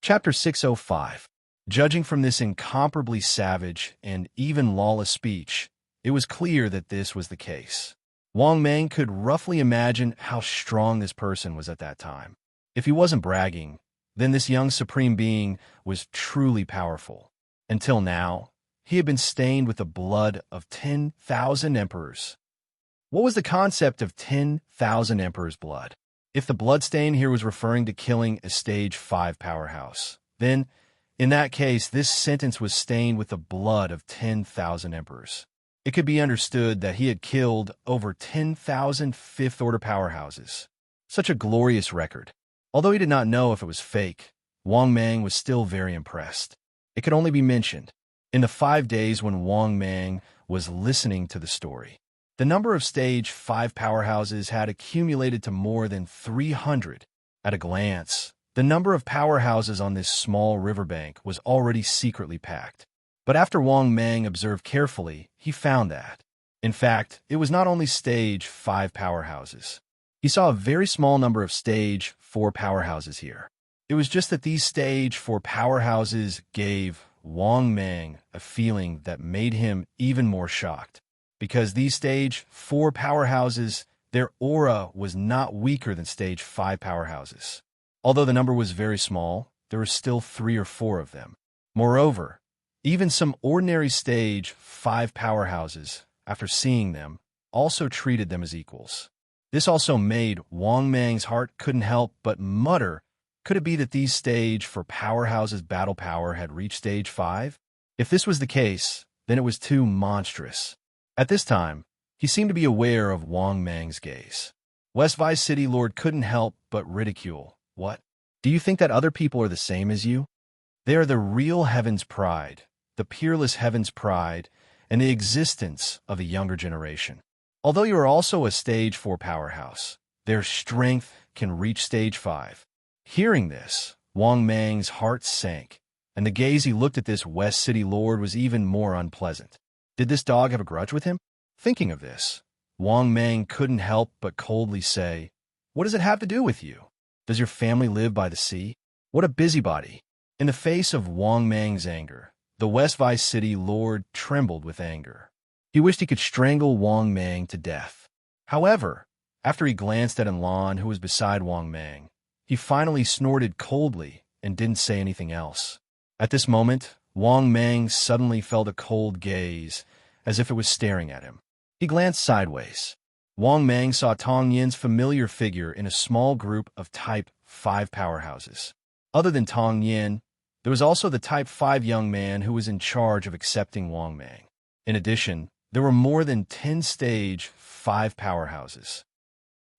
Chapter 605. Judging from this incomparably savage and even lawless speech, it was clear that this was the case. Wang Mang could roughly imagine how strong this person was at that time. If he wasn't bragging, then this young supreme being was truly powerful. Until now, he had been stained with the blood of 10,000 emperors. What was the concept of 10,000 emperors' blood? If the bloodstain here was referring to killing a stage 5 powerhouse, then, in that case, this sentence was stained with the blood of 10,000 emperors. It could be understood that he had killed over 10,000 fifth-order powerhouses. Such a glorious record. Although he did not know if it was fake, Wang Mang was still very impressed. It could only be mentioned. In the 5 days when Wang Mang was listening to the story, the number of stage 5 powerhouses had accumulated to more than 300. At a glance, the number of powerhouses on this small riverbank was already secretly packed. But after Wang Mang observed carefully, he found that, in fact, it was not only stage 5 powerhouses. He saw a very small number of stage 4 powerhouses here. It was just that these stage 4 powerhouses gave Wang Mang a feeling that made him even more shocked. Because these stage 4 powerhouses, their aura was not weaker than stage 5 powerhouses. Although the number was very small, there were still 3 or 4 of them. Moreover, even some ordinary stage 5 powerhouses, after seeing them, also treated them as equals. This also made Wang Mang's heart couldn't help but mutter, could it be that these stage 4 powerhouses' battle power had reached stage 5? If this was the case, then it was too monstrous. At this time, he seemed to be aware of Wang Mang's gaze. West Vice City Lord couldn't help but ridicule. What? Do you think that other people are the same as you? They are the real Heaven's pride, the peerless Heaven's pride, and the existence of the younger generation. Although you are also a stage 4 powerhouse, their strength can reach stage 5. Hearing this, Wang Mang's heart sank, and the gaze he looked at this West City Lord was even more unpleasant. Did this dog have a grudge with him? Thinking of this, Wang Mang couldn't help but coldly say, "What does it have to do with you? Does your family live by the sea? What a busybody." In the face of Wang Mang's anger, the West Vice City Lord trembled with anger. He wished he could strangle Wang Mang to death. However, after he glanced at Enlon, who was beside Wang Mang, he finally snorted coldly and didn't say anything else. At this moment, Wang Mang suddenly felt a cold gaze, as if it was staring at him. He glanced sideways. Wang Mang saw Tong Yin's familiar figure in a small group of Type 5 powerhouses. Other than Tong Yin, there was also the Type 5 young man who was in charge of accepting Wang Mang. In addition, there were more than 10 stage 5 powerhouses.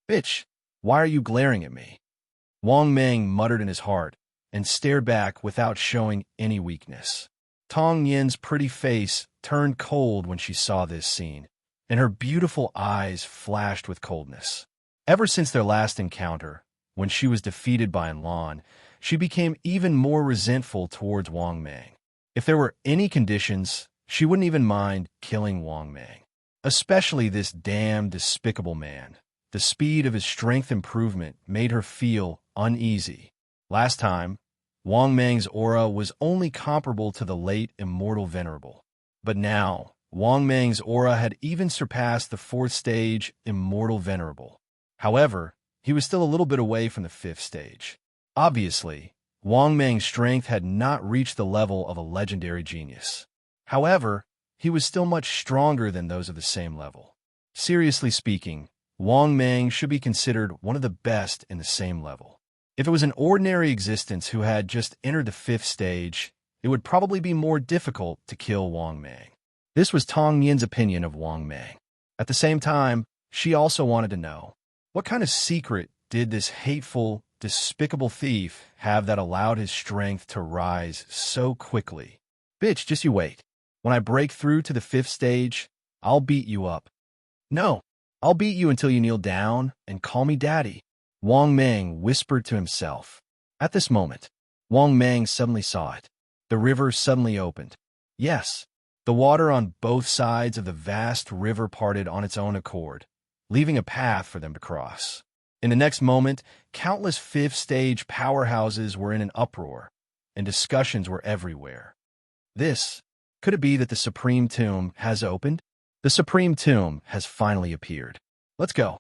"Bitch, why are you glaring at me?" Wang Mang muttered in his heart and stared back without showing any weakness. Tong Yin's pretty face turned cold when she saw this scene, and her beautiful eyes flashed with coldness. Ever since their last encounter, when she was defeated by Enlon, she became even more resentful towards Wang Mang. If there were any conditions, she wouldn't even mind killing Wang Mang. Especially this damn despicable man. The speed of his strength improvement made her feel uneasy. Last time, Wang Mang's aura was only comparable to the late immortal venerable. But now, Wang Mang's aura had even surpassed the 4th stage immortal venerable. However, he was still a little bit away from the 5th stage. Obviously, Wang Mang's strength had not reached the level of a legendary genius. However, he was still much stronger than those of the same level. Seriously speaking, Wang Mang should be considered one of the best in the same level. If it was an ordinary existence who had just entered the 5th stage, it would probably be more difficult to kill Wang Mang. This was Tong Yin's opinion of Wang Mang. At the same time, she also wanted to know, what kind of secret did this hateful, despicable thief have that allowed his strength to rise so quickly? "Bitch, just you wait. When I break through to the 5th stage, I'll beat you up." "No, I'll beat you until you kneel down and call me daddy," Wang Mang whispered to himself. At this moment, Wang Mang suddenly saw it. The river suddenly opened. Yes, the water on both sides of the vast river parted on its own accord, leaving a path for them to cross. In the next moment, countless 5th stage powerhouses were in an uproar. and discussions were everywhere. Could it be that the Supreme Tomb has opened? The Supreme Tomb has finally appeared. Let's go.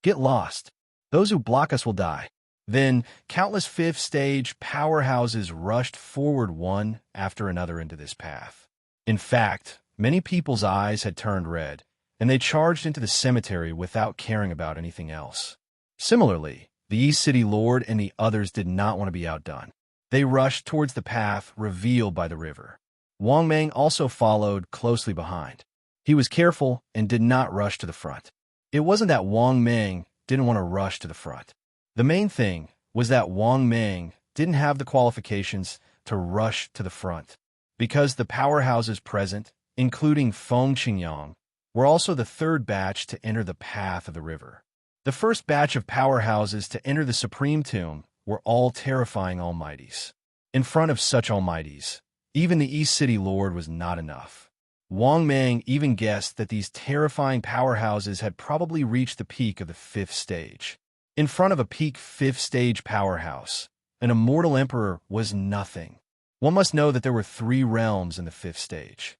Get lost. Those who block us will die. Then, countless fifth-stage powerhouses rushed forward one after another into this path. In fact, many people's eyes had turned red, and they charged into the cemetery without caring about anything else. Similarly, the East City Lord and the others did not want to be outdone. They rushed towards the path revealed by the river. Wang Mang also followed closely behind. He was careful and did not rush to the front. It wasn't that Wang Mang didn't want to rush to the front. The main thing was that Wang Mang didn't have the qualifications to rush to the front, because the powerhouses present, including Feng Qingyang, were also the third batch to enter the path of the river. The first batch of powerhouses to enter the Supreme Tomb were all terrifying almighties. In front of such almighties, even the East City Lord was not enough. Wang Mang even guessed that these terrifying powerhouses had probably reached the peak of the fifth stage. In front of a peak fifth-stage powerhouse, an immortal emperor was nothing. One must know that there were 3 realms in the fifth stage.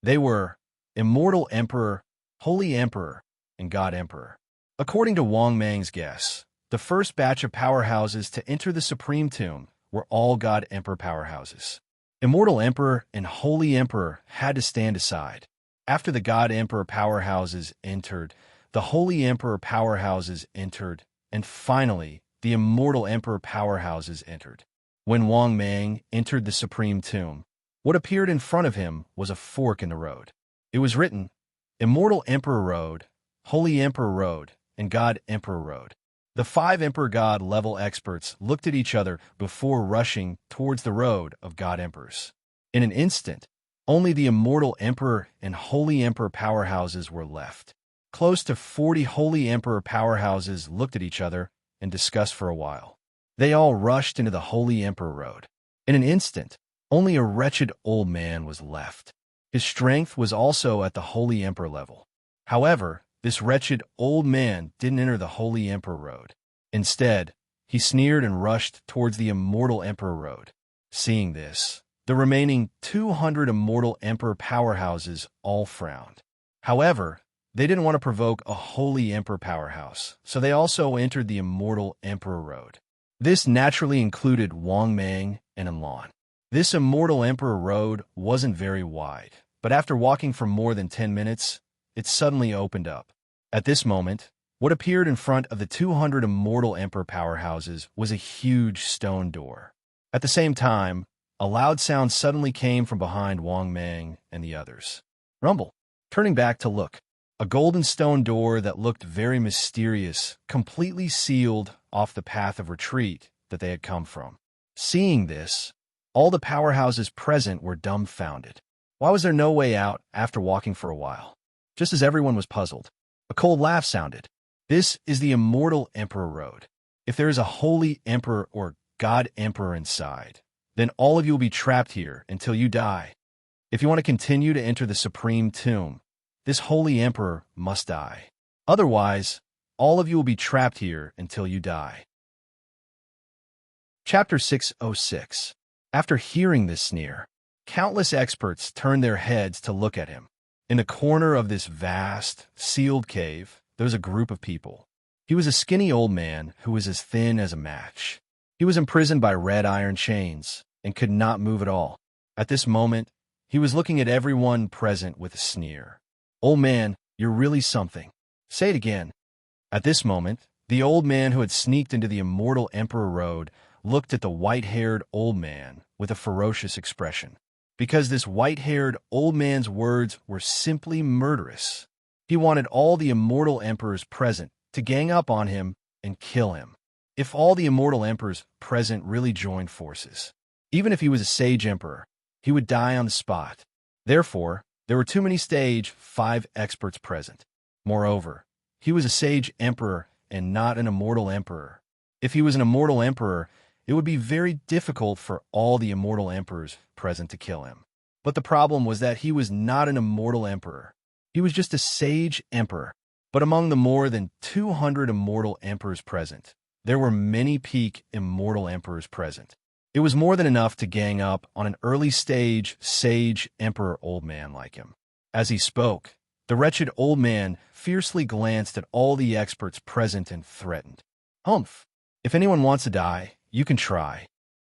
They were Immortal Emperor, Holy Emperor, and God Emperor. According to Wang Mang's guess, the first batch of powerhouses to enter the Supreme Tomb were all God Emperor powerhouses. Immortal Emperor and Holy Emperor had to stand aside. After the God Emperor powerhouses entered, the Holy Emperor powerhouses entered, and finally, the Immortal Emperor powerhouses entered. When Wang Mang entered the Supreme Tomb, what appeared in front of him was a fork in the road. It was written, Immortal Emperor Road, Holy Emperor Road, and God Emperor Road. The 5 Emperor God level experts looked at each other before rushing towards the road of God Emperors. In an instant, only the Immortal Emperor and Holy Emperor powerhouses were left. Close to 40 Holy Emperor powerhouses looked at each other and discussed for a while. They all rushed into the Holy Emperor Road. In an instant, only a wretched old man was left. His strength was also at the Holy Emperor level. However, this wretched old man didn't enter the Holy Emperor Road. Instead, he sneered and rushed towards the Immortal Emperor Road. Seeing this, the remaining 200 Immortal Emperor powerhouses all frowned. However, they didn't want to provoke a Holy Emperor powerhouse, so they also entered the Immortal Emperor Road. This naturally included Wang Mang and Enlon. This Immortal Emperor Road wasn't very wide, but after walking for more than 10 minutes, it suddenly opened up. At this moment, what appeared in front of the 200 Immortal Emperor powerhouses was a huge stone door. At the same time, a loud sound suddenly came from behind Wang Mang and the others. Rumble. Turning back to look. A golden stone door that looked very mysterious, completely sealed off the path of retreat that they had come from. Seeing this, all the powerhouses present were dumbfounded. Why was there no way out after walking for a while? Just as everyone was puzzled, a cold laugh sounded. This is the Immortal Emperor Road. If there is a Holy Emperor or God Emperor inside, then all of you will be trapped here until you die. If you want to continue to enter the Supreme Tomb, this Holy Emperor must die. Otherwise, all of you will be trapped here until you die. Chapter 606. After hearing this sneer, countless experts turned their heads to look at him. In the corner of this vast, sealed cave, there was a group of people. He was a skinny old man who was as thin as a match. He was imprisoned by red iron chains and could not move at all. At this moment, he was looking at everyone present with a sneer. Old man, you're really something. Say it again. At this moment, the old man who had sneaked into the Immortal Emperor Road looked at the white-haired old man with a ferocious expression. Because this white-haired old man's words were simply murderous. He wanted all the Immortal Emperors present to gang up on him and kill him. If all the Immortal Emperors present really joined forces, even if he was a Sage Emperor, he would die on the spot. Therefore, there were too many Stage 5 experts present. Moreover, he was a Sage Emperor and not an Immortal Emperor. If he was an Immortal Emperor, it would be very difficult for all the Immortal Emperors present to kill him. But the problem was that he was not an Immortal Emperor. He was just a Sage Emperor. But among the more than 200 Immortal Emperors present, there were many peak Immortal Emperors present. It was more than enough to gang up on an early-stage sage emperor old man like him. As he spoke, the wretched old man fiercely glanced at all the experts present and threatened. "Humph! If anyone wants to die, you can try."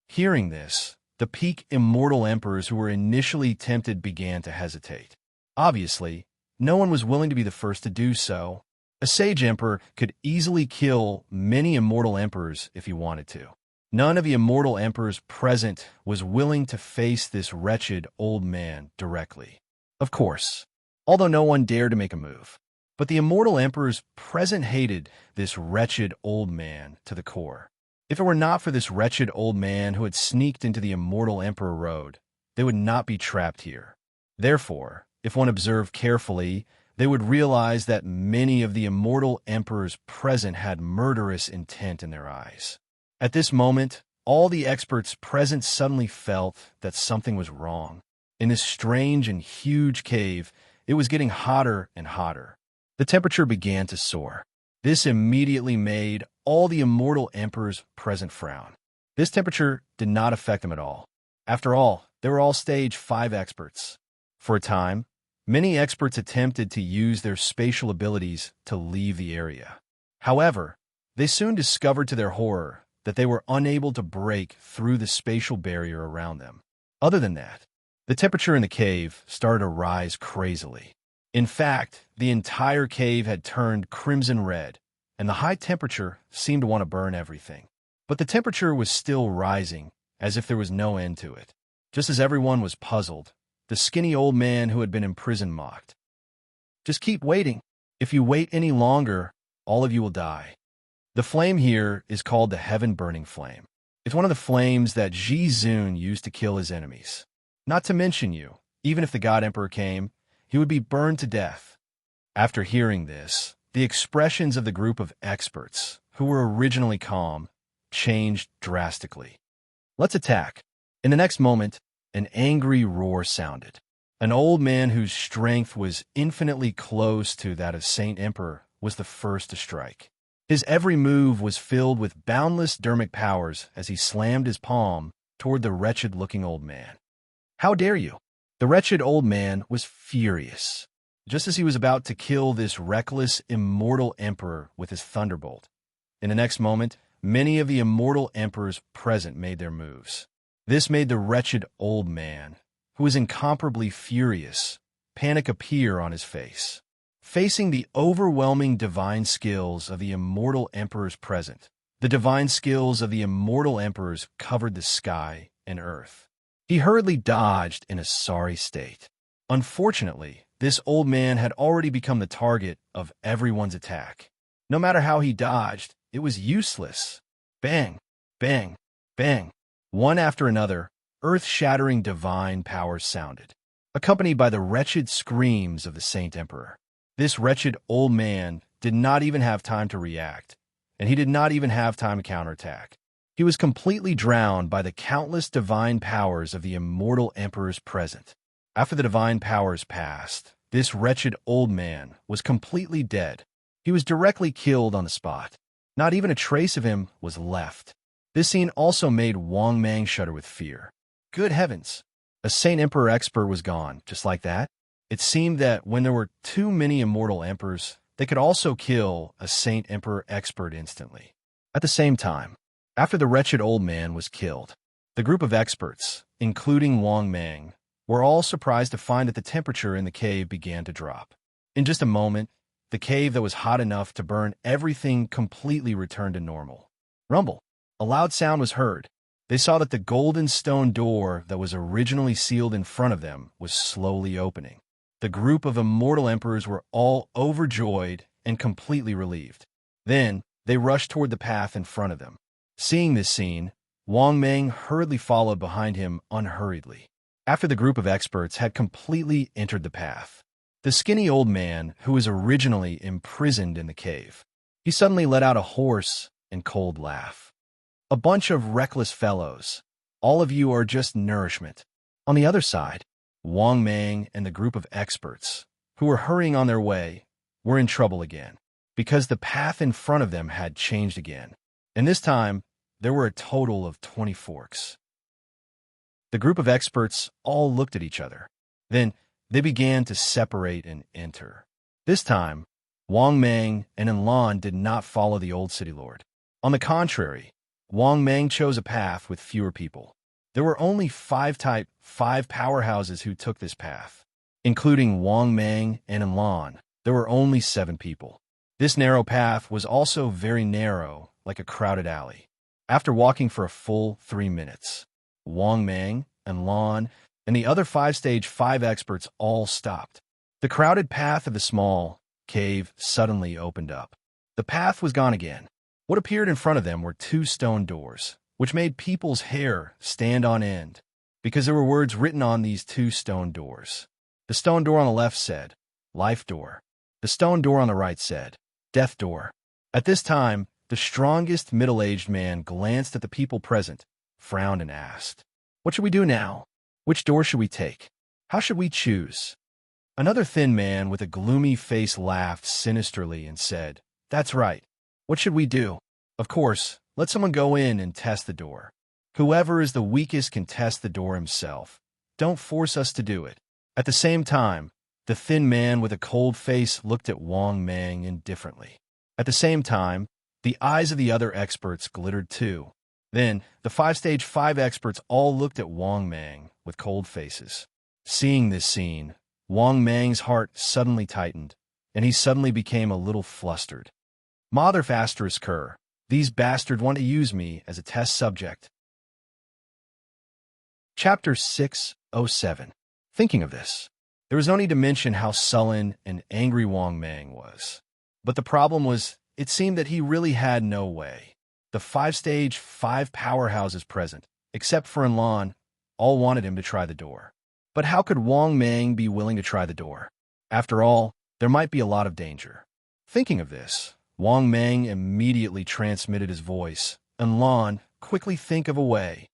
Hearing this, the peak immortal emperors who were initially tempted began to hesitate. Obviously, no one was willing to be the first to do so. A sage emperor could easily kill many immortal emperors if he wanted to. None of the immortal emperors present was willing to face this wretched old man directly. Of course, although no one dared to make a move. But the immortal emperors present hated this wretched old man to the core. If it were not for this wretched old man who had sneaked into the immortal emperor road, they would not be trapped here. Therefore, if one observed carefully, they would realize that many of the immortal emperors present had murderous intent in their eyes. At this moment, all the experts present suddenly felt that something was wrong. In this strange and huge cave, it was getting hotter and hotter. The temperature began to soar. This immediately made all the immortal emperors present frown. This temperature did not affect them at all. After all, they were all stage 5 experts. For a time, many experts attempted to use their spatial abilities to leave the area. However, they soon discovered to their horror that they were unable to break through the spatial barrier around them. Other than that, the temperature in the cave started to rise crazily. In fact, the entire cave had turned crimson red, and the high temperature seemed to want to burn everything. But the temperature was still rising, as if there was no end to it. Just as everyone was puzzled, the skinny old man who had been imprisoned mocked. "Just keep waiting. If you wait any longer, all of you will die." The flame here is called the heaven-burning flame. It's one of the flames that Ji Zun used to kill his enemies. Not to mention you, even if the God Emperor came, he would be burned to death. After hearing this, the expressions of the group of experts, who were originally calm, changed drastically. "Let's attack." In the next moment, an angry roar sounded. An old man whose strength was infinitely close to that of Saint Emperor was the first to strike. His every move was filled with boundless dermic powers as he slammed his palm toward the wretched-looking old man. "How dare you?" The wretched old man was furious. Just as he was about to kill this reckless, immortal emperor with his thunderbolt, in the next moment, many of the immortal emperors present made their moves. This made the wretched old man, who was incomparably furious, panic appear on his face. Facing the overwhelming divine skills of the immortal emperors present, the divine skills of the immortal emperors covered the sky and earth. He hurriedly dodged in a sorry state. Unfortunately, this old man had already become the target of everyone's attack. No matter how he dodged, it was useless. Bang, bang, bang. One after another, earth-shattering divine powers sounded, accompanied by the wretched screams of the Saint Emperor. This wretched old man did not even have time to react, and he did not even have time to counterattack. He was completely drowned by the countless divine powers of the immortal emperors present. After the divine powers passed, this wretched old man was completely dead. He was directly killed on the spot. Not even a trace of him was left. This scene also made Wang Mang shudder with fear. Good heavens! A Saint Emperor expert was gone, just like that. It seemed that when there were too many immortal emperors, they could also kill a Saint Emperor expert instantly. At the same time, after the wretched old man was killed, the group of experts, including Wang Mang, were all surprised to find that the temperature in the cave began to drop. In just a moment, the cave that was hot enough to burn everything completely returned to normal. Rumble! A loud sound was heard. They saw that the golden stone door that was originally sealed in front of them was slowly opening. The group of immortal emperors were all overjoyed and completely relieved. Then, they rushed toward the path in front of them. Seeing this scene, Wang Mang hurriedly followed behind him unhurriedly. After the group of experts had completely entered the path, the skinny old man who was originally imprisoned in the cave, he suddenly let out a hoarse and cold laugh. "A bunch of reckless fellows. All of you are just nourishment." On the other side, Wang Mang and the group of experts, who were hurrying on their way, were in trouble again, because the path in front of them had changed again. And this time, there were a total of 20 forks. The group of experts all looked at each other. Then they began to separate and enter. This time, Wang Mang and Enlan did not follow the old city lord. On the contrary, Wang Mang chose a path with fewer people. There were only five powerhouses who took this path. Including Wang Mang and Enlan, there were only 7 people. This narrow path was also very narrow, like a crowded alley. After walking for a full 3 minutes, Wang Mang, Enlan, and the other 5 stage 5 experts all stopped. The crowded path of the small cave suddenly opened up. The path was gone again. What appeared in front of them were 2 stone doors, which made people's hair stand on end, because there were words written on these 2 stone doors. The stone door on the left said, Life Door. The stone door on the right said, Death Door. At this time, the strongest middle-aged man glanced at the people present, frowned, and asked, What should we do now? Which door should we take? How should we choose? Another thin man with a gloomy face laughed sinisterly and said, That's right. What should we do? Of course, let someone go in and test the door. Whoever is the weakest can test the door himself. Don't force us to do it. At the same time, the thin man with a cold face looked at Wang Mang indifferently. At the same time, the eyes of the other experts glittered too. Then, the 5 stage 5 experts all looked at Wang Mang with cold faces. Seeing this scene, Wang Mang's heart suddenly tightened, and he suddenly became a little flustered. Mother asterisk cur, these bastards want to use me as a test subject. Chapter 607. Thinking of this, there was no need to mention how sullen and angry Wang Mang was. But the problem was, it seemed that he really had no way. The 5 stage 5 powerhouses present, except for Enlan, all wanted him to try the door. But how could Wang Mang be willing to try the door? After all, there might be a lot of danger. Thinking of this, Wang Mang immediately transmitted his voice. Enlan, quickly think of a way.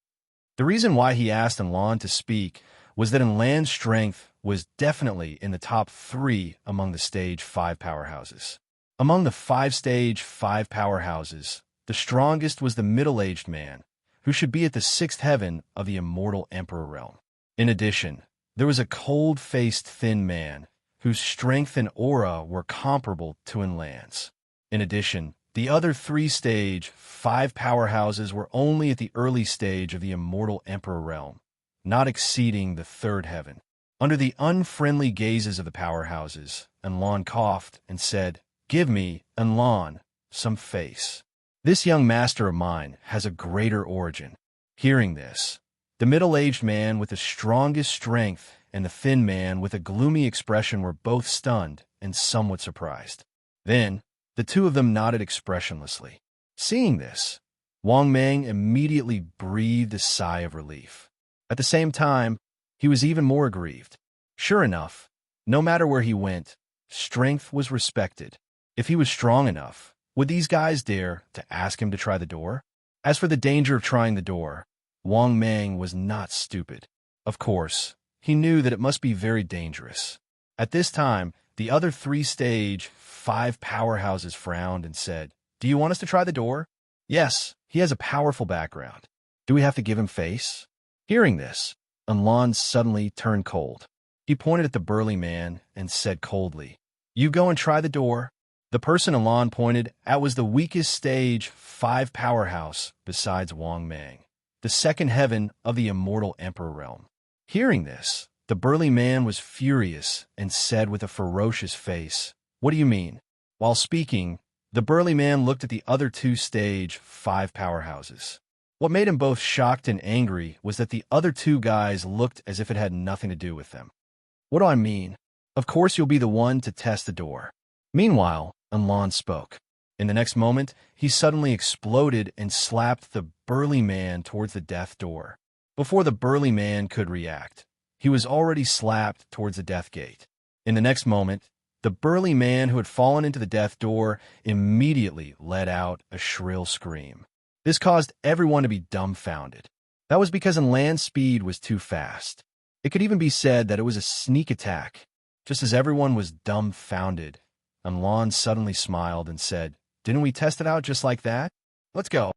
The reason why he asked Enlan to speak was that Enlan's strength was definitely in the top 3 among the stage 5 powerhouses. Among the 5 stage 5 powerhouses, the strongest was the middle-aged man, who should be at the 6th heaven of the immortal emperor realm. In addition, there was a cold-faced thin man, whose strength and aura were comparable to Enlan's. In addition, the other 3 stage 5 powerhouses were only at the early stage of the immortal emperor realm, not exceeding the 3rd heaven. Under the unfriendly gazes of the powerhouses, Enlan coughed and said, Give me, Enlan, some face. This young master of mine has a greater origin. Hearing this, the middle-aged man with the strongest strength and the thin man with a gloomy expression were both stunned and somewhat surprised. Then, the 2 of them nodded expressionlessly. Seeing this, Wang Mang immediately breathed a sigh of relief. At the same time, he was even more aggrieved. Sure enough, no matter where he went, strength was respected. If he was strong enough, would these guys dare to ask him to try the door? As for the danger of trying the door, Wang Mang was not stupid. Of course, he knew that it must be very dangerous. At this time, the other 3 stage 5 powerhouses frowned and said, Do you want us to try the door? Yes, he has a powerful background. Do we have to give him face? Hearing this, Enlan suddenly turned cold. He pointed at the burly man and said coldly, You go and try the door. The person Enlan pointed at was the weakest stage 5 powerhouse besides Wang Mang, the 2nd heaven of the immortal emperor realm. Hearing this, the burly man was furious and said with a ferocious face, What do you mean? While speaking, the burly man looked at the other 2 stage 5 powerhouses. What made him both shocked and angry was that the other 2 guys looked as if it had nothing to do with them. What do I mean? Of course you'll be the one to test the door. Meanwhile, Enlan spoke. In the next moment, he suddenly exploded and slapped the burly man towards the death door. Before the burly man could react, he was already slapped towards the death gate. In the next moment, the burly man who had fallen into the death door immediately let out a shrill scream. This caused everyone to be dumbfounded. That was because Enlan's speed was too fast. It could even be said that it was a sneak attack. Just as everyone was dumbfounded, Enlan suddenly smiled and said, Didn't we test it out just like that? Let's go.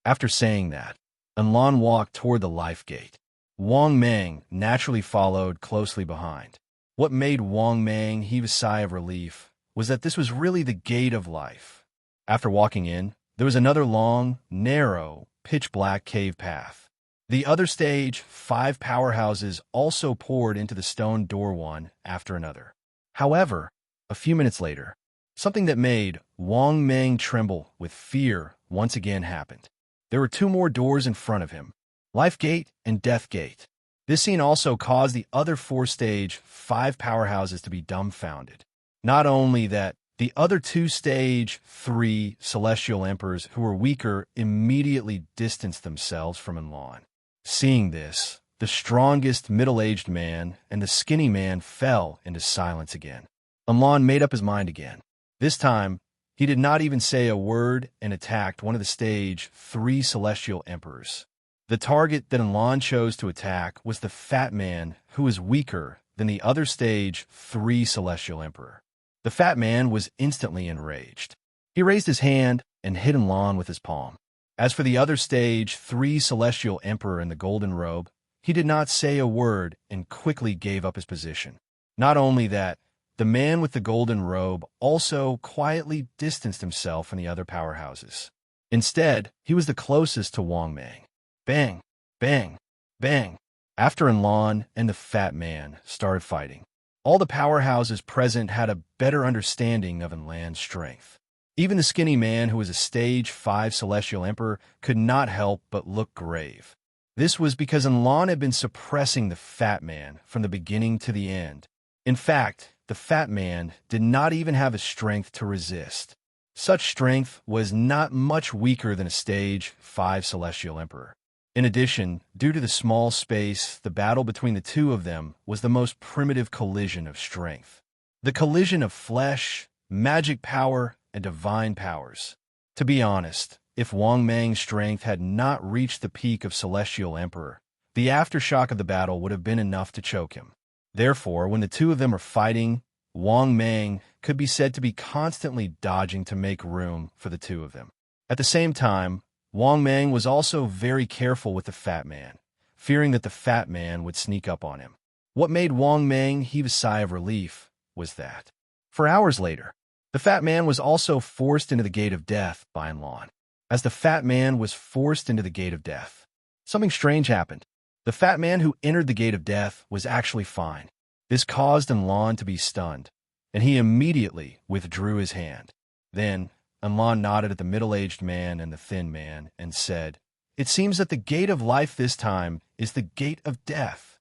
After saying that, Enlan walked toward the life gate. Wang Mang naturally followed closely behind. What made Wang Mang heave a sigh of relief was that this was really the gate of life. After walking in, there was another long, narrow, pitch-black cave path. The other stage, 5 powerhouses also poured into the stone door one after another. However, a few minutes later, something that made Wang Mang tremble with fear once again happened. There were 2 more doors in front of him, Life Gate and Death Gate. This scene also caused the other 4 stage, 5 powerhouses to be dumbfounded. Not only that, the other 2 stage, 3 celestial emperors who were weaker immediately distanced themselves from Enlon. Seeing this, the strongest middle-aged man and the skinny man fell into silence again. Enlon made up his mind again. This time, he did not even say a word and attacked one of the stage 3 celestial emperors. The target that Enlon chose to attack was the fat man who was weaker than the other stage 3 celestial emperor. The fat man was instantly enraged. He raised his hand and hit Enlon with his palm. As for the other stage 3 celestial emperor in the golden robe, he did not say a word and quickly gave up his position. Not only that, the man with the golden robe also quietly distanced himself from the other powerhouses. Instead, he was the closest to Wang Mang. Bang, bang, bang. After Enlon and the fat man started fighting, all the powerhouses present had a better understanding of Enlan's strength. Even the skinny man who was a stage 5 celestial emperor could not help but look grave. This was because Enlon had been suppressing the fat man from the beginning to the end. In fact, the fat man did not even have a strength to resist. Such strength was not much weaker than a stage 5 celestial emperor. In addition, due to the small space, the battle between the 2 of them was the most primitive collision of strength. The collision of flesh, magic power, and divine powers. To be honest, if Wang Mang's strength had not reached the peak of Celestial Emperor, the aftershock of the battle would have been enough to choke him. Therefore, when the 2 of them are fighting, Wang Mang could be said to be constantly dodging to make room for the 2 of them. At the same time, Wang Mang was also very careful with the fat man, fearing that the fat man would sneak up on him. What made Wang Mang heave a sigh of relief was that, for hours later, the fat man was also forced into the gate of death by Enlon. As the fat man was forced into the gate of death, something strange happened. The fat man who entered the gate of death was actually fine. This caused Enlon to be stunned, and he immediately withdrew his hand. Then, Enlon nodded at the middle-aged man and the thin man and said, "It seems that the gate of life this time is the gate of death."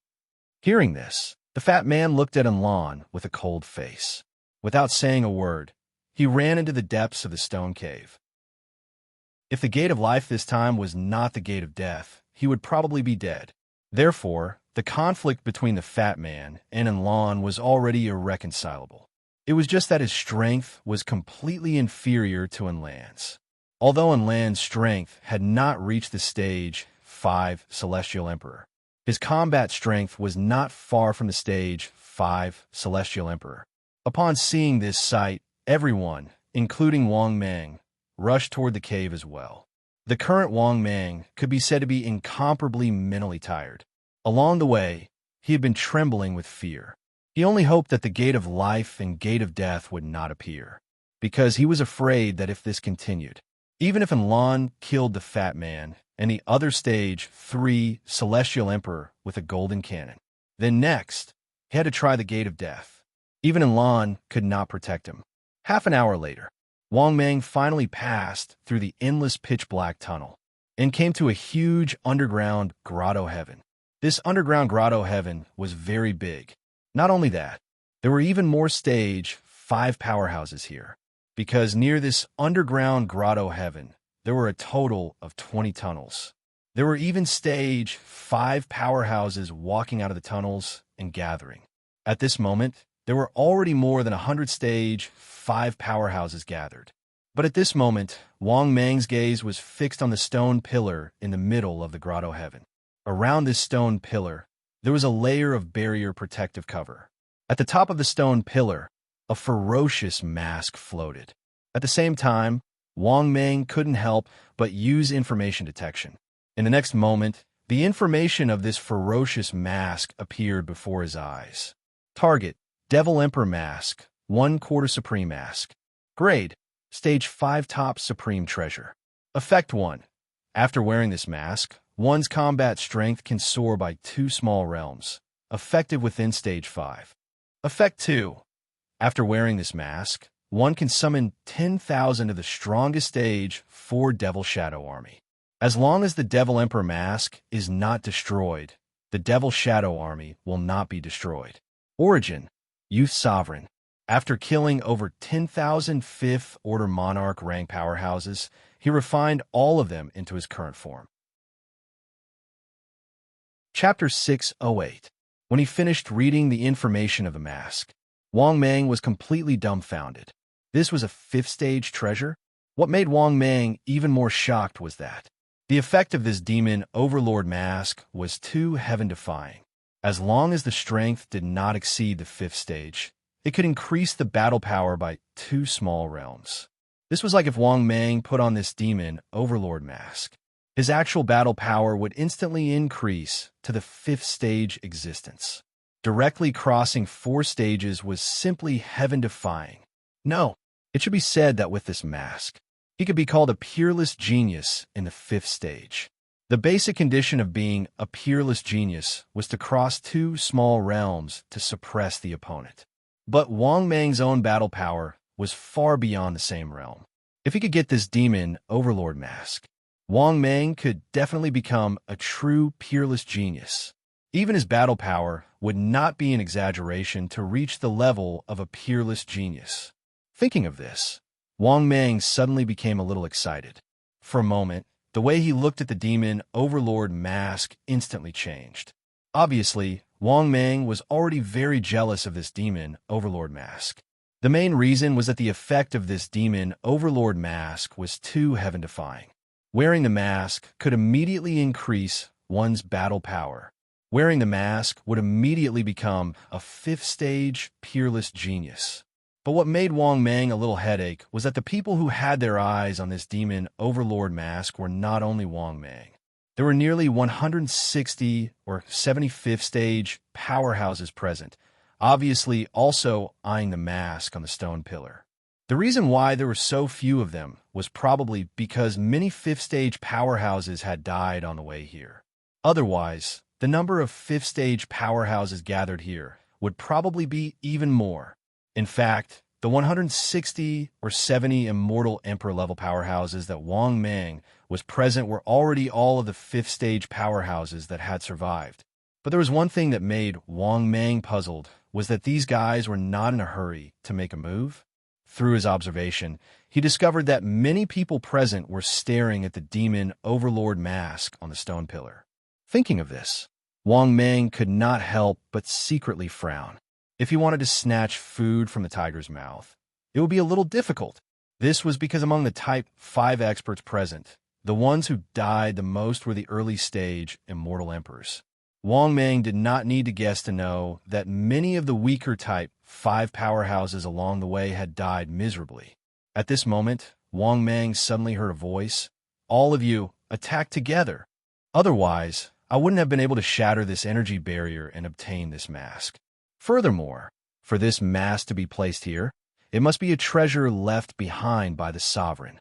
Hearing this, the fat man looked at Enlon with a cold face. Without saying a word, he ran into the depths of the stone cave. If the gate of life this time was not the gate of death, he would probably be dead. Therefore, the conflict between the fat man and Enlon was already irreconcilable. It was just that his strength was completely inferior to Enlan's. Although Enlan's strength had not reached the stage 5 Celestial Emperor, his combat strength was not far from the stage 5 Celestial Emperor. Upon seeing this sight, everyone, including Wang Mang, rushed toward the cave as well. The current Wang Mang could be said to be incomparably mentally tired. Along the way, he had been trembling with fear. He only hoped that the gate of life and gate of death would not appear, because he was afraid that if this continued, even if Enlon killed the fat man and the other stage 3 Celestial Emperor with a golden cannon, then next, he had to try the gate of death. Even Enlon could not protect him. Half an hour later, Wang Mang finally passed through the endless pitch-black tunnel and came to a huge underground grotto heaven. This underground grotto heaven was very big. Not only that, there were even more stage 5 powerhouses here, because near this underground grotto heaven, there were a total of 20 tunnels. There were even stage 5 powerhouses walking out of the tunnels and gathering. At this moment, there were already more than 100 stage 5 powerhouses gathered. But at this moment, Wang Mang's gaze was fixed on the stone pillar in the middle of the grotto heaven. Around this stone pillar, there was a layer of barrier protective cover. At the top of the stone pillar, a ferocious mask floated. At the same time, Wang Mang couldn't help but use information detection. In the next moment, The information of this ferocious mask appeared before his eyes. Target: Devil Emperor Mask, 1/4 Supreme Mask. Grade: Stage 5 Top Supreme Treasure. Effect 1. After wearing this mask, one's combat strength can soar by 2 small realms, effective within Stage 5. Effect 2. After wearing this mask, one can summon 10,000 of the strongest Stage 4 Devil Shadow Army. As long as the Devil Emperor Mask is not destroyed, the Devil Shadow Army will not be destroyed. Origin: Youth Sovereign. After killing over 10,000 5th Order Monarch rank powerhouses, he refined all of them into his current form. Chapter 608. When he finished reading the information of the mask, Wang Mang was completely dumbfounded. This was a 5th stage treasure? What made Wang Mang even more shocked was that the effect of this demon overlord mask was too heaven-defying. As long as the strength did not exceed the 5th stage, it could increase the battle power by 2 small realms. This was like if Wang Mang put on this demon overlord mask. His actual battle power would instantly increase to the 5th stage existence. Directly crossing 4 stages was simply heaven-defying. No, it should be said that with this mask, he could be called a peerless genius in the 5th stage. The basic condition of being a peerless genius was to cross 2 small realms to suppress the opponent. But Wang Mang's own battle power was far beyond the same realm. If he could get this demon overlord mask, Wang Mang could definitely become a true peerless genius. Even his battle power would not be an exaggeration to reach the level of a peerless genius. Thinking of this, Wang Mang suddenly became a little excited. For a moment, the way he looked at the demon overlord mask instantly changed. Obviously, Wang Mang was already very jealous of this demon overlord mask. The main reason was that the effect of this demon overlord mask was too heaven-defying. Wearing the mask could immediately increase one's battle power. Wearing the mask would immediately become a 5th stage peerless genius. But what made Wang Mang a little headache was that the people who had their eyes on this demon overlord mask were not only Wang Mang. There were nearly 160 or 75th stage powerhouses present, obviously also eyeing the mask on the stone pillar. The reason why there were so few of them was probably because many 5th stage powerhouses had died on the way here. Otherwise, the number of 5th stage powerhouses gathered here would probably be even more. In fact, the 160 or 70 immortal emperor level powerhouses that Wang Mang was present were already all of the 5th stage powerhouses that had survived. But there was one thing that made Wang Mang puzzled, was that these guys were not in a hurry to make a move. Through his observation, he discovered that many people present were staring at the demon overlord mask on the stone pillar. Thinking of this, Wang Mang could not help but secretly frown. If he wanted to snatch food from the tiger's mouth, it would be a little difficult. This was because among the Type 5 experts present, the ones who died the most were the early stage immortal emperors. Wang Mang did not need to guess to know that many of the weaker Type 5 powerhouses along the way had died miserably. At this moment, Wang Mang suddenly heard a voice. "All of you, attack together. Otherwise, I wouldn't have been able to shatter this energy barrier and obtain this mask. Furthermore, for this mask to be placed here, it must be a treasure left behind by the sovereign."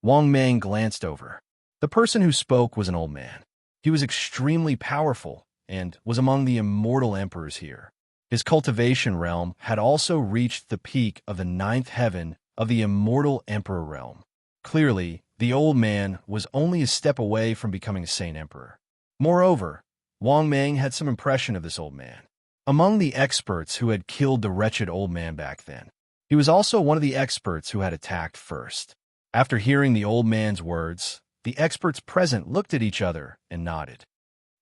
Wang Mang glanced over. The person who spoke was an old man. He was extremely powerful and was among the immortal emperors here. His cultivation realm had also reached the peak of the 9th heaven of the immortal emperor realm. Clearly, the old man was only a step away from becoming a saint emperor. Moreover, Wang Mang had some impression of this old man. Among the experts who had killed the wretched old man back then, he was also one of the experts who had attacked first. After hearing the old man's words, the experts present looked at each other and nodded.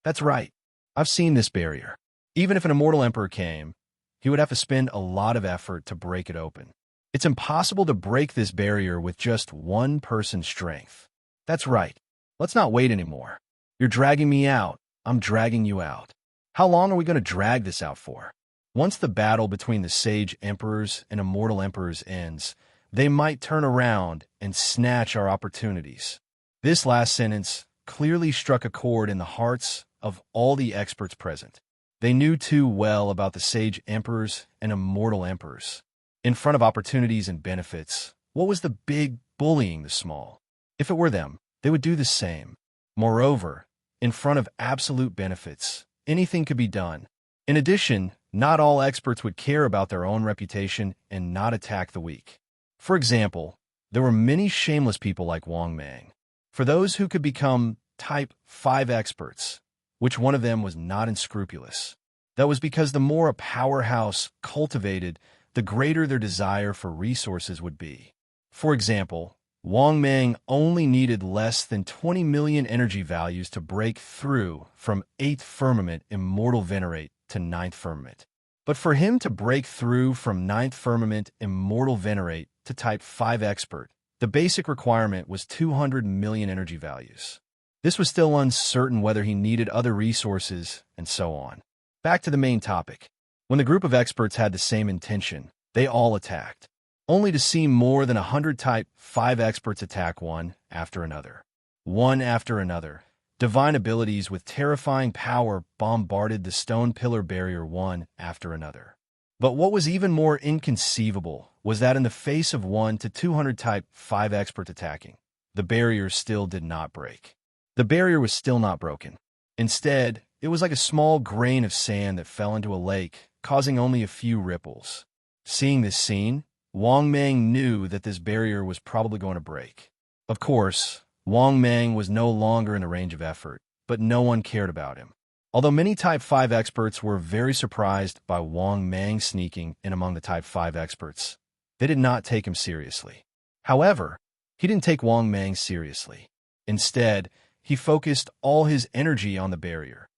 "That's right. I've seen this barrier. Even if an immortal emperor came, he would have to spend a lot of effort to break it open. It's impossible to break this barrier with just one person's strength. That's right. Let's not wait anymore. You're dragging me out. I'm dragging you out. How long are we going to drag this out for? Once the battle between the sage emperors and immortal emperors ends, they might turn around and snatch our opportunities." This last sentence clearly struck a chord in the hearts of all the experts present. They knew too well about the sage emperors and immortal emperors. In front of opportunities and benefits, what was the big bullying the small? If it were them, they would do the same. Moreover, in front of absolute benefits, anything could be done. In addition, not all experts would care about their own reputation and not attack the weak. For example, there were many shameless people like Wang Mang. For those who could become Type 5 experts, which one of them was not unscrupulous? That was because the more a powerhouse cultivated, the greater their desire for resources would be. For example, Wang Mang only needed less than 20 million energy values to break through from 8th firmament immortal venerate to 9th firmament. But for him to break through from 9th firmament immortal venerate to Type 5 expert, the basic requirement was 200 million energy values. This was still uncertain whether he needed other resources, and so on. Back to the main topic. When the group of experts had the same intention, they all attacked, only to see more than 100 Type 5 experts attack one after another. One after another. Divine abilities with terrifying power bombarded the stone pillar barrier one after another. But what was even more inconceivable was that in the face of 1 to 200 Type 5 experts attacking, the barrier still did not break. The barrier was still not broken. Instead, it was like a small grain of sand that fell into a lake, causing only a few ripples. Seeing this scene, Wang Mang knew that this barrier was probably going to break. Of course, Wang Mang was no longer in the range of effort, but no one cared about him. Although many Type 5 experts were very surprised by Wang Mang sneaking in among the Type 5 experts, they did not take him seriously. However, he didn't take Wang Mang seriously. Instead, he focused all his energy on the barrier.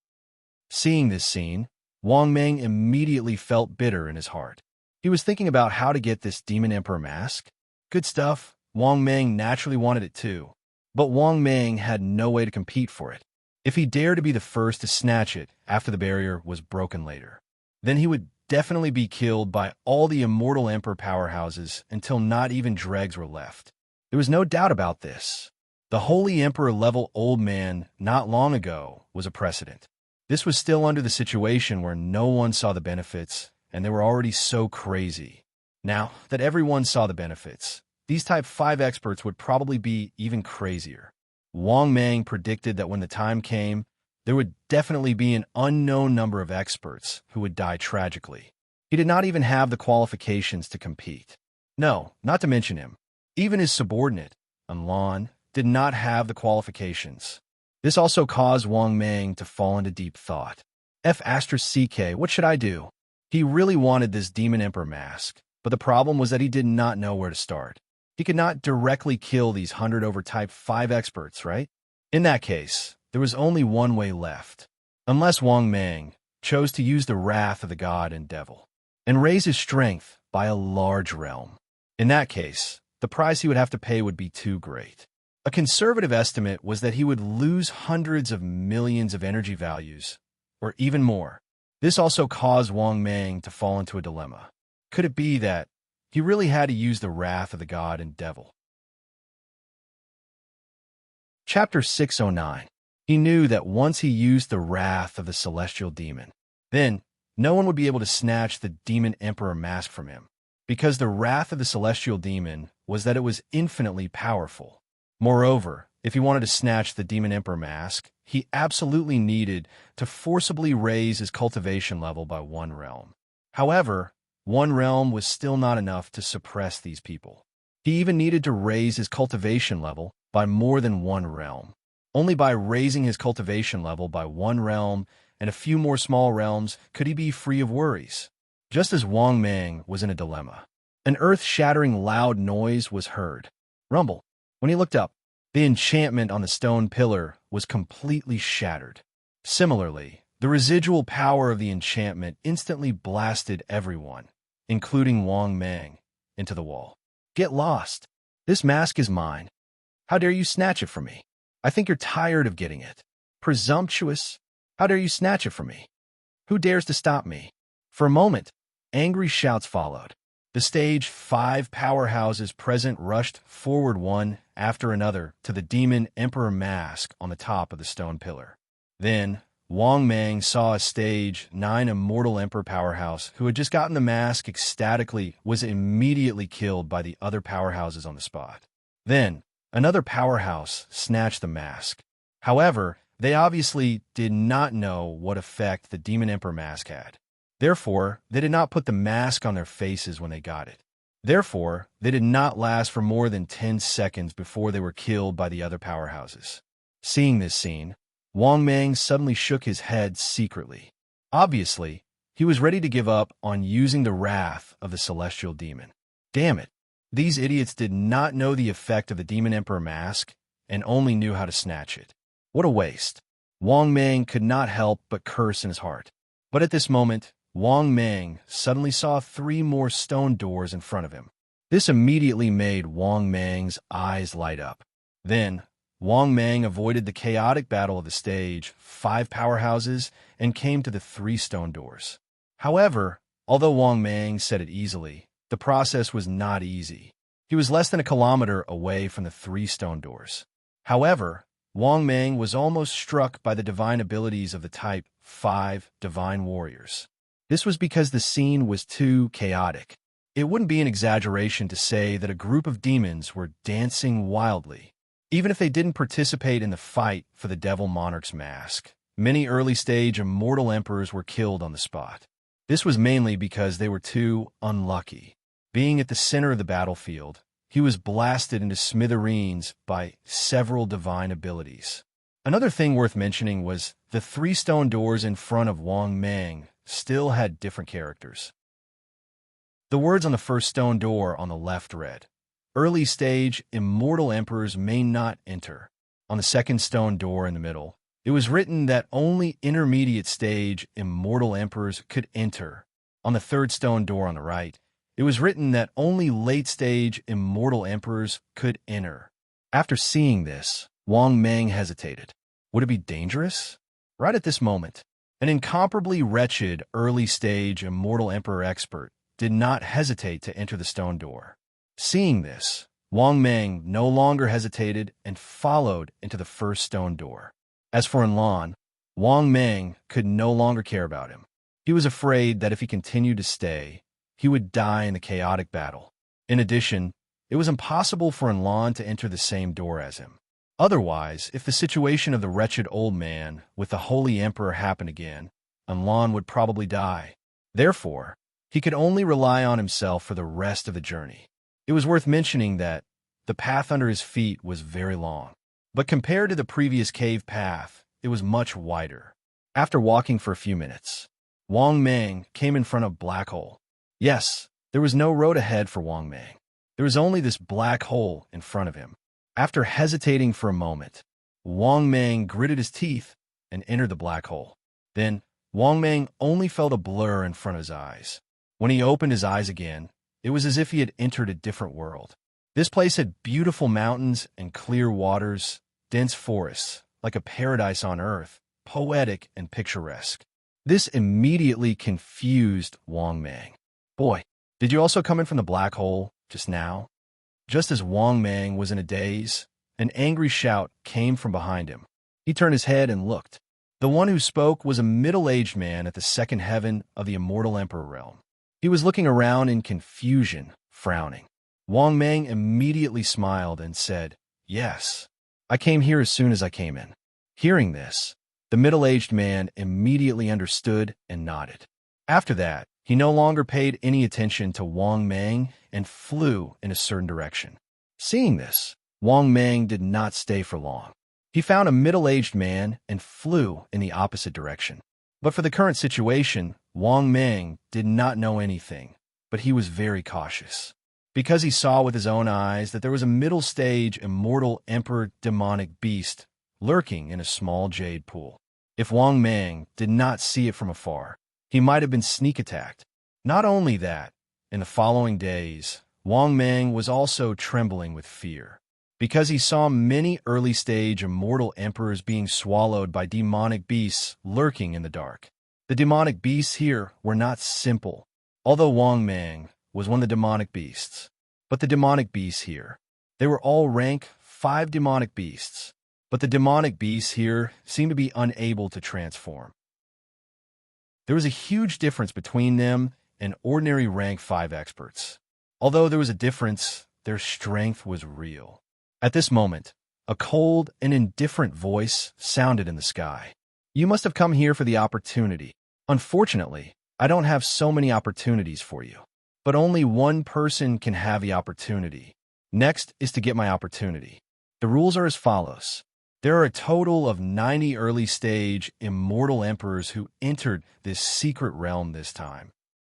Seeing this scene, Wang Mang immediately felt bitter in his heart. He was thinking about how to get this Demon Emperor mask. Good stuff, Wang Mang naturally wanted it too. But Wang Mang had no way to compete for it. If he dared to be the first to snatch it after the barrier was broken later, then he would definitely be killed by all the immortal emperor powerhouses until not even dregs were left. There was no doubt about this. The Holy Emperor-level old man not long ago was a precedent. This was still under the situation where no one saw the benefits, and they were already so crazy. Now that everyone saw the benefits, these Type 5 experts would probably be even crazier. Wang Mang predicted that when the time came, there would definitely be an unknown number of experts who would die tragically. He did not even have the qualifications to compete. No, not to mention him. Even his subordinate, Anlan, did not have the qualifications. This also caused Wang Mang to fall into deep thought. F***, what should I do? He really wanted this Demon Emperor mask, but the problem was that he did not know where to start. He could not directly kill these 100 over Type 5 experts, right? In that case, there was only one way left. Unless Wang Mang chose to use the wrath of the god and devil, and raise his strength by a large realm. In that case, the price he would have to pay would be too great. A conservative estimate was that he would lose hundreds of millions of energy values, or even more. This also caused Wang Mang to fall into a dilemma. Could it be that he really had to use the wrath of the god and devil? Chapter 609. He knew that once he used the wrath of the celestial demon, then no one would be able to snatch the Demon Emperor mask from him, because the wrath of the celestial demon was that it was infinitely powerful. Moreover, if he wanted to snatch the Demon Emperor mask, he absolutely needed to forcibly raise his cultivation level by 1 realm. However, 1 realm was still not enough to suppress these people. He even needed to raise his cultivation level by more than 1 realm. Only by raising his cultivation level by 1 realm and a few more small realms could he be free of worries. Just as Wang Mang was in a dilemma, an earth-shattering loud noise was heard. Rumble. When he looked up, the enchantment on the stone pillar was completely shattered. Similarly, the residual power of the enchantment instantly blasted everyone, including Wang Mang, into the wall. Get lost. This mask is mine. How dare you snatch it from me? I think you're tired of getting it. Presumptuous. How dare you snatch it from me? Who dares to stop me? For a moment, angry shouts followed. The stage 5 powerhouses present rushed forward one after another to the demon emperor mask on the top of the stone pillar. Then, Wang Mang saw a stage 9 immortal emperor powerhouse who had just gotten the mask ecstatically was immediately killed by the other powerhouses on the spot. Then, another powerhouse snatched the mask. However, they obviously did not know what effect the demon emperor mask had. Therefore, they did not put the mask on their faces when they got it. Therefore, they did not last for more than 10 seconds before they were killed by the other powerhouses. Seeing this scene, Wang Mang suddenly shook his head secretly. Obviously, he was ready to give up on using the wrath of the celestial demon. Damn it! These idiots did not know the effect of the demon emperor mask and only knew how to snatch it. What a waste! Wang Mang could not help but curse in his heart. But at this moment, Wang Mang suddenly saw 3 more stone doors in front of him. This immediately made Wang Mang's eyes light up. Then, Wang Mang avoided the chaotic battle of the stage 5 powerhouses and came to the 3 stone doors. However, although Wang Mang said it easily, the process was not easy. He was less than a kilometer away from the 3 stone doors. However, Wang Mang was almost struck by the divine abilities of the type 5 divine warriors. This was because the scene was too chaotic. It wouldn't be an exaggeration to say that a group of demons were dancing wildly. Even if they didn't participate in the fight for the Devil Monarch's mask, many early-stage immortal emperors were killed on the spot. This was mainly because they were too unlucky. Being at the center of the battlefield, he was blasted into smithereens by several divine abilities. Another thing worth mentioning was the 3 stone doors in front of Wang Mang still had different characters. The words on the first stone door on the left read, "Early stage immortal emperors may not enter." On the second stone door in the middle, it was written that only intermediate stage immortal emperors could enter. On the third stone door on the right, it was written that only late stage immortal emperors could enter. After seeing this, Wang Mang hesitated. Would it be dangerous? Right at this moment, an incomparably wretched early-stage immortal emperor expert did not hesitate to enter the stone door. Seeing this, Wang Mang no longer hesitated and followed into the first stone door. As for Enlan, Wang Mang could no longer care about him. He was afraid that if he continued to stay, he would die in the chaotic battle. In addition, it was impossible for Enlan to enter the same door as him. Otherwise, if the situation of the wretched old man with the Holy Emperor happened again, Enlan would probably die. Therefore, he could only rely on himself for the rest of the journey. It was worth mentioning that the path under his feet was very long, but compared to the previous cave path, it was much wider. After walking for a few minutes, Wang Mang came in front of a black hole. Yes, there was no road ahead for Wang Mang. There was only this black hole in front of him. After hesitating for a moment, Wang Mang gritted his teeth and entered the black hole. Then, Wang Mang only felt a blur in front of his eyes. When he opened his eyes again, it was as if he had entered a different world. This place had beautiful mountains and clear waters, dense forests, like a paradise on earth, poetic and picturesque. This immediately confused Wang Mang. Boy, did you also come in from the black hole just now? Just as Wang Mang was in a daze, an angry shout came from behind him. He turned his head and looked. The one who spoke was a middle-aged man at the second heaven of the immortal emperor realm. He was looking around in confusion, frowning. Wang Mang immediately smiled and said, "Yes, I came here as soon as I came in." Hearing this, the middle-aged man immediately understood and nodded. After that, he no longer paid any attention to Wang Mang and flew in a certain direction. Seeing this, Wang Mang did not stay for long. He found a middle-aged man and flew in the opposite direction. But for the current situation, Wang Mang did not know anything, but he was very cautious. Because he saw with his own eyes that there was a middle-stage immortal emperor demonic beast lurking in a small jade pool. If Wang Mang did not see it from afar, he might have been sneak attacked. Not only that, in the following days, Wang Mang was also trembling with fear, because he saw many early-stage immortal emperors being swallowed by demonic beasts lurking in the dark. The demonic beasts here were not simple. Although Wang Mang was one of the demonic beasts. But the demonic beasts here, they were all rank 5 demonic beasts. But the demonic beasts here seemed to be unable to transform. There was a huge difference between them and ordinary rank 5 experts. Although there was a difference, their strength was real. At this moment, a cold and indifferent voice sounded in the sky. You must have come here for the opportunity. Unfortunately, I don't have so many opportunities for you. But only one person can have the opportunity. Next is to get my opportunity. The rules are as follows. There are a total of 90 early-stage immortal emperors who entered this secret realm this time.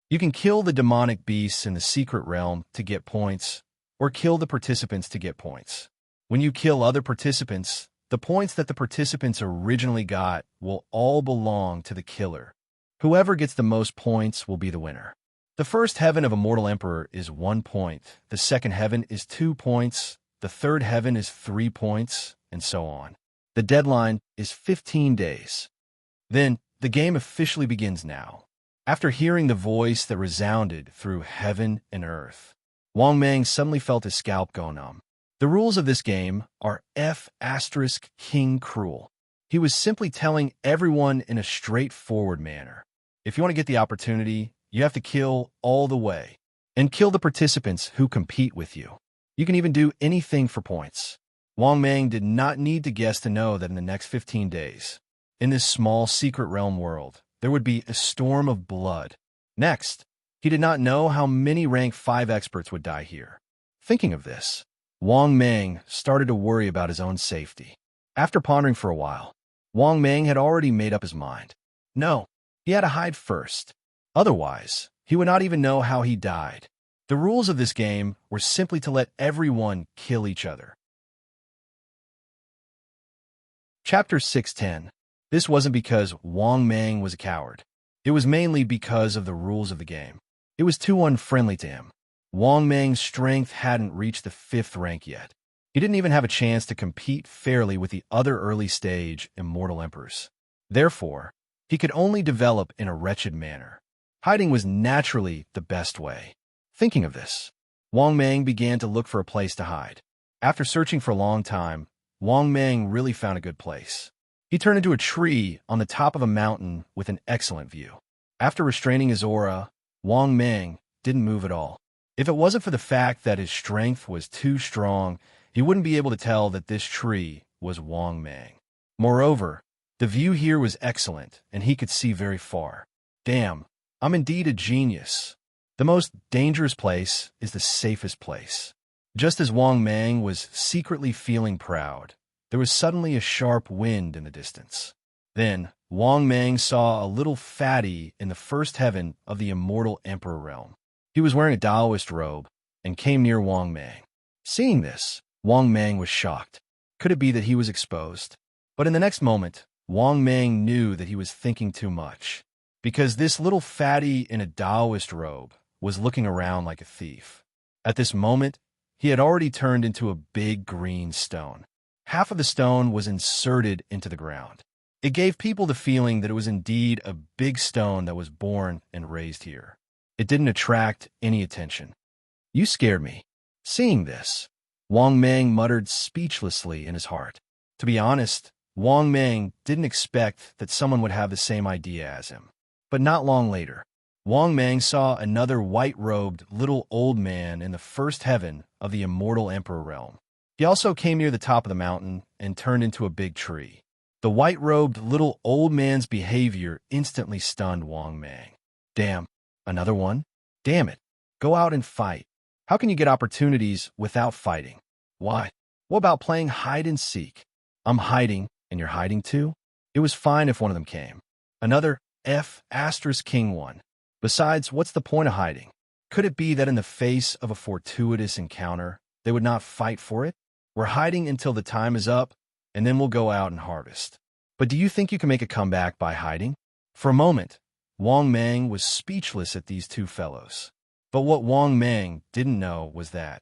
You can kill the demonic beasts in the secret realm to get points, or kill the participants to get points. When you kill other participants, the points that the participants originally got will all belong to the killer. Whoever gets the most points will be the winner. The first heaven of a mortal emperor is 1 point, the second heaven is 2 points, the third heaven is 3 points, and so on. The deadline is 15 days. Then, the game officially begins now. After hearing the voice that resounded through heaven and earth, Wang Mang suddenly felt his scalp go numb. The rules of this game are King Cruel. He was simply telling everyone in a straightforward manner. If you want to get the opportunity, you have to kill all the way, and kill the participants who compete with you. You can even do anything for points. Wang Mang did not need to guess to know that in the next 15 days, in this small secret realm world, there would be a storm of blood. Next, he did not know how many rank 5 experts would die here. Thinking of this, Wang Mang started to worry about his own safety. After pondering for a while, Wang Mang had already made up his mind. No, he had to hide first. Otherwise, he would not even know how he died. The rules of this game were simply to let everyone kill each other. Chapter 610. This wasn't because Wang Mang was a coward. It was mainly because of the rules of the game. It was too unfriendly to him. Wang Mang's strength hadn't reached the 5th rank yet. He didn't even have a chance to compete fairly with the other early-stage immortal emperors. Therefore, he could only develop in a wretched manner. Hiding was naturally the best way. Thinking of this, Wang Mang began to look for a place to hide. After searching for a long time, Wang Mang really found a good place. He turned into a tree on the top of a mountain with an excellent view. After restraining his aura, Wang Mang didn't move at all. If it wasn't for the fact that his strength was too strong, he wouldn't be able to tell that this tree was Wang Mang. Moreover, the view here was excellent, and he could see very far. Damn, I'm indeed a genius. The most dangerous place is the safest place. Just as Wang Mang was secretly feeling proud, there was suddenly a sharp wind in the distance. Then, Wang Mang saw a little fatty in the first heaven of the immortal emperor realm. He was wearing a Taoist robe and came near Wang Mang. Seeing this, Wang Mang was shocked. Could it be that he was exposed? But in the next moment, Wang Mang knew that he was thinking too much, because this little fatty in a Taoist robe was looking around like a thief. At this moment, he had already turned into a big green stone. Half of the stone was inserted into the ground. It gave people the feeling that it was indeed a big stone that was born and raised here. It didn't attract any attention. You scared me. Seeing this, Wang Mang muttered speechlessly in his heart. To be honest, Wang Mang didn't expect that someone would have the same idea as him. But not long later, Wang Mang saw another white-robed little old man in the first heaven of the immortal emperor realm. He also came near the top of the mountain and turned into a big tree. The white-robed little old man's behavior instantly stunned Wang Mang. Damn, another one? Damn it. Go out and fight. How can you get opportunities without fighting? Why? What about playing hide and seek? I'm hiding, and you're hiding too? It was fine if one of them came. Another King won. Besides, what's the point of hiding? Could it be that in the face of a fortuitous encounter, they would not fight for it? We're hiding until the time is up, and then we'll go out and harvest. But do you think you can make a comeback by hiding? For a moment, Wang Mang was speechless at these two fellows. But what Wang Mang didn't know was that,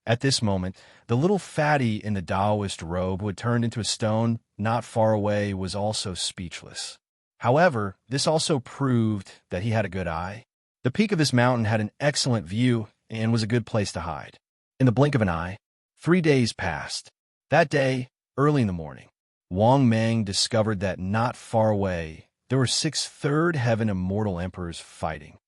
at this moment, the little fatty in the Taoist robe who had turned into a stone not far away was also speechless. However, this also proved that he had a good eye. The peak of this mountain had an excellent view and was a good place to hide. In the blink of an eye, 3 days passed. That day, early in the morning, Wang Mang discovered that not far away, there were 6 third heaven immortal emperors fighting.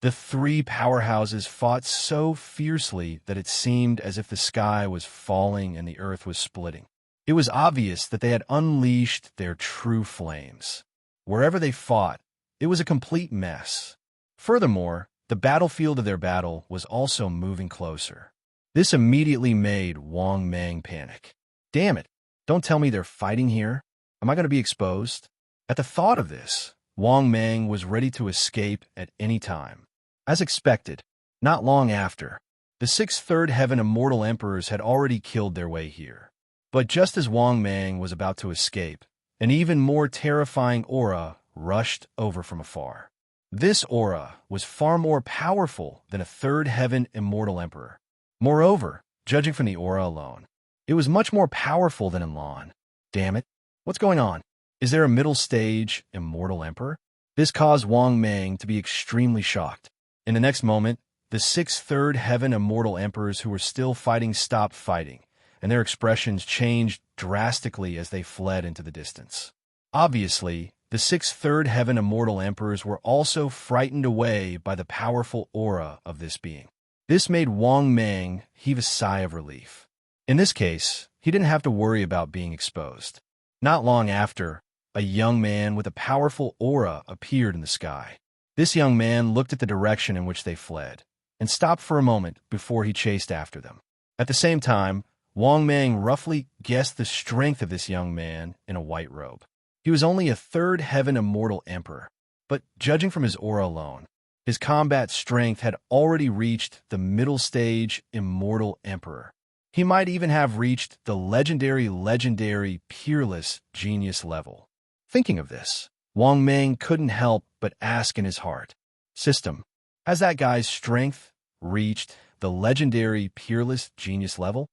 The 3 powerhouses fought so fiercely that it seemed as if the sky was falling and the earth was splitting. It was obvious that they had unleashed their true flames. Wherever they fought, it was a complete mess. Furthermore, the battlefield of their battle was also moving closer. This immediately made Wang Mang panic. Damn it, don't tell me they're fighting here. Am I going to be exposed? At the thought of this, Wang Mang was ready to escape at any time. As expected, not long after, the 6 third heaven immortal emperors had already killed their way here. But just as Wang Mang was about to escape, an even more terrifying aura rushed over from afar. This aura was far more powerful than a 3rd heaven immortal emperor. Moreover, judging from the aura alone, it was much more powerful than Enlon. Damn it, what's going on? Is there a middle stage immortal emperor? This caused Wang Mang to be extremely shocked. In the next moment, the 6 third heaven immortal emperors who were still fighting stopped fighting, and their expressions changed drastically as they fled into the distance. Obviously, the 6 third heaven immortal emperors were also frightened away by the powerful aura of this being. This made Wang Mang heave a sigh of relief. In this case, he didn't have to worry about being exposed. Not long after, a young man with a powerful aura appeared in the sky. This young man looked at the direction in which they fled, and stopped for a moment before he chased after them. At the same time, Wang Mang roughly guessed the strength of this young man in a white robe. He was only a 3rd heaven immortal emperor, but judging from his aura alone, his combat strength had already reached the middle stage immortal emperor. He might even have reached the legendary peerless genius level. Thinking of this, Wang Mang couldn't help but ask in his heart, "System, has that guy's strength reached the legendary peerless genius level?"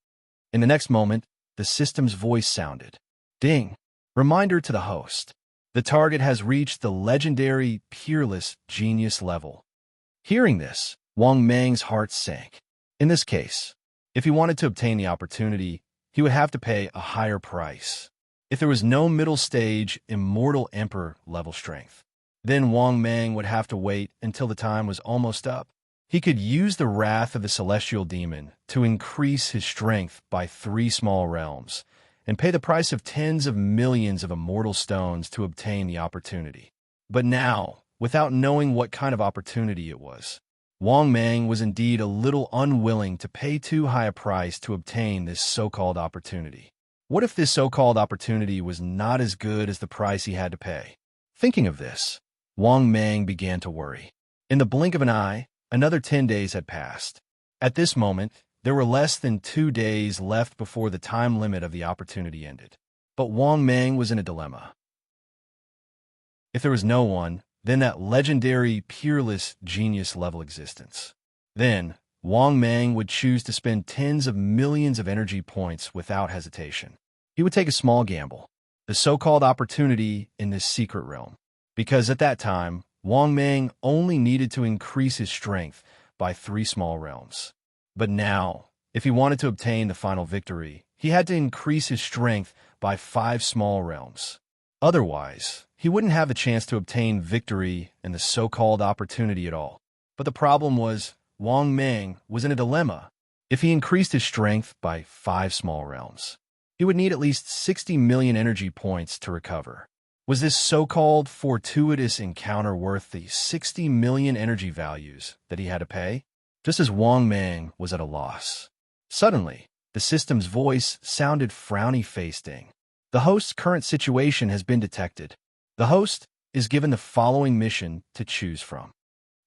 In the next moment, the system's voice sounded. Ding! Reminder to the host. The target has reached the legendary peerless genius level. Hearing this, Wang Mang's heart sank. In this case, if he wanted to obtain the opportunity, he would have to pay a higher price. If there was no middle stage immortal emperor level strength, then Wang Mang would have to wait until the time was almost up. He could use the wrath of the celestial demon to increase his strength by 3 small realms, and pay the price of tens of millions of immortal stones to obtain the opportunity. But now, without knowing what kind of opportunity it was, Wang Mang was indeed a little unwilling to pay too high a price to obtain this so-called opportunity. What if this so-called opportunity was not as good as the price he had to pay? Thinking of this, Wang Mang began to worry. In the blink of an eye, another 10 days had passed. At this moment, there were less than 2 days left before the time limit of the opportunity ended. But Wang Mang was in a dilemma. If there was no one, then that legendary peerless genius level existence. Then, Wang Mang would choose to spend tens of millions of energy points without hesitation. He would take a small gamble, the so-called opportunity in this secret realm, because at that time, Wang Mang only needed to increase his strength by 3 small realms. But now, if he wanted to obtain the final victory, he had to increase his strength by 5 small realms. Otherwise, he wouldn't have the chance to obtain victory in the so-called opportunity at all. But the problem was, Wang Mang was in a dilemma. If he increased his strength by 5 small realms, he would need at least 60 million energy points to recover. Was this so-called fortuitous encounter worth the 60 million energy values that he had to pay? Just as Wang Mang was at a loss, suddenly, the system's voice sounded frowny-faced. The host's current situation has been detected. The host is given the following mission to choose from.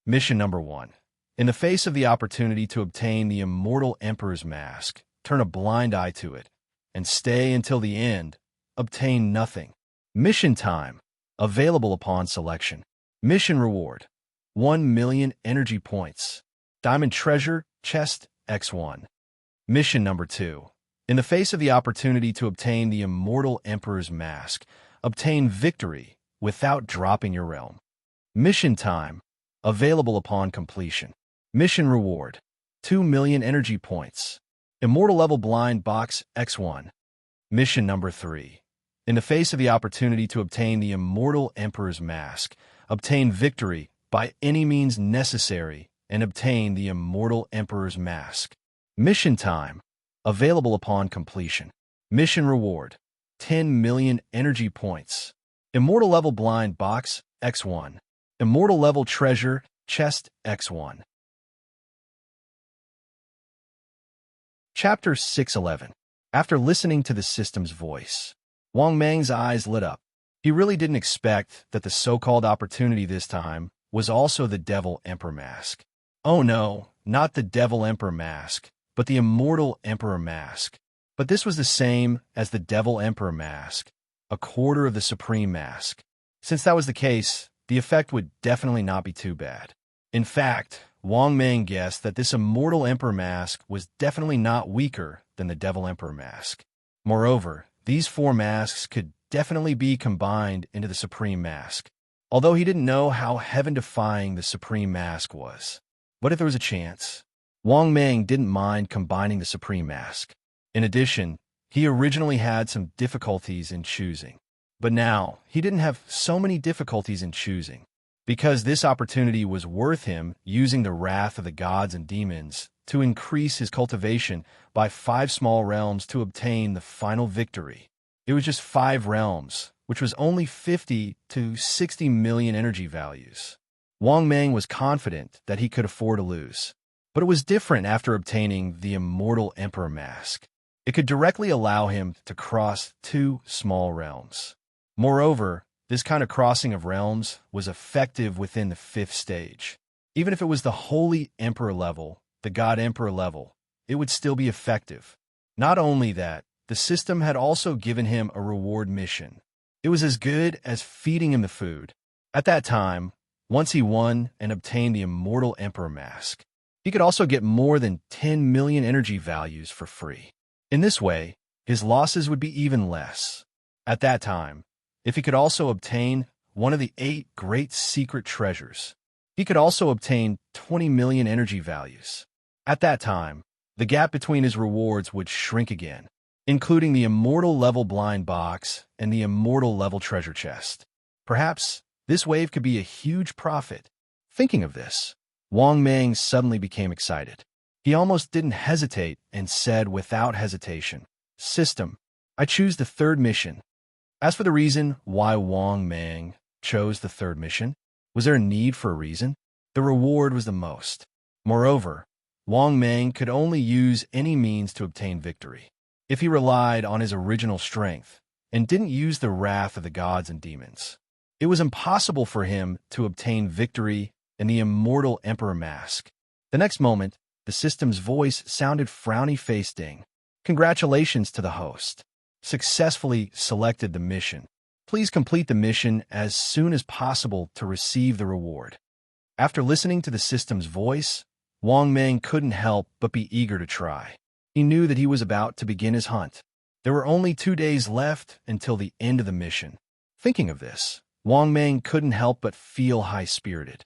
Mission number 1. In the face of the opportunity to obtain the Immortal Emperor's mask, turn a blind eye to it, and stay until the end. Obtain nothing. Mission time. Available upon selection. Mission reward. 1 million energy points. Diamond treasure, chest, X1. Mission number 2. In the face of the opportunity to obtain the Immortal Emperor's mask, obtain victory without dropping your realm. Mission time. Available upon completion. Mission reward. 2 million energy points. Immortal level blind box X1. Mission number 3. In the face of the opportunity to obtain the Immortal Emperor's Mask, obtain victory by any means necessary and obtain the Immortal Emperor's Mask. Mission time. Available upon completion. Mission reward. 10 million energy points. Immortal level blind box X1. Immortal level treasure chest X1. Chapter 611. After listening to the system's voice, Wang Mang's eyes lit up. He really didn't expect that the so-called opportunity this time was also the Devil Emperor Mask. Oh no, not the Devil Emperor Mask, but the Immortal Emperor Mask. But this was the same as the Devil Emperor Mask, a quarter of the Supreme Mask. Since that was the case, the effect would definitely not be too bad. In fact, Wang Mang guessed that this Immortal Emperor Mask was definitely not weaker than the Devil Emperor Mask. Moreover, these 4 masks could definitely be combined into the Supreme Mask, although he didn't know how heaven-defying the Supreme Mask was. What if there was a chance? Wang Mang didn't mind combining the Supreme Mask. In addition, he originally had some difficulties in choosing. But now, he didn't have so many difficulties in choosing, because this opportunity was worth him using the wrath of the gods and demons to increase his cultivation by 5 small realms to obtain the final victory. It was just 5 realms, which was only 50 to 60 million energy values. Wang Mang was confident that he could afford to lose. But it was different after obtaining the Immortal Emperor Mask. It could directly allow him to cross 2 small realms. Moreover, this kind of crossing of realms was effective within the 5th stage. Even if it was the Holy Emperor level, the God Emperor level, it would still be effective. Not only that, the system had also given him a reward mission. It was as good as feeding him the food. At that time, once he won and obtained the Immortal Emperor Mask, he could also get more than 10 million energy values for free. In this way, his losses would be even less. At that time, if he could also obtain one of the 8 great secret treasures, he could also obtain 20 million energy values. At that time, the gap between his rewards would shrink again, including the Immortal level blind box and the Immortal level treasure chest. Perhaps this wave could be a huge profit. Thinking of this, Wang Mang suddenly became excited. He almost didn't hesitate and said without hesitation, "System, I choose the 3rd mission." As for the reason why Wang Mang chose the 3rd mission, was there a need for a reason? The reward was the most. Moreover, Wang Mang could only use any means to obtain victory. If he relied on his original strength and didn't use the wrath of the gods and demons, it was impossible for him to obtain victory in the Immortal Emperor Mask. The next moment, the system's voice sounded frowny-faced ding. "Congratulations to the host. Successfully selected the mission. Please complete the mission as soon as possible to receive the reward." After listening to the system's voice, Wang Mang couldn't help but be eager to try. He knew that he was about to begin his hunt. There were only 2 days left until the end of the mission. Thinking of this, Wang Mang couldn't help but feel high-spirited.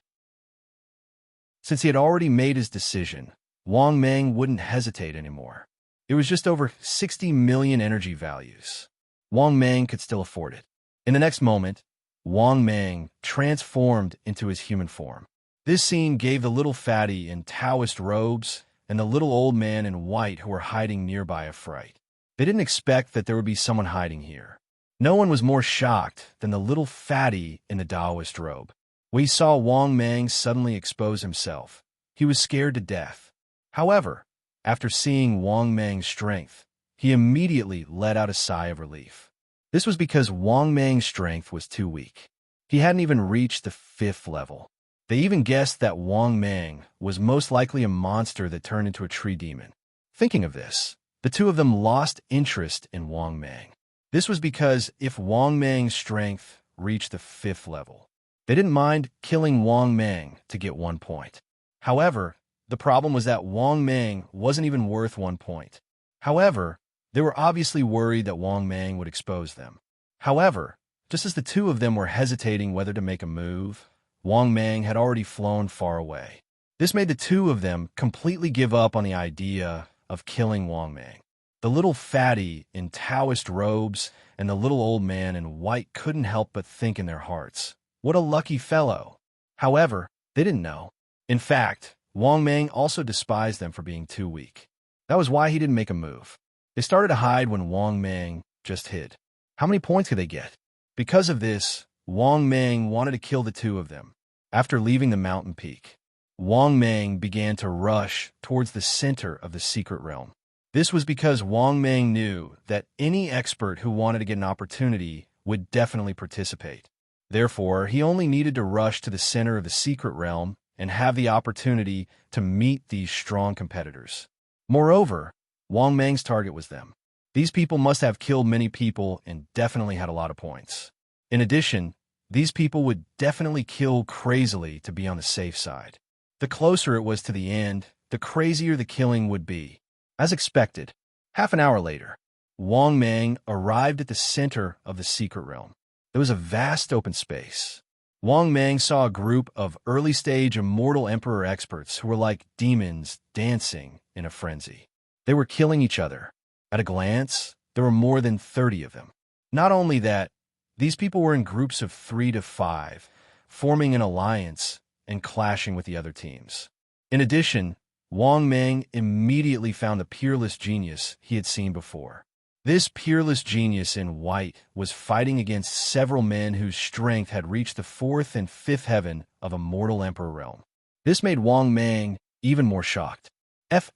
Since he had already made his decision, Wang Mang wouldn't hesitate anymore. It was just over 60 million energy values. Wang Mang could still afford it. In the next moment, Wang Mang transformed into his human form. This scene gave the little fatty in Taoist robes and the little old man in white who were hiding nearby a fright. They didn't expect that there would be someone hiding here. No one was more shocked than the little fatty in the Taoist robe. When he saw Wang Mang suddenly expose himself, he was scared to death. However, after seeing Wang Mang's strength, he immediately let out a sigh of relief. This was because Wang Mang's strength was too weak. He hadn't even reached the 5th level. They even guessed that Wang Mang was most likely a monster that turned into a tree demon. Thinking of this, the 2 of them lost interest in Wang Mang. This was because if Wang Mang's strength reached the 5th level, they didn't mind killing Wang Mang to get 1 point. However, the problem was that Wang Mang wasn't even worth 1 point. However, they were obviously worried that Wang Mang would expose them. However, just as the 2 of them were hesitating whether to make a move, Wang Mang had already flown far away. This made the two of them completely give up on the idea of killing Wang Mang. The little fatty in Taoist robes and the little old man in white couldn't help but think in their hearts, "What a lucky fellow." However, they didn't know. In fact, Wang Mang also despised them for being too weak. That was why he didn't make a move. They started to hide when Wang Mang just hid. How many points could they get? Because of this, Wang Mang wanted to kill the two of them. After leaving the mountain peak, Wang Mang began to rush towards the center of the secret realm. This was because Wang Mang knew that any expert who wanted to get an opportunity would definitely participate. Therefore, he only needed to rush to the center of the secret realm and have the opportunity to meet these strong competitors. Moreover, Wang Mang's target was them. These people must have killed many people and definitely had a lot of points. In addition, these people would definitely kill crazily to be on the safe side. The closer it was to the end, the crazier the killing would be. As expected, half an hour later, Wang Mang arrived at the center of the secret realm. There was a vast open space. Wang Mang saw a group of early-stage immortal emperor experts who were like demons dancing in a frenzy. They were killing each other. At a glance, there were more than 30 of them. Not only that, these people were in groups of 3 to 5, forming an alliance and clashing with the other teams. In addition, Wang Mang immediately found the peerless genius he had seen before. This peerless genius in white was fighting against several men whose strength had reached the 4th and 5th heaven of a mortal emperor realm. This made Wang Mang even more shocked. F***,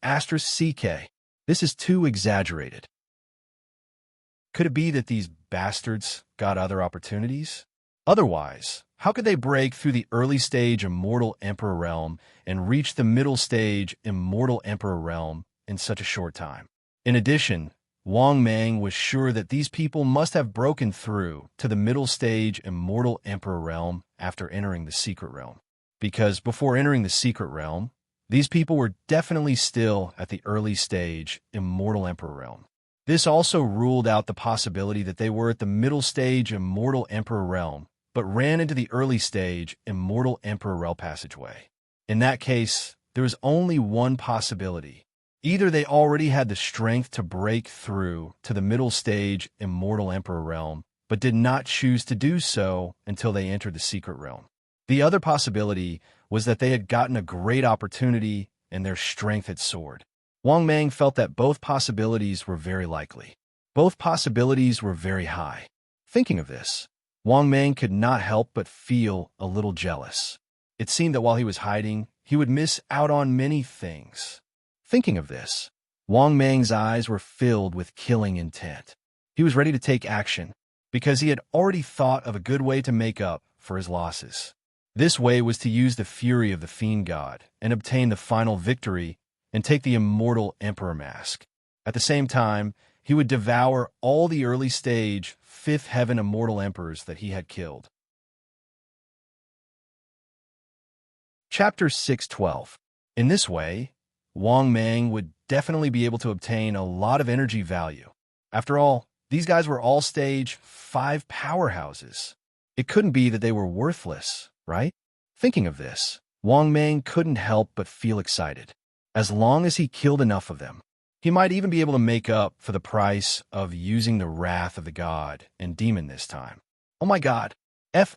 this is too exaggerated. Could it be that these bastards got other opportunities? Otherwise, how could they break through the early stage immortal emperor realm and reach the middle stage immortal emperor realm in such a short time? In addition, Wang Mang was sure that these people must have broken through to the middle stage immortal emperor realm after entering the secret realm. Because before entering the secret realm, these people were definitely still at the early stage immortal emperor realm. This also ruled out the possibility that they were at the middle stage immortal emperor realm, but ran into the early stage immortal emperor realm passageway. In that case, there was only one possibility. Either they already had the strength to break through to the middle stage immortal emperor realm, but did not choose to do so until they entered the secret realm. The other possibility was that they had gotten a great opportunity and their strength had soared. Wang Mang felt that both possibilities were very likely. Both possibilities were very high. Thinking of this, Wang Mang could not help but feel a little jealous. It seemed that while he was hiding, he would miss out on many things. Thinking of this, Wang Mang's eyes were filled with killing intent. He was ready to take action because he had already thought of a good way to make up for his losses. This way was to use the fury of the fiend god and obtain the final victory and take the immortal emperor mask. At the same time, he would devour all the early stage 5th heaven immortal emperors that he had killed. Chapter 6:12. In this way, Wang Mang would definitely be able to obtain a lot of energy value. After all, these guys were all stage 5 powerhouses. It couldn't be that they were worthless, right? Thinking of this, Wang Mang couldn't help but feel excited. As long as he killed enough of them, he might even be able to make up for the price of using the wrath of the god and demon this time. Oh my god, F***.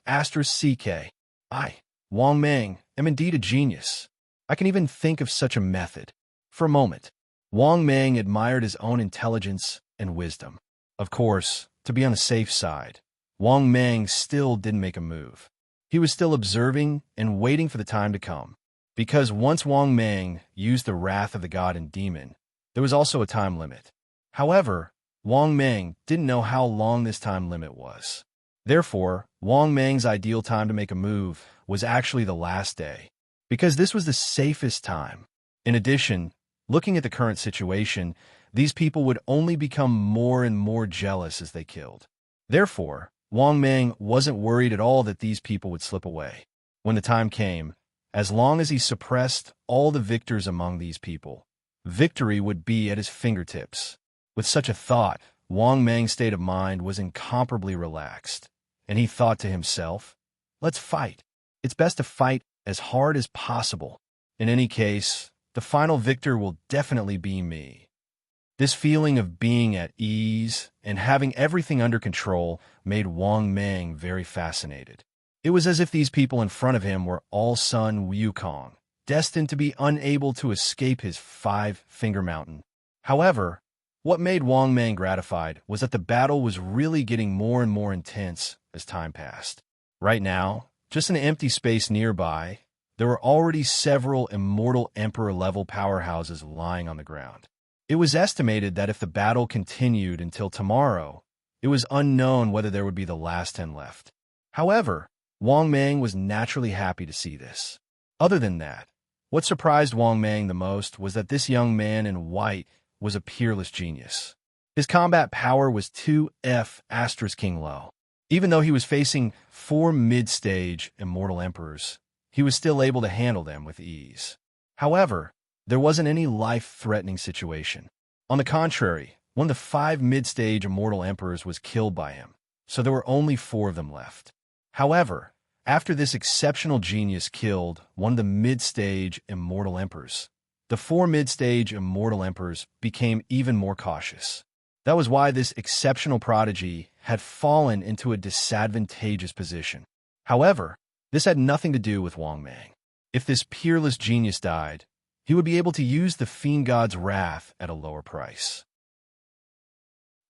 I, Wang Mang, am indeed a genius. I can even think of such a method. For a moment, Wang Mang admired his own intelligence and wisdom. Of course, to be on the safe side, Wang Mang still didn't make a move. He was still observing and waiting for the time to come. Because once Wang Mang used the wrath of the god and demon, there was also a time limit. However, Wang Mang didn't know how long this time limit was. Therefore, Wang Mang's ideal time to make a move was actually the last day, because this was the safest time. In addition, looking at the current situation, these people would only become more and more jealous as they killed. Therefore, Wang Mang wasn't worried at all that these people would slip away. When the time came, as long as he suppressed all the victors among these people, victory would be at his fingertips. With such a thought, Wang Mang's state of mind was incomparably relaxed, and he thought to himself, "Let's fight." It's best to fight as hard as possible. In any case, the final victor will definitely be me. This feeling of being at ease and having everything under control made Wang Mang very fascinated. It was as if these people in front of him were all Sun Wukong, destined to be unable to escape his five-finger mountain. However, what made Wang Mang gratified was that the battle was really getting more and more intense as time passed. Right now, just an empty space nearby, there were already several Immortal Emperor-level powerhouses lying on the ground. It was estimated that if the battle continued until tomorrow, it was unknown whether there would be the last 10 left. However, Wang Mang was naturally happy to see this. Other than that, what surprised Wang Mang the most was that this young man in white was a peerless genius. His combat power was 2F King low. Even though he was facing 4 mid-stage Immortal Emperors, he was still able to handle them with ease. However, there wasn't any life-threatening situation. On the contrary, one of the 5 mid-stage Immortal Emperors was killed by him, so there were only 4 of them left. However, after this exceptional genius killed one of the mid-stage Immortal Emperors, the 4 mid-stage Immortal Emperors became even more cautious. That was why this exceptional prodigy had fallen into a disadvantageous position. However, this had nothing to do with Wang Mang. If this peerless genius died, he would be able to use the Fiend God's wrath at a lower price.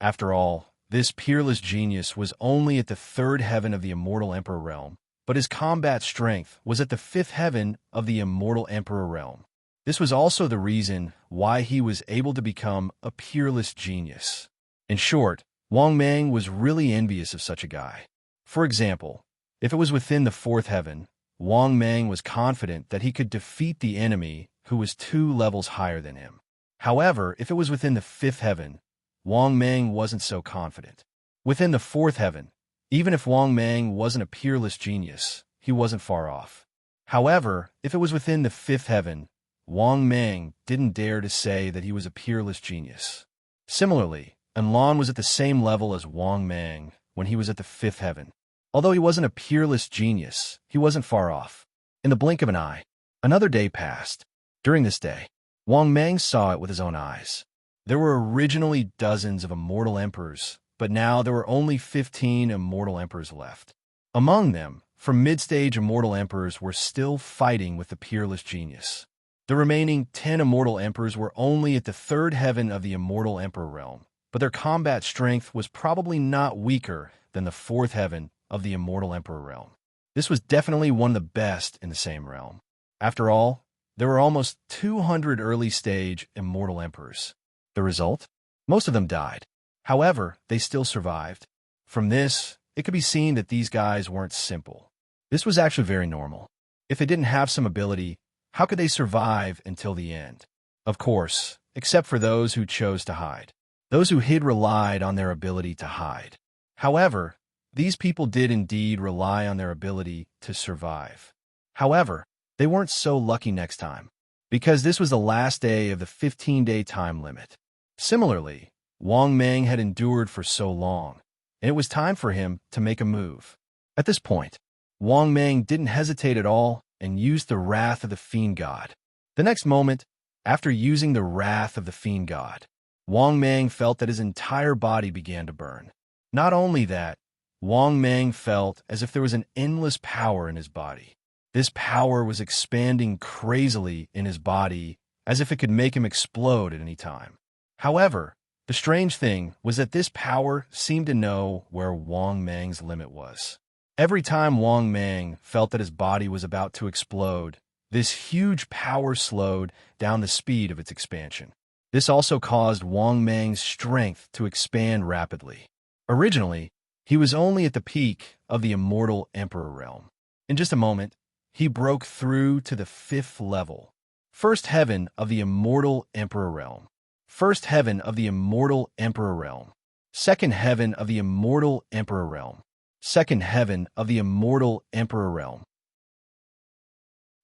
After all, this peerless genius was only at the 3rd heaven of the Immortal Emperor realm, but his combat strength was at the 5th heaven of the Immortal Emperor realm. This was also the reason why he was able to become a peerless genius. In short, Wang Mang was really envious of such a guy. For example, if it was within the 4th heaven, Wang Mang was confident that he could defeat the enemy who was 2 levels higher than him. However, if it was within the 5th heaven, Wang Mang wasn't so confident. Within the 4th heaven, even if Wang Mang wasn't a peerless genius, he wasn't far off. However, if it was within the 5th heaven, Wang Mang didn't dare to say that he was a peerless genius. Similarly, Enlon was at the same level as Wang Mang when he was at the 5th heaven. Although he wasn't a peerless genius, he wasn't far off. In the blink of an eye, another day passed. During this day, Wang Mang saw it with his own eyes. There were originally dozens of Immortal Emperors, but now there were only 15 Immortal Emperors left. Among them, from mid-stage Immortal Emperors were still fighting with the peerless genius. The remaining 10 Immortal Emperors were only at the 3rd heaven of the Immortal Emperor realm, but their combat strength was probably not weaker than the 4th heaven of the Immortal Emperor realm. This was definitely one of the best in the same realm. After all, there were almost 200 early-stage Immortal Emperors. The result? Most of them died. However, they still survived. From this, it could be seen that these guys weren't simple. This was actually very normal. If they didn't have some ability, how could they survive until the end? Of course, except for those who chose to hide. Those who hid relied on their ability to hide. However, these people did indeed rely on their ability to survive. However, they weren't so lucky next time, because this was the last day of the 15-day time limit. Similarly, Wang Mang had endured for so long, and it was time for him to make a move. At this point, Wang Mang didn't hesitate at all and used the wrath of the Fiend God. The next moment, after using the wrath of the Fiend God, Wang Mang felt that his entire body began to burn. Not only that, Wang Mang felt as if there was an endless power in his body. This power was expanding crazily in his body as if it could make him explode at any time. However, the strange thing was that this power seemed to know where Wang Mang's limit was. Every time Wang Mang felt that his body was about to explode, this huge power slowed down the speed of its expansion. This also caused Wang Mang's strength to expand rapidly. Originally, he was only at the peak of the Immortal Emperor realm. In just a moment, he broke through to the 5th level. 1st heaven of the Immortal Emperor realm. 1st heaven of the Immortal Emperor realm. 2nd heaven of the Immortal Emperor realm. 2nd heaven of the Immortal Emperor realm.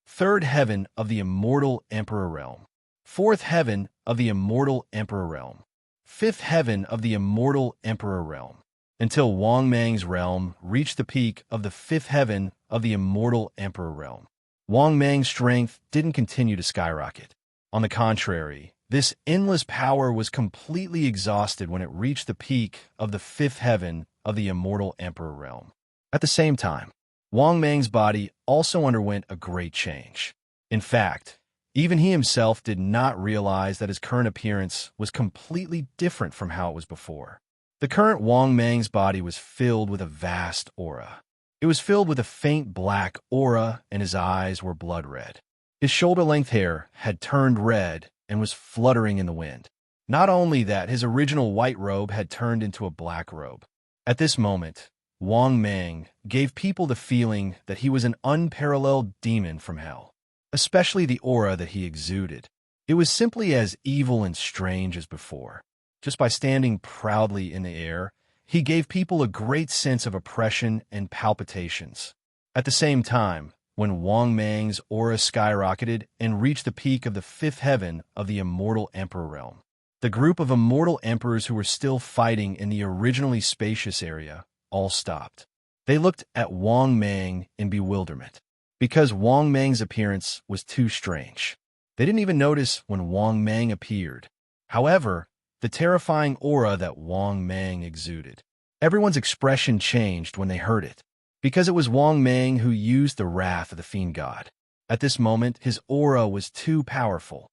3rd heaven of the Immortal Emperor realm. 4th heaven of the Immortal Emperor realm. 5th heaven of the Immortal Emperor realm. until Wang Mang's realm reached the peak of the fifth heaven of the immortal emperor realm. Wang Mang's strength didn't continue to skyrocket. On the contrary, this endless power was completely exhausted when it reached the peak of the fifth heaven of the immortal emperor realm. At the same time, Wang Mang's body also underwent a great change. In fact, even he himself did not realize that his current appearance was completely different from how it was before. The current Wang Mang's body was filled with a vast aura. It was filled with a faint black aura, and his eyes were blood red. His shoulder-length hair had turned red and was fluttering in the wind. Not only that, his original white robe had turned into a black robe. At this moment, Wang Mang gave people the feeling that he was an unparalleled demon from hell, especially the aura that he exuded. It was simply as evil and strange as before. Just by standing proudly in the air, he gave people a great sense of oppression and palpitations. At the same time, when Wang Mang's aura skyrocketed and reached the peak of the fifth heaven of the immortal emperor realm, the group of immortal emperors who were still fighting in the originally spacious area all stopped. They looked at Wang Mang in bewilderment, because Wang Mang's appearance was too strange. They didn't even notice when Wang Mang appeared. However, the terrifying aura that Wang Mang exuded, everyone's expression changed when they heard it, because it was Wang Mang who used the wrath of the fiend god. At this moment, his aura was too powerful.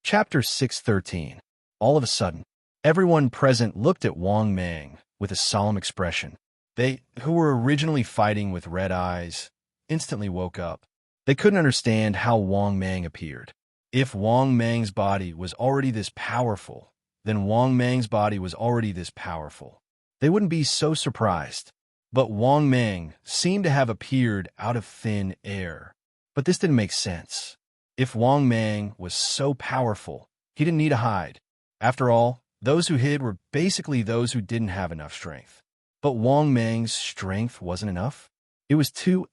Chapter 613. All of a sudden, everyone present looked at Wang Mang with a solemn expression. They, who were originally fighting with red eyes, instantly woke up. They couldn't understand how Wang Mang appeared. If Wang Mang's body was already this powerful, then Wang Mang's body was already this powerful. They wouldn't be so surprised. But Wang Mang seemed to have appeared out of thin air. But this didn't make sense. If Wang Mang was so powerful, he didn't need to hide. After all, those who hid were basically those who didn't have enough strength. But Wang Mang's strength wasn't enough. It was too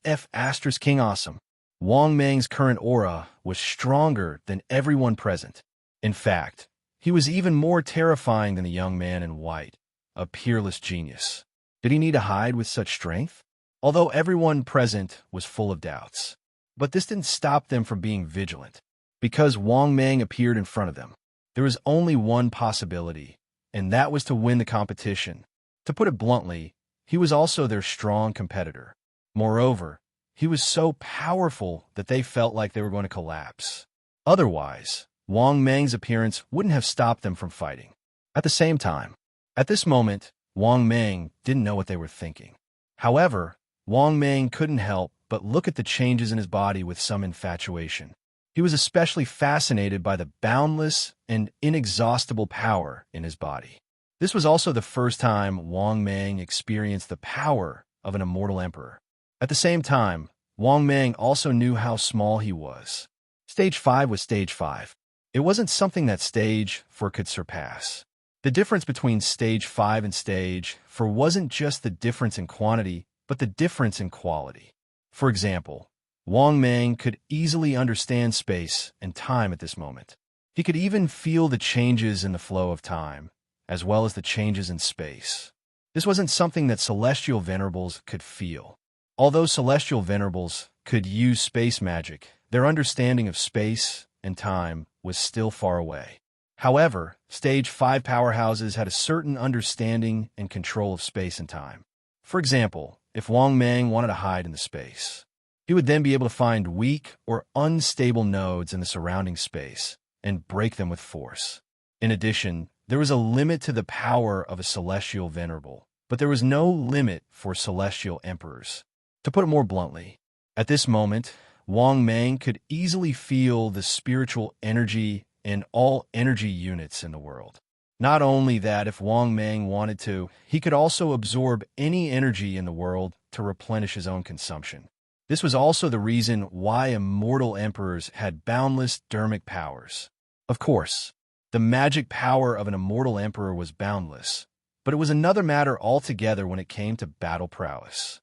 king awesome. Wang Mang's current aura was stronger than everyone present. In fact, he was even more terrifying than the young man in white, a peerless genius. Did he need to hide with such strength? Although everyone present was full of doubts. But this didn't stop them from being vigilant. Because Wang Mang appeared in front of them, there was only one possibility, and that was to win the competition. To put it bluntly, he was also their strong competitor. Moreover, he was so powerful that they felt like they were going to collapse. Otherwise, Wang Mang's appearance wouldn't have stopped them from fighting. At the same time, at this moment, Wang Mang didn't know what they were thinking. However, Wang Mang couldn't help but look at the changes in his body with some infatuation. He was especially fascinated by the boundless and inexhaustible power in his body. This was also the first time Wang Mang experienced the power of an immortal emperor. At the same time, Wang Mang also knew how small he was. Stage 5 was Stage 5. It wasn't something that Stage 4 could surpass. The difference between Stage 5 and Stage 4 wasn't just the difference in quantity, but the difference in quality. For example, Wang Mang could easily understand space and time at this moment. He could even feel the changes in the flow of time, as well as the changes in space. This wasn't something that celestial venerables could feel. Although celestial venerables could use space magic, their understanding of space and time was still far away. However, Stage 5 powerhouses had a certain understanding and control of space and time. For example, if Wang Mang wanted to hide in the space, he would then be able to find weak or unstable nodes in the surrounding space and break them with force. In addition, there was a limit to the power of a celestial venerable, but there was no limit for celestial emperors. To put it more bluntly, at this moment, Wang Mang could easily feel the spiritual energy in all energy units in the world. Not only that, if Wang Mang wanted to, he could also absorb any energy in the world to replenish his own consumption. This was also the reason why immortal emperors had boundless dermic powers. Of course, the magic power of an immortal emperor was boundless, but it was another matter altogether when it came to battle prowess.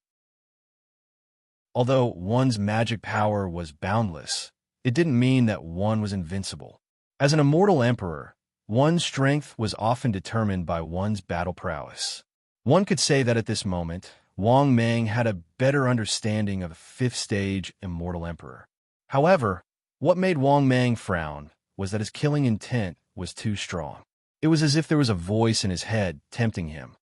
Although one's magic power was boundless, it didn't mean that one was invincible. As an immortal emperor, one's strength was often determined by one's battle prowess. One could say that at this moment, Wang Mang had a better understanding of the fifth-stage immortal emperor. However, what made Wang Mang frown was that his killing intent was too strong. It was as if there was a voice in his head tempting him.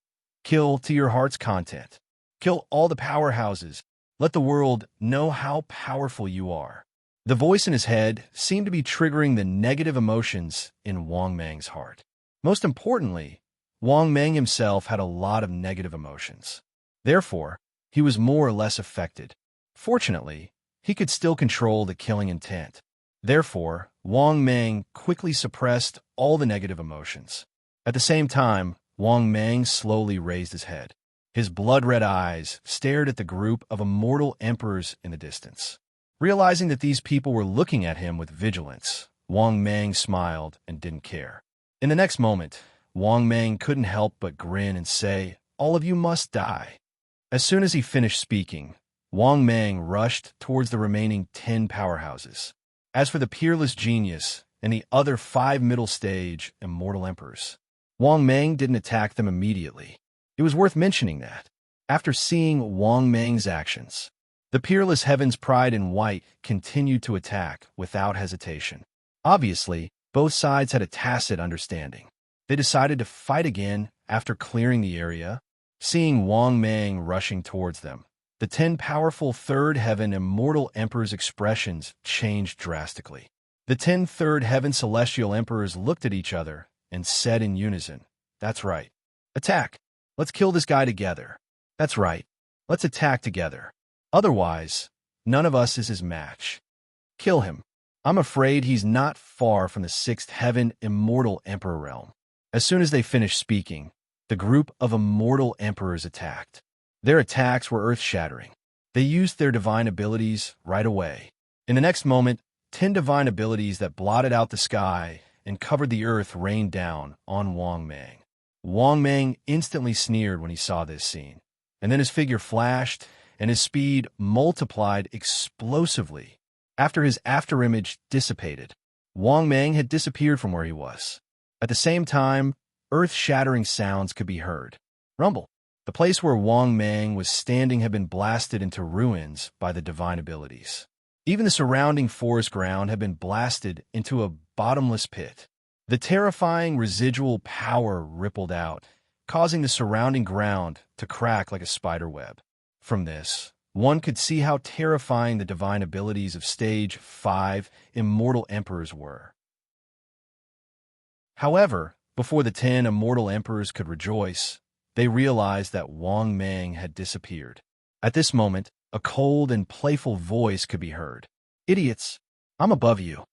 Kill to your heart's content. Kill all the powerhouses. Let the world know how powerful you are. The voice in his head seemed to be triggering the negative emotions in Wang Mang's heart. Most importantly, Wang Mang himself had a lot of negative emotions. Therefore, he was more or less affected. Fortunately, he could still control the killing intent. Therefore, Wang Mang quickly suppressed all the negative emotions. At the same time, Wang Mang slowly raised his head. His blood-red eyes stared at the group of immortal emperors in the distance. Realizing that these people were looking at him with vigilance, Wang Mang smiled and didn't care. In the next moment, Wang Mang couldn't help but grin and say, "All of you must die." As soon as he finished speaking, Wang Mang rushed towards the remaining 10 powerhouses. As for the peerless genius and the other 5 middle-stage immortal emperors, Wang Mang didn't attack them immediately. It was worth mentioning that, after seeing Wang Mang's actions, the peerless Heaven's Pride in White continued to attack without hesitation. Obviously, both sides had a tacit understanding. They decided to fight again after clearing the area. Seeing Wang Mang rushing towards them, the 10 powerful Third Heaven Immortal Emperors' expressions changed drastically. The 10 Third Heaven Celestial Emperors looked at each other and said in unison, "That's right. Attack. Let's kill this guy together. That's right. Let's attack together. Otherwise, none of us is his match. Kill him. I'm afraid he's not far from the 6th Heaven Immortal Emperor realm." As soon as they finished speaking, the group of immortal emperors attacked. Their attacks were earth-shattering. They used their divine abilities right away. In the next moment, 10 divine abilities that blotted out the sky and covered the earth rained down on Wang Mang. Wang Mang instantly sneered when he saw this scene, and then his figure flashed and his speed multiplied explosively. After his afterimage dissipated, Wang Mang had disappeared from where he was. At the same time, earth-shattering sounds could be heard. Rumble. The place where Wang Mang was standing had been blasted into ruins by the divine abilities. Even the surrounding forest ground had been blasted into a bottomless pit. The terrifying residual power rippled out, causing the surrounding ground to crack like a spider web. From this, one could see how terrifying the divine abilities of Stage 5 Immortal Emperors were. However, before the 10 Immortal Emperors could rejoice, they realized that Wang Mang had disappeared. At this moment, a cold and playful voice could be heard. "Idiots, I'm above you."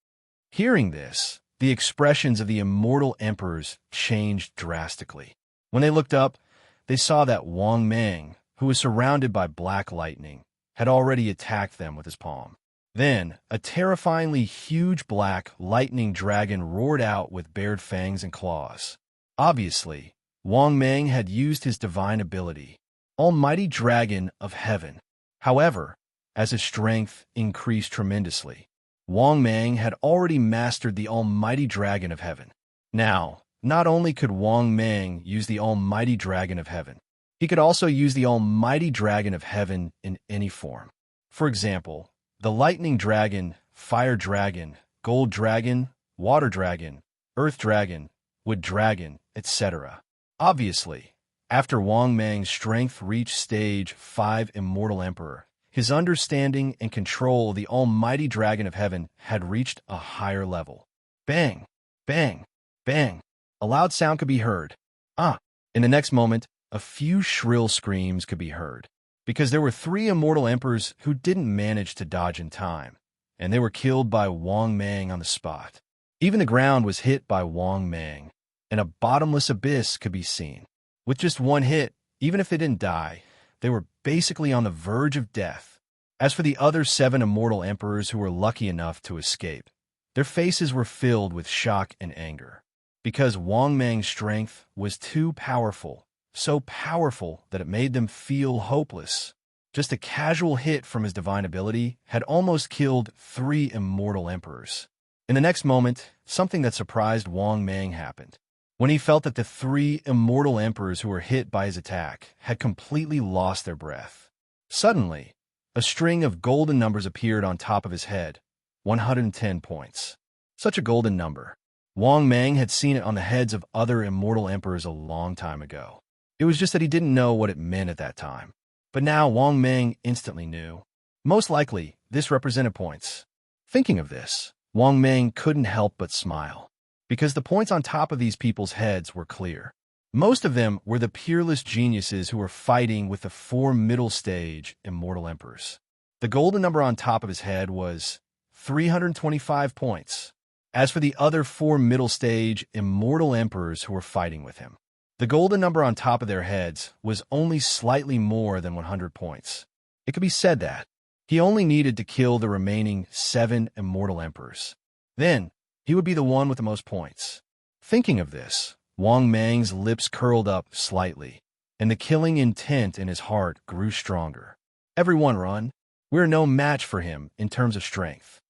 Hearing this, the expressions of the Immortal Emperors changed drastically. When they looked up, they saw that Wang Mang, who was surrounded by black lightning, had already attacked them with his palm. Then, a terrifyingly huge black lightning dragon roared out with bared fangs and claws. Obviously, Wang Mang had used his divine ability, Almighty Dragon of Heaven. However, as his strength increased tremendously, Wang Mang had already mastered the Almighty Dragon of Heaven. Now, not only could Wang Mang use the Almighty Dragon of Heaven, he could also use the Almighty Dragon of Heaven in any form. For example, the Lightning Dragon, Fire Dragon, Gold Dragon, Water Dragon, Earth Dragon, Wood Dragon, etc. Obviously, after Wang Mang's strength reached Stage 5 Immortal Emperor, his understanding and control of the Almighty Dragon of Heaven had reached a higher level. Bang! Bang! Bang! A loud sound could be heard. In the next moment, a few shrill screams could be heard, because there were 3 Immortal Emperors who didn't manage to dodge in time, and they were killed by Wang Mang on the spot. Even the ground was hit by Wang Mang, and a bottomless abyss could be seen. With just one hit, even if they didn't die, they were basically on the verge of death. As for the other 7 Immortal Emperors who were lucky enough to escape, their faces were filled with shock and anger, because Wang Mang's strength was too powerful, so powerful that it made them feel hopeless. Just a casual hit from his divine ability had almost killed 3 Immortal Emperors. In the next moment, something that surprised Wang Mang happened. When he felt that the three immortal emperors who were hit by his attack had completely lost their breath. Suddenly, a string of golden numbers appeared on top of his head, 110 points. Such a golden number. Wang Mang had seen it on the heads of other immortal emperors a long time ago. It was just that he didn't know what it meant at that time. But now Wang Mang instantly knew. Most likely, this represented points. Thinking of this, Wang Mang couldn't help but smile, because the points on top of these people's heads were clear. Most of them were the peerless geniuses who were fighting with the four middle stage immortal emperors. The golden number on top of his head was 325 points. As for the other four middle stage immortal emperors who were fighting with him, the golden number on top of their heads was only slightly more than 100 points. It could be said that he only needed to kill the remaining 7 immortal emperors. Then, he would be the one with the most points. Thinking of this, Wang Mang's lips curled up slightly, and the killing intent in his heart grew stronger. Everyone run. We're no match for him in terms of strength.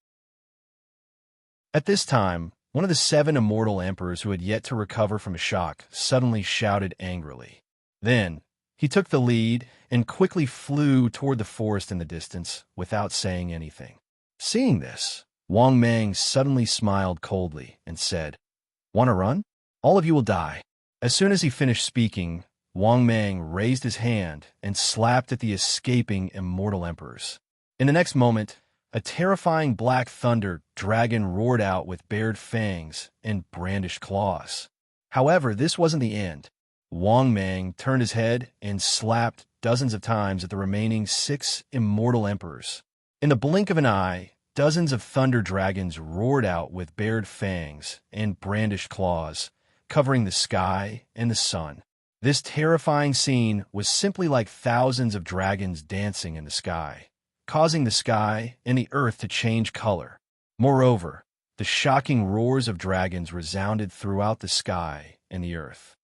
At this time, one of the 7 immortal emperors who had yet to recover from a shock suddenly shouted angrily. Then, he took the lead and quickly flew toward the forest in the distance without saying anything. Seeing this, Wang Mang suddenly smiled coldly and said, "Want to run? All of you will die." As soon as he finished speaking, Wang Mang raised his hand and slapped at the escaping immortal emperors. In the next moment, a terrifying black thunder dragon roared out with bared fangs and brandished claws. However, this wasn't the end. Wang Mang turned his head and slapped dozens of times at the remaining 6 immortal emperors. In the blink of an eye, dozens of thunder dragons roared out with bared fangs and brandished claws, covering the sky and the sun. This terrifying scene was simply like thousands of dragons dancing in the sky, causing the sky and the earth to change color. Moreover, the shocking roars of dragons resounded throughout the sky and the earth.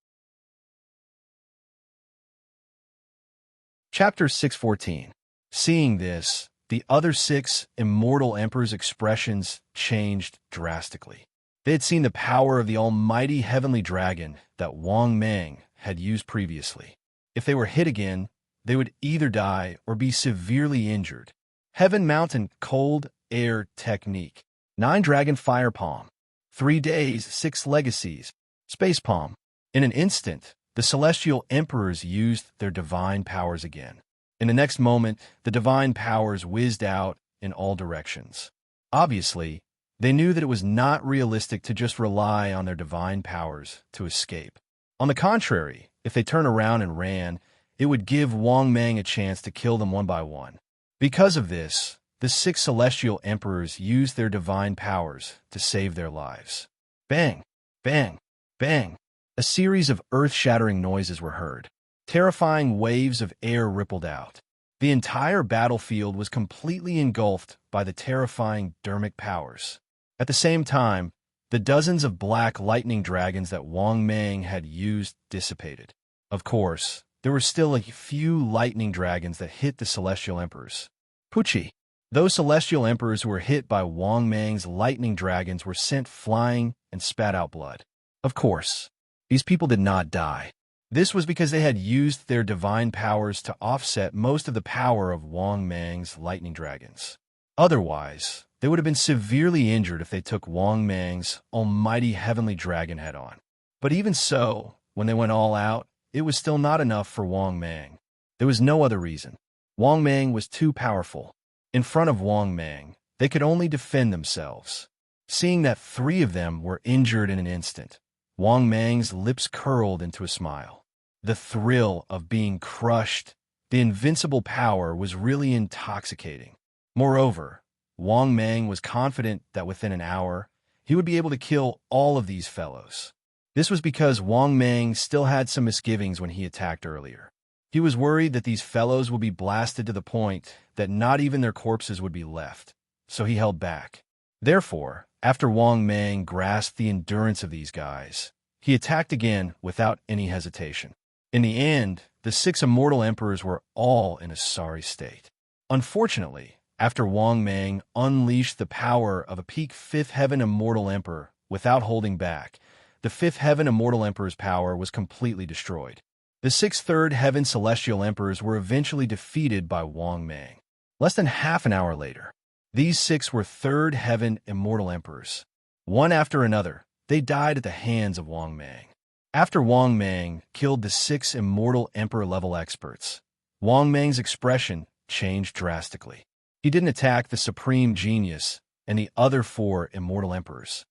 Chapter 614. Seeing this, the other 6 immortal emperors' expressions changed drastically. They had seen the power of the almighty heavenly dragon that Wang Mang had used previously. If they were hit again, they would either die or be severely injured. Heaven Mountain Cold Air Technique. 9 Dragon Fire Palm. 3 days, 6 legacies. Space Palm. In an instant, the celestial emperors used their divine powers again. In the next moment, the divine powers whizzed out in all directions. Obviously, they knew that it was not realistic to just rely on their divine powers to escape. On the contrary, if they turned around and ran, it would give Wang Mang a chance to kill them one by one. Because of this, the 6 celestial emperors used their divine powers to save their lives. Bang! Bang! Bang! A series of earth-shattering noises were heard. Terrifying waves of air rippled out. The entire battlefield was completely engulfed by the terrifying dermic powers. At the same time, the dozens of black lightning dragons that Wang Mang had used dissipated. Of course, there were still a few lightning dragons that hit the celestial emperors. Pucci. Those celestial emperors who were hit by Wang Mang's lightning dragons were sent flying and spat out blood. Of course, these people did not die. This was because they had used their divine powers to offset most of the power of Wang Mang's lightning dragons. Otherwise, they would have been severely injured if they took Wang Mang's almighty heavenly dragon head-on. But even so, when they went all out, it was still not enough for Wang Mang. There was no other reason. Wang Mang was too powerful. In front of Wang Mang, they could only defend themselves. Seeing that 3 of them were injured in an instant, Wang Mang's lips curled into a smile. The thrill of being crushed, the invincible power was really intoxicating. Moreover, Wang Mang was confident that within an hour, he would be able to kill all of these fellows. This was because Wang Mang still had some misgivings when he attacked earlier. He was worried that these fellows would be blasted to the point that not even their corpses would be left, so he held back. Therefore, after Wang Mang grasped the endurance of these guys, he attacked again without any hesitation. In the end, the 6 immortal emperors were all in a sorry state. Unfortunately, After Wang Mang unleashed the power of a peak Fifth Heaven Immortal Emperor without holding back, the Fifth Heaven Immortal Emperor's power was completely destroyed. The six Third Heaven Celestial Emperors were eventually defeated by Wang Mang. Less than half an hour later, these six were Third Heaven Immortal Emperors. One after another, they died at the hands of Wang Mang. After Wang Mang killed the six Immortal Emperor-level experts, Wang Mang's expression changed drastically. He didn't attack the Supreme Genius and the other four Immortal Emperors.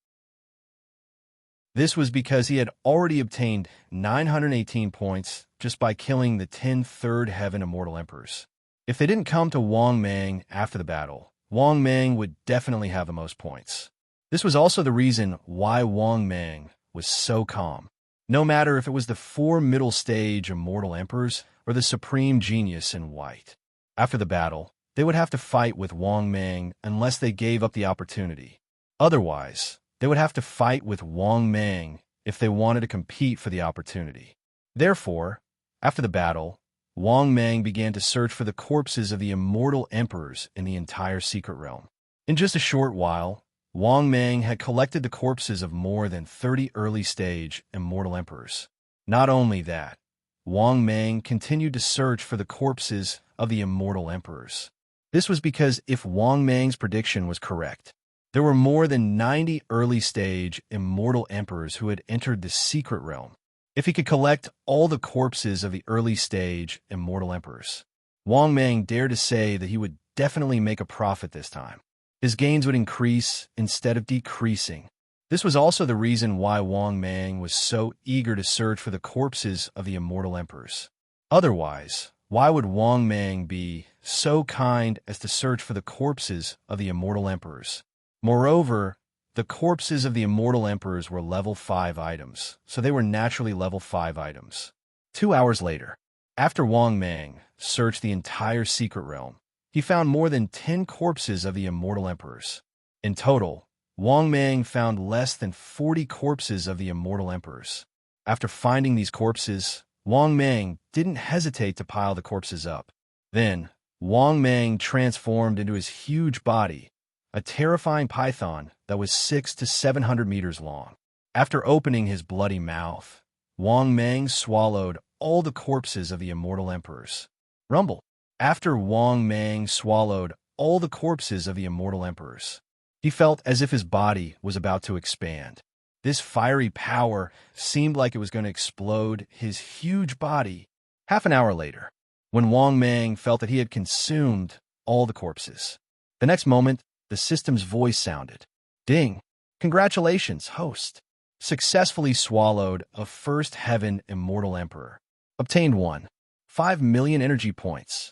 This was because he had already obtained 918 points just by killing the 10 Third Heaven Immortal Emperors. If they didn't come to Wang Mang after the battle, Wang Mang would definitely have the most points. This was also the reason why Wang Mang was so calm. No matter if it was the four middle stage Immortal Emperors or the Supreme Genius in white. After the battle, they would have to fight with Wang Mang unless they gave up the opportunity. Otherwise, they would have to fight with Wang Mang if they wanted to compete for the opportunity. Therefore, after the battle, Wang Mang began to search for the corpses of the Immortal Emperors in the entire secret realm. In just a short while, Wang Mang had collected the corpses of more than 30 early-stage Immortal Emperors. Not only that, Wang Mang continued to search for the corpses of the Immortal Emperors. This was because if Wang Mang's prediction was correct, there were more than 90 early-stage Immortal Emperors who had entered the secret realm. If he could collect all the corpses of the early-stage Immortal Emperors, Wang Mang dared to say that he would definitely make a profit this time. His gains would increase instead of decreasing. This was also the reason why Wang Mang was so eager to search for the corpses of the Immortal Emperors. Otherwise, why would Wang Mang be so kind as to search for the corpses of the Immortal Emperors? Moreover, the corpses of the Immortal Emperors were level 5 items, so they were naturally level 5 items. 2 hours later, after Wang Mang searched the entire secret realm, he found more than 10 corpses of the Immortal Emperors. In total, Wang Mang found less than 40 corpses of the Immortal Emperors. After finding these corpses, Wang Mang didn't hesitate to pile the corpses up. Then, Wang Mang transformed into his huge body, a terrifying python that was 600 to 700 meters long. After opening his bloody mouth, Wang Mang swallowed all the corpses of the Immortal Emperors. Rumble. After Wang Mang swallowed all the corpses of the Immortal Emperors, he felt as if his body was about to expand. This fiery power seemed like it was going to explode his huge body. Half an hour later, when Wang Mang felt that he had consumed all the corpses, the next moment, the system's voice sounded. Ding! Congratulations, host. Successfully swallowed a First Heaven Immortal Emperor. Obtained 5 million energy points.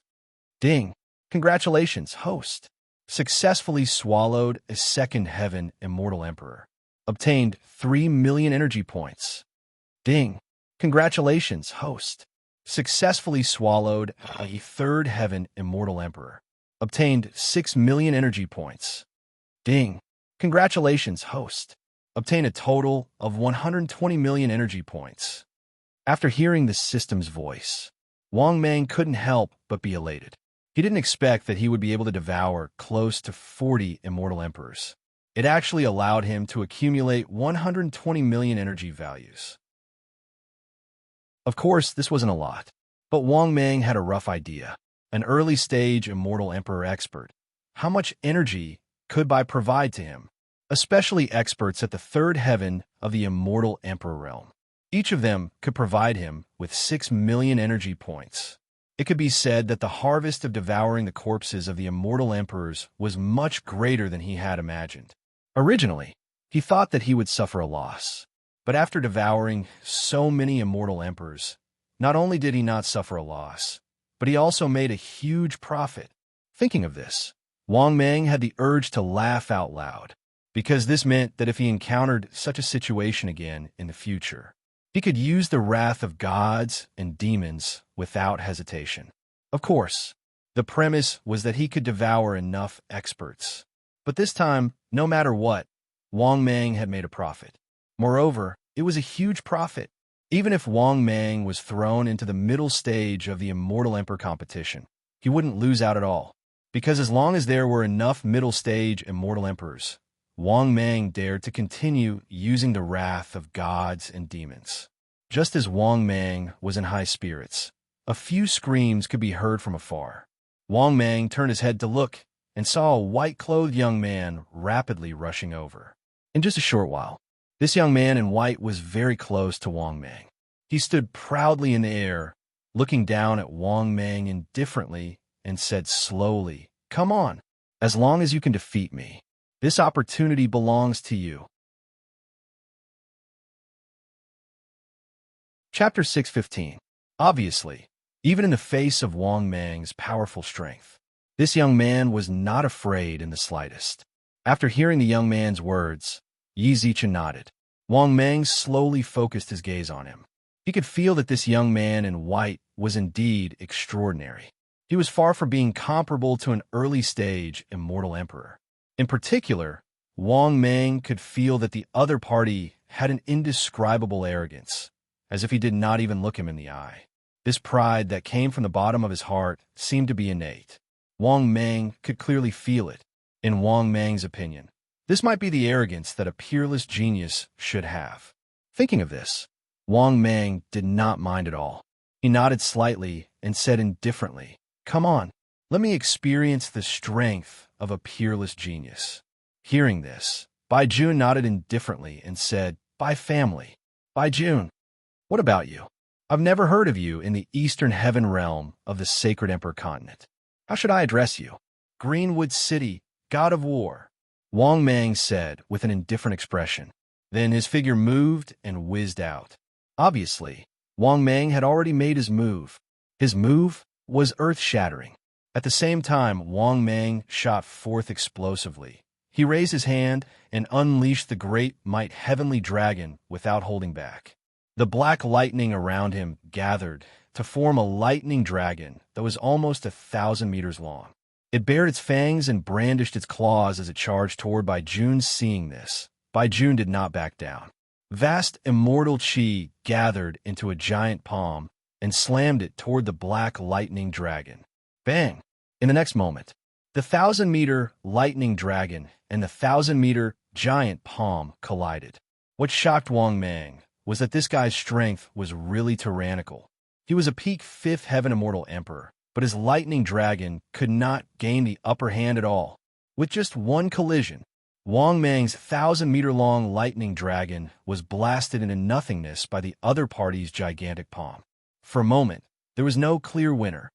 Ding! Congratulations, host. Successfully swallowed a Second Heaven Immortal Emperor. Obtained 3 million energy points. Ding! Congratulations, host. Successfully swallowed a Third Heaven Immortal Emperor. Obtained 6 million energy points. Ding! Congratulations, host. Obtained a total of 120 million energy points. After hearing the system's voice, Wang Mang couldn't help but be elated. He didn't expect that he would be able to devour close to 40 Immortal Emperors. It actually allowed him to accumulate 120 million energy values. Of course, this wasn't a lot, but Wang Mang had a rough idea. An early-stage Immortal Emperor expert. How much energy could I provide to him? Especially experts at the third heaven of the Immortal Emperor realm. Each of them could provide him with 6 million energy points. It could be said that the harvest of devouring the corpses of the Immortal Emperors was much greater than he had imagined. Originally, he thought that he would suffer a loss. But after devouring so many Immortal Emperors, not only did he not suffer a loss, but he also made a huge profit. Thinking of this, Wang Mang had the urge to laugh out loud, because this meant that if he encountered such a situation again in the future, he could use the wrath of gods and demons without hesitation. Of course, the premise was that he could devour enough experts. But this time, no matter what, Wang Mang had made a profit. Moreover, it was a huge profit. Even if Wang Mang was thrown into the middle stage of the Immortal Emperor competition, he wouldn't lose out at all. Because as long as there were enough middle-stage immortal emperors, Wang Mang dared to continue using the wrath of gods and demons. Just as Wang Mang was in high spirits, a few screams could be heard from afar. Wang Mang turned his head to look and saw a white-clothed young man rapidly rushing over. In just a short while, this young man in white was very close to Wang Mang. He stood proudly in the air, looking down at Wang Mang indifferently, and said slowly, "Come on, as long as you can defeat me. This opportunity belongs to you." Chapter 6:15. Obviously, even in the face of Wang Mang's powerful strength, this young man was not afraid in the slightest. After hearing the young man's words, Yi Zichen nodded. Wang Mang slowly focused his gaze on him. He could feel that this young man in white was indeed extraordinary. He was far from being comparable to an early-stage immortal emperor. In particular, Wang Mang could feel that the other party had an indescribable arrogance, as if he did not even look him in the eye. This pride that came from the bottom of his heart seemed to be innate. Wang Mang could clearly feel it. In Wang Mang's opinion, this might be the arrogance that a peerless genius should have. Thinking of this, Wang Mang did not mind at all. He nodded slightly and said indifferently, "Come on, let me experience the strength of a peerless genius." Hearing this, Bai Jun nodded indifferently and said, "Bai family. Bai Jun, what about you? I've never heard of you in the Eastern Heaven realm of the Sacred Emperor continent. How should I address you?" "Greenwood City, God of War," Wang Mang said with an indifferent expression. Then his figure moved and whizzed out. Obviously, Wang Mang had already made his move. His move was earth-shattering. At the same time, Wang Mang shot forth explosively. He raised his hand and unleashed the great might heavenly dragon without holding back. The black lightning around him gathered to form a lightning dragon that was almost 1,000 meters long. It bared its fangs and brandished its claws as it charged toward Bai Jun. Seeing this, Bai Jun did not back down. Vast immortal chi gathered into a giant palm and slammed it toward the black lightning dragon. Bang! In the next moment, the 1,000-meter lightning dragon and the 1,000-meter giant palm collided. What shocked Wang Mang was that this guy's strength was really tyrannical. He was a peak 5th Heaven Immortal Emperor, but his lightning dragon could not gain the upper hand at all. With just one collision, Wang Mang's 1,000-meter-long lightning dragon was blasted into nothingness by the other party's gigantic palm. For a moment, there was no clear winner.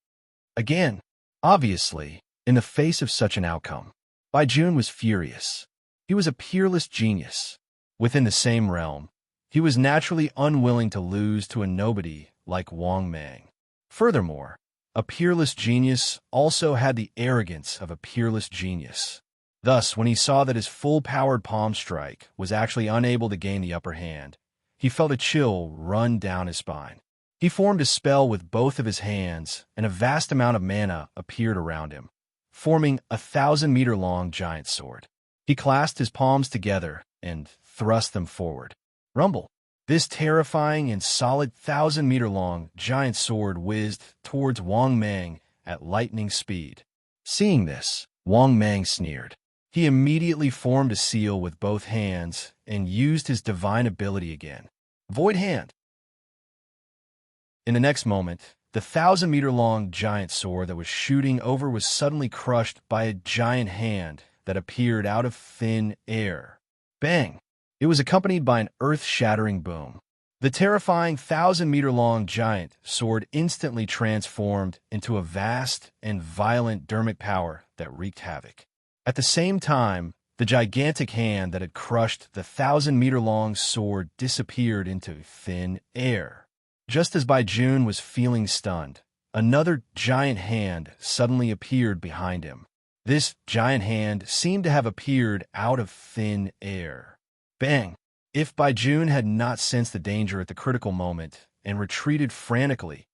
Again, obviously, in the face of such an outcome, Bai Jun was furious. He was a peerless genius. Within the same realm, he was naturally unwilling to lose to a nobody like Wang Mang. Furthermore, a peerless genius also had the arrogance of a peerless genius. Thus, when he saw that his full-powered palm strike was actually unable to gain the upper hand, he felt a chill run down his spine. He formed a spell with both of his hands, and a vast amount of mana appeared around him, forming a 1,000-meter-long giant sword. He clasped his palms together and thrust them forward. Rumble! This terrifying and solid 1,000-meter-long giant sword whizzed towards Wang Mang at lightning speed. Seeing this, Wang Mang sneered. He immediately formed a seal with both hands and used his divine ability again. Void Hand! In the next moment, the 1,000-meter-long giant sword that was shooting over was suddenly crushed by a giant hand that appeared out of thin air. Bang! It was accompanied by an earth-shattering boom. The terrifying 1,000-meter-long giant sword instantly transformed into a vast and violent dermic power that wreaked havoc. At the same time, the gigantic hand that had crushed the 1,000-meter-long sword disappeared into thin air. Just as Bai Jun was feeling stunned, another giant hand suddenly appeared behind him. This giant hand seemed to have appeared out of thin air. Bang! If Bai Jun had not sensed the danger at the critical moment and retreated frantically,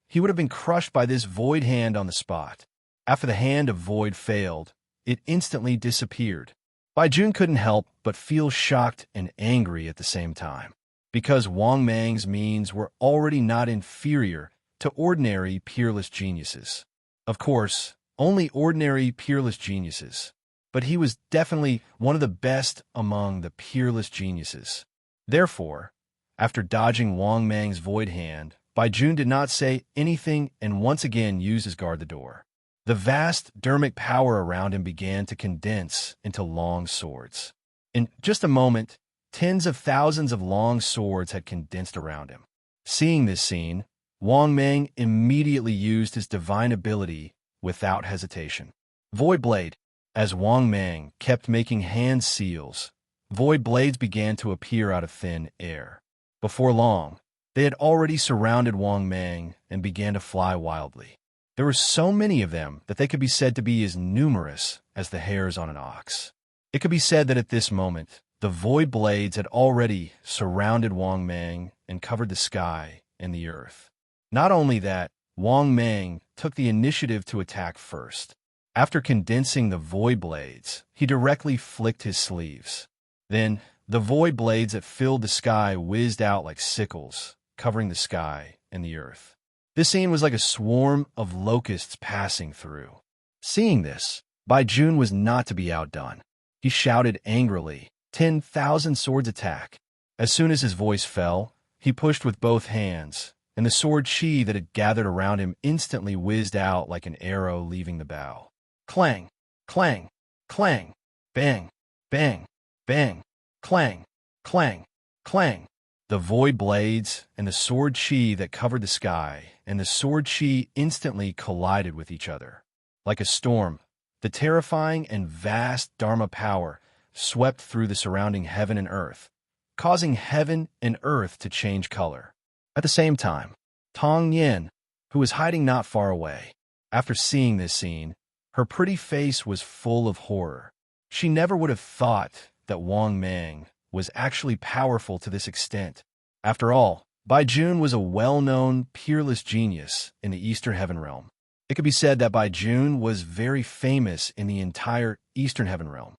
he would have been crushed by this void hand on the spot. After the hand of void failed, it instantly disappeared. Bai Jun couldn't help but feel shocked and angry at the same time, because Wang Mang's means were already not inferior to ordinary peerless geniuses. Of course, only ordinary, peerless geniuses. But he was definitely one of the best among the peerless geniuses. Therefore, after dodging Wang Mang's void hand, Bai Jun did not say anything and once again used his guard the door. The vast dermic power around him began to condense into long swords. In just a moment, tens of thousands of long swords had condensed around him. Seeing this scene, Wang Mang immediately used his divine ability without hesitation. Void Blade. As Wang Mang kept making hand seals, void blades began to appear out of thin air. Before long, they had already surrounded Wang Mang and began to fly wildly. There were so many of them that they could be said to be as numerous as the hairs on an ox. It could be said that at this moment, the void blades had already surrounded Wang Mang and covered the sky and the earth. Not only that, Wang Mang took the initiative to attack first. After condensing the void blades, he directly flicked his sleeves. Then, the void blades that filled the sky whizzed out like sickles, covering the sky and the earth. This scene was like a swarm of locusts passing through. Seeing this, Bai Jun was not to be outdone. He shouted angrily, 10,000 swords attack. As soon as his voice fell, he pushed with both hands, and the sword chi that had gathered around him instantly whizzed out like an arrow leaving the bow. Clang, clang, clang, bang, bang, bang, clang, clang, clang. The void blades and the sword chi that covered the sky and the sword chi instantly collided with each other. Like a storm, the terrifying and vast Dharma power swept through the surrounding heaven and earth, causing heaven and earth to change color. At the same time, Tong Yin, who was hiding not far away, after seeing this scene, her pretty face was full of horror. She never would have thought that Wang Mang was actually powerful to this extent. After all, Bai Jun was a well-known, peerless genius in the Eastern Heaven Realm. It could be said that Bai Jun was very famous in the entire Eastern Heaven Realm.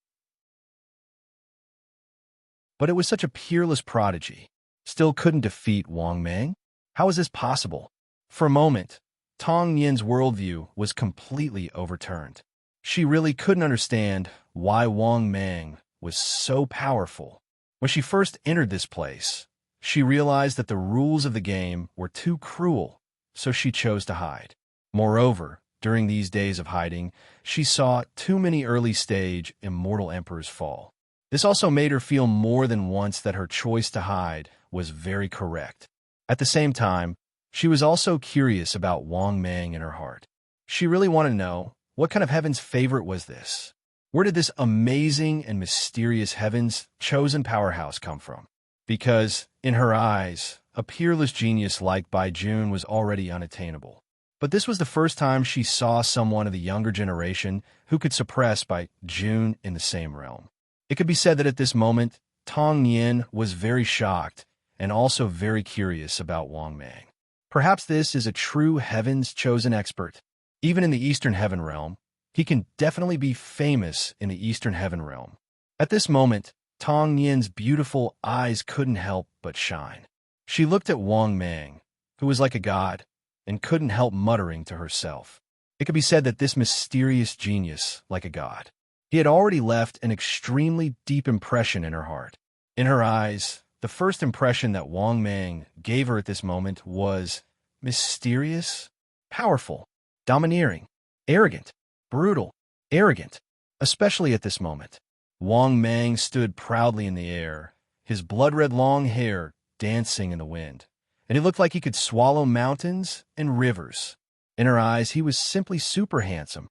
But it was such a peerless prodigy, still couldn't defeat Wang Mang? How was this possible? For a moment, Tong Yin's worldview was completely overturned. She really couldn't understand why Wang Mang was so powerful. When she first entered this place, she realized that the rules of the game were too cruel, so she chose to hide. Moreover, during these days of hiding, she saw too many early-stage immortal emperors fall. This also made her feel more than once that her choice to hide was very correct. At the same time, she was also curious about Wang Mang in her heart. She really wanted to know, what kind of heaven's favorite was this? Where did this amazing and mysterious heaven's chosen powerhouse come from? Because, in her eyes, a peerless genius like Bai Jun was already unattainable. But this was the first time she saw someone of the younger generation who could suppress Bai Jun in the same realm. It could be said that at this moment, Tong Yin was very shocked and also very curious about Wang Mang. Perhaps this is a true heaven's chosen expert. Even in the Eastern Heaven Realm, he can definitely be famous in the Eastern Heaven Realm. At this moment, Tong Yin's beautiful eyes couldn't help but shine. She looked at Wang Mang, who was like a god, and couldn't help muttering to herself. It could be said that this mysterious genius, like a god, he had already left an extremely deep impression in her heart. In her eyes, the first impression that Wang Mang gave her at this moment was mysterious, powerful, domineering, arrogant, brutal, arrogant. Especially at this moment, Wang Mang stood proudly in the air, his blood-red long hair dancing in the wind, and he looked like he could swallow mountains and rivers. In her eyes, he was simply super handsome.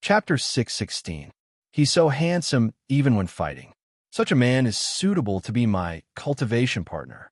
Chapter 616. He's so handsome even when fighting. Such a man is suitable to be my cultivation partner.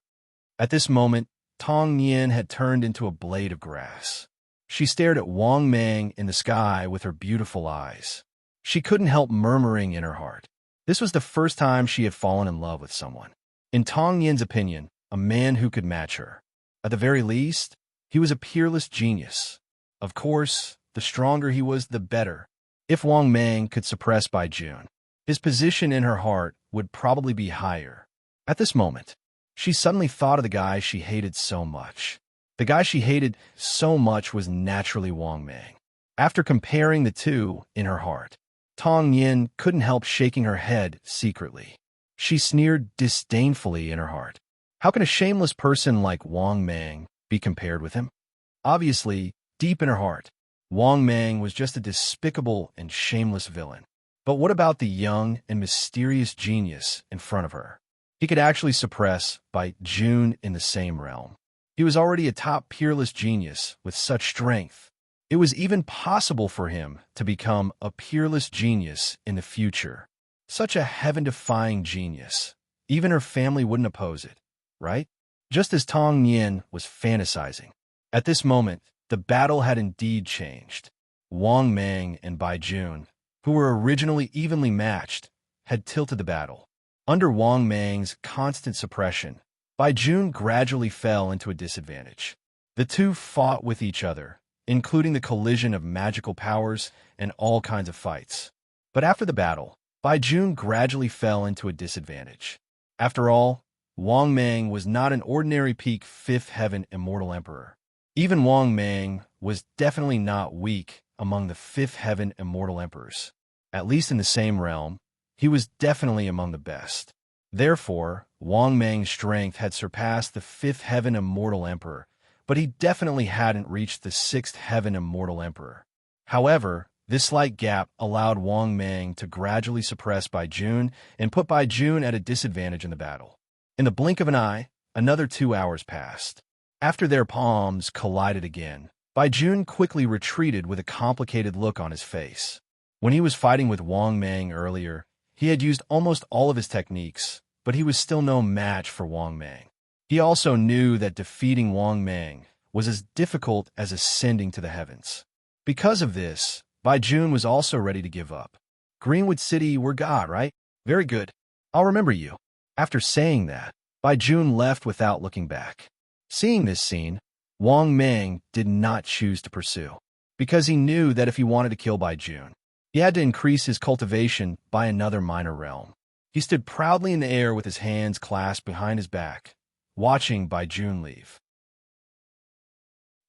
At this moment, Tong Yin had turned into a blade of grass. She stared at Wang Mang in the sky with her beautiful eyes. She couldn't help murmuring in her heart. This was the first time she had fallen in love with someone. In Tong Yin's opinion, a man who could match her. At the very least, he was a peerless genius. Of course, the stronger he was, the better. If Wang Mang could suppress Bai Jun, his position in her heart would probably be higher. At this moment, she suddenly thought of the guy she hated so much. The guy she hated so much was naturally Wang Mang. After comparing the two in her heart, Tong Yin couldn't help shaking her head secretly. She sneered disdainfully in her heart. How can a shameless person like Wang Mang be compared with him? Obviously, deep in her heart, Wang Mang was just a despicable and shameless villain. But what about the young and mysterious genius in front of her? He could actually suppress Bai Jun in the same realm. He was already a top peerless genius with such strength. It was even possible for him to become a peerless genius in the future. Such a heaven-defying genius. Even her family wouldn't oppose it, right? Just as Tong Yin was fantasizing. At this moment, the battle had indeed changed. Wang Mang and Bai Jun, who were originally evenly matched, had tilted the battle. Under Wang Mang's constant suppression, Bai Jun gradually fell into a disadvantage. The two fought with each other, including the collision of magical powers and all kinds of fights. But after the battle, Bai Jun gradually fell into a disadvantage. After all, Wang Mang was not an ordinary peak Fifth Heaven Immortal Emperor. Even Wang Mang was definitely not weak among the Fifth Heaven Immortal Emperors. At least in the same realm, he was definitely among the best. Therefore, Wang Mang's strength had surpassed the Fifth Heaven Immortal Emperor, but he definitely hadn't reached the Sixth Heaven Immortal Emperor. However, this slight gap allowed Wang Mang to gradually suppress Bai Jun and put Bai Jun at a disadvantage in the battle. In the blink of an eye, another 2 hours passed. After their palms collided again, Bai Jun quickly retreated with a complicated look on his face. When he was fighting with Wang Mang earlier, he had used almost all of his techniques, but he was still no match for Wang Mang. He also knew that defeating Wang Mang was as difficult as ascending to the heavens. Because of this, Bai Jun was also ready to give up. Greenwood City, we're God, right? Very good. I'll remember you. After saying that, Bai Jun left without looking back. Seeing this scene, Wang Mang did not choose to pursue, because he knew that if he wanted to kill Bai Jun, he had to increase his cultivation by another minor realm. He stood proudly in the air with his hands clasped behind his back, watching Bai Jun leave.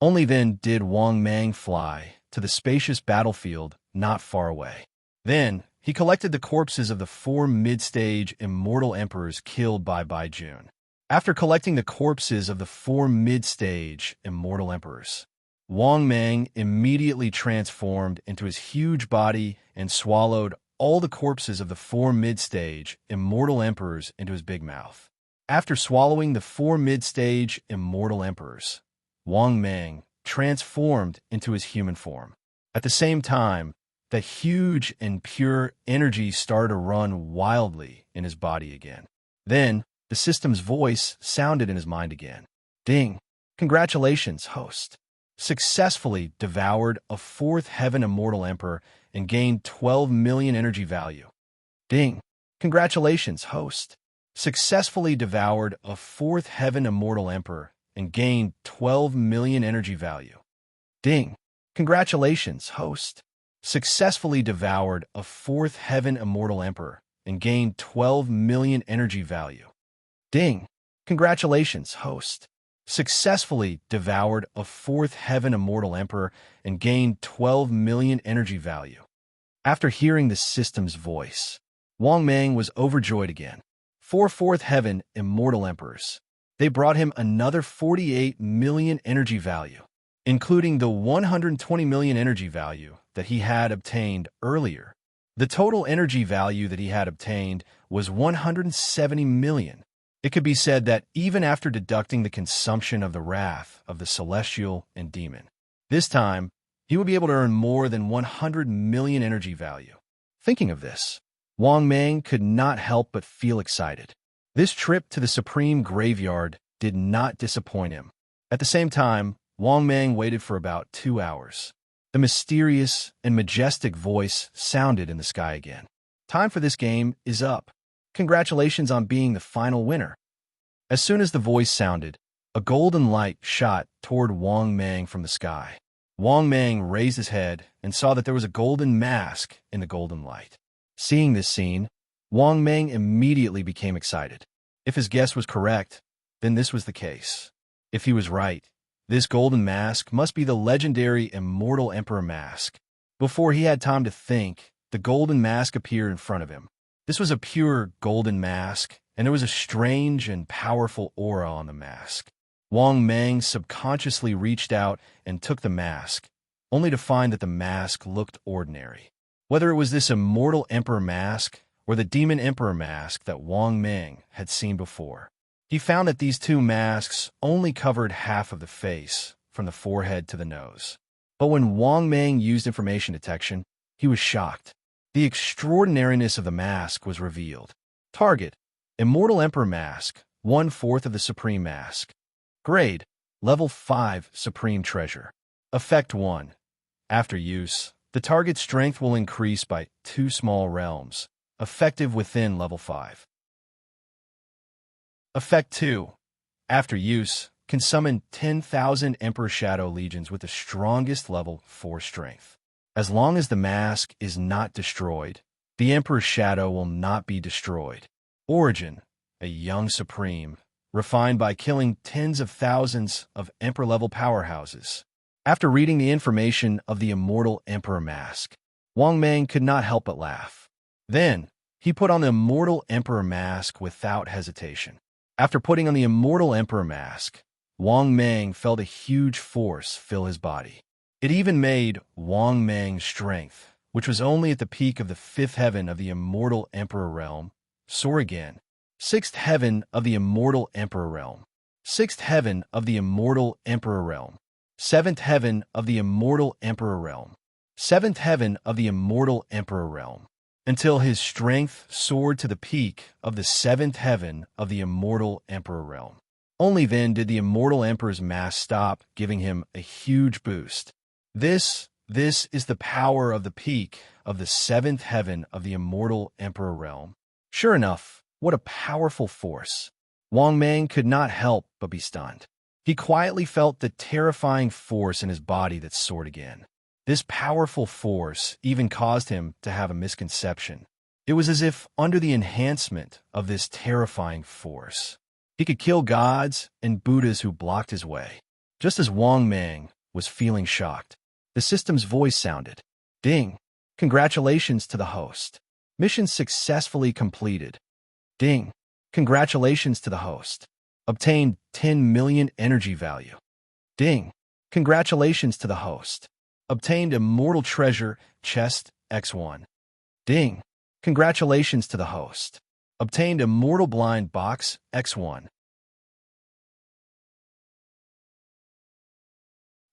Only then did Wang Mang fly to the spacious battlefield not far away. Then, he collected the corpses of the 4 mid-stage immortal emperors killed by Bai Jun. After collecting the corpses of the 4 mid-stage immortal emperors, Wang Mang immediately transformed into his huge body and swallowed all the corpses of the 4 mid-stage immortal emperors into his big mouth. After swallowing the 4 mid-stage immortal emperors, Wang Mang transformed into his human form. At the same time, the huge and pure energy started to run wildly in his body again. Then, the system's voice sounded in his mind again. Ding! Congratulations, host. Successfully devoured a 4th Heaven Immortal Emperor and gained 12 million energy value. Ding! Congratulations, host. Successfully devoured a 4th Heaven Immortal Emperor and gained 12 million energy value. Ding! Congratulations, host. Successfully devoured a 4th Heaven Immortal Emperor and gained 12 million energy value. Ding! Congratulations, host. Successfully devoured a 4th Heaven Immortal Emperor and gained 12 million energy value. After hearing the system's voice, Wang Mang was overjoyed again. 4 4th Heaven Immortal Emperors. They brought him another 48 million energy value, including the 120 million energy value that he had obtained earlier. The total energy value that he had obtained was 170 million. It could be said that even after deducting the consumption of the wrath of the celestial and demon, this time, he would be able to earn more than 100 million energy value. Thinking of this, Wang Mang could not help but feel excited. This trip to the Supreme Graveyard did not disappoint him. At the same time, Wang Mang waited for about 2 hours. The mysterious and majestic voice sounded in the sky again. Time for this game is up. Congratulations on being the final winner. As soon as the voice sounded, a golden light shot toward Wang Mang from the sky. Wang Mang raised his head and saw that there was a golden mask in the golden light. Seeing this scene, Wang Mang immediately became excited. If his guess was correct, then this was the case. If he was right, This golden mask must be the legendary Immortal Emperor mask. Before he had time to think, the golden mask appeared in front of him. This was a pure golden mask, and there was a strange and powerful aura on the mask. Wang Mang subconsciously reached out and took the mask, only to find that the mask looked ordinary. Whether it was this Immortal Emperor mask or the Demon Emperor mask that Wang Mang had seen before, he found that these two masks only covered half of the face, from the forehead to the nose. But when Wang Mang used information detection, he was shocked. The extraordinariness of the mask was revealed. Target: Immortal Emperor Mask, 1/4 of the Supreme Mask. Grade: Level 5 Supreme Treasure. Effect 1. After use, the target's strength will increase by 2 small realms, effective within Level 5. Effect 2. After use, can summon 10,000 Emperor Shadow Legions with the strongest Level 4 strength. As long as the mask is not destroyed, the Emperor's Shadow will not be destroyed. Origin: a young Supreme, refined by killing tens of thousands of Emperor-level powerhouses. After reading the information of the Immortal Emperor mask, Wang Mang could not help but laugh. Then, he put on the Immortal Emperor mask without hesitation. After putting on the Immortal Emperor mask, Wang Mang felt a huge force fill his body. It even made Wang Mang's strength, which was only at the peak of the 5th heaven of the Immortal Emperor realm, soar again. 6th heaven of the Immortal Emperor realm. 6th heaven of the Immortal Emperor realm. 7th heaven of the Immortal Emperor realm. 7th heaven of the Immortal Emperor realm. Until his strength soared to the peak of the 7th heaven of the Immortal Emperor realm. Only then did the Immortal Emperor's mask stop, giving him a huge boost. This is the power of the peak of the 7th heaven of the Immortal Emperor realm. Sure enough, what a powerful force. Wang Mang could not help but be stunned. He quietly felt the terrifying force in his body that soared again. This powerful force even caused him to have a misconception. It was as if, under the enhancement of this terrifying force, he could kill gods and Buddhas who blocked his way. Just as Wang Mang was feeling shocked, the system's voice sounded. Ding! Congratulations to the host. Mission successfully completed. Ding! Congratulations to the host. Obtained 10 million energy value. Ding! Congratulations to the host. Obtained Immortal Treasure Chest X1. Ding! Congratulations to the host. Obtained Immortal Blind Box X1.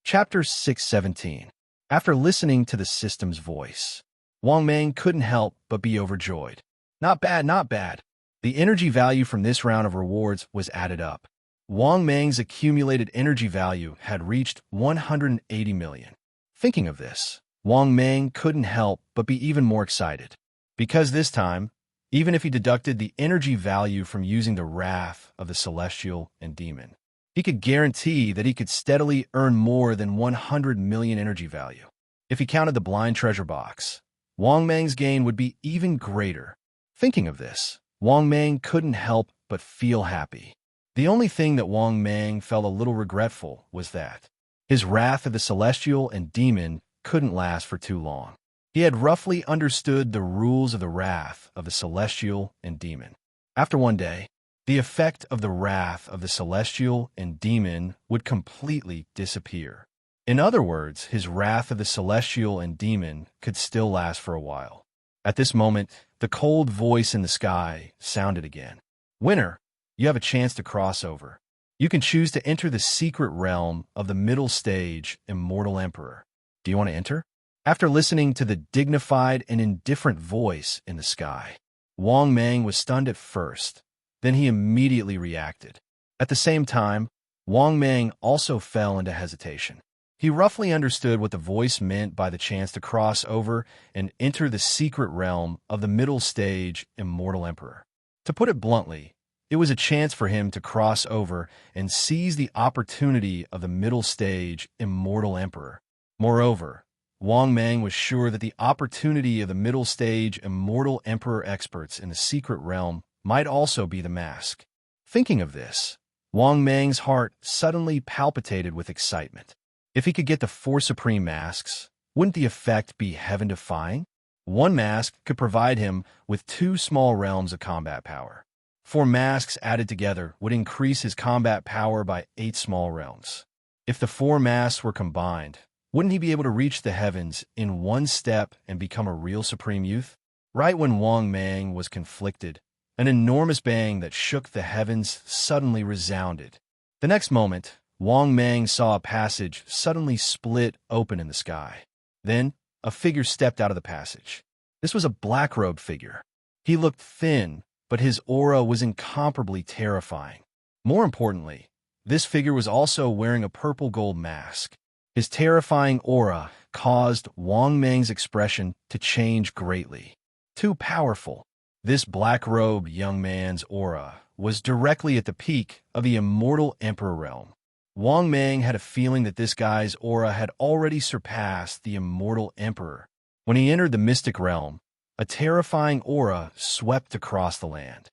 Chapter 617. After listening to the system's voice, Wang Mang couldn't help but be overjoyed. Not bad, not bad. The energy value from this round of rewards was added up. Wang Mang's accumulated energy value had reached 180 million. Thinking of this, Wang Mang couldn't help but be even more excited. Because this time, even if he deducted the energy value from using the wrath of the Celestial and Demon, he could guarantee that he could steadily earn more than 100 million energy value. If he counted the blind treasure box, Wang Mang's gain would be even greater. Thinking of this, Wang Mang couldn't help but feel happy. The only thing that Wang Mang felt a little regretful was that his wrath of the Celestial and Demon couldn't last for too long. He had roughly understood the rules of the wrath of the Celestial and Demon. After one day, the effect of the wrath of the Celestial and Demon would completely disappear. In other words, his wrath of the Celestial and Demon could still last for a while. At this moment, the cold voice in the sky sounded again. Winner, you have a chance to cross over. You can choose to enter the secret realm of the middle stage Immortal Emperor. Do you want to enter? After listening to the dignified and indifferent voice in the sky, Wang Mang was stunned at first. Then he immediately reacted. At the same time, Wang Mang also fell into hesitation. He roughly understood what the voice meant by the chance to cross over and enter the secret realm of the middle stage Immortal Emperor. To put it bluntly, it was a chance for him to cross over and seize the opportunity of the middle stage Immortal Emperor. Moreover, Wang Mang was sure that the opportunity of the middle stage Immortal Emperor experts in the secret realm might also be the mask. Thinking of this, Wang Mang's heart suddenly palpitated with excitement. If he could get the 4 supreme masks, wouldn't the effect be heaven-defying? One mask could provide him with 2 small realms of combat power. 4 masks added together would increase his combat power by 8 small realms. If the 4 masks were combined, wouldn't he be able to reach the heavens in one step and become a real supreme youth? Right when Wang Mang was conflicted, an enormous bang that shook the heavens suddenly resounded. The next moment, Wang Mang saw a passage suddenly split open in the sky. Then, a figure stepped out of the passage. This was a black-robed figure. He looked thin, but his aura was incomparably terrifying. More importantly, this figure was also wearing a purple-gold mask. His terrifying aura caused Wang Mang's expression to change greatly. Too powerful. This black-robed young man's aura was directly at the peak of the immortal Emperor realm. Wang Mang had a feeling that this guy's aura had already surpassed the immortal Emperor. When he entered the mystic realm, a terrifying aura swept across the land.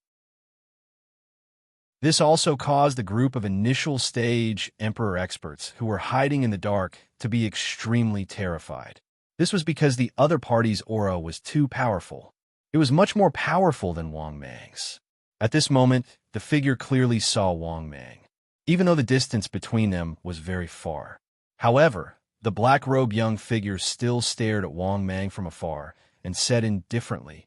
This also caused the group of initial stage Emperor experts who were hiding in the dark to be extremely terrified. This was because the other party's aura was too powerful. It was much more powerful than Wang Mang's. At this moment, the figure clearly saw Wang Mang, even though the distance between them was very far. However, the black-robed young figure still stared at Wang Mang from afar and said indifferently,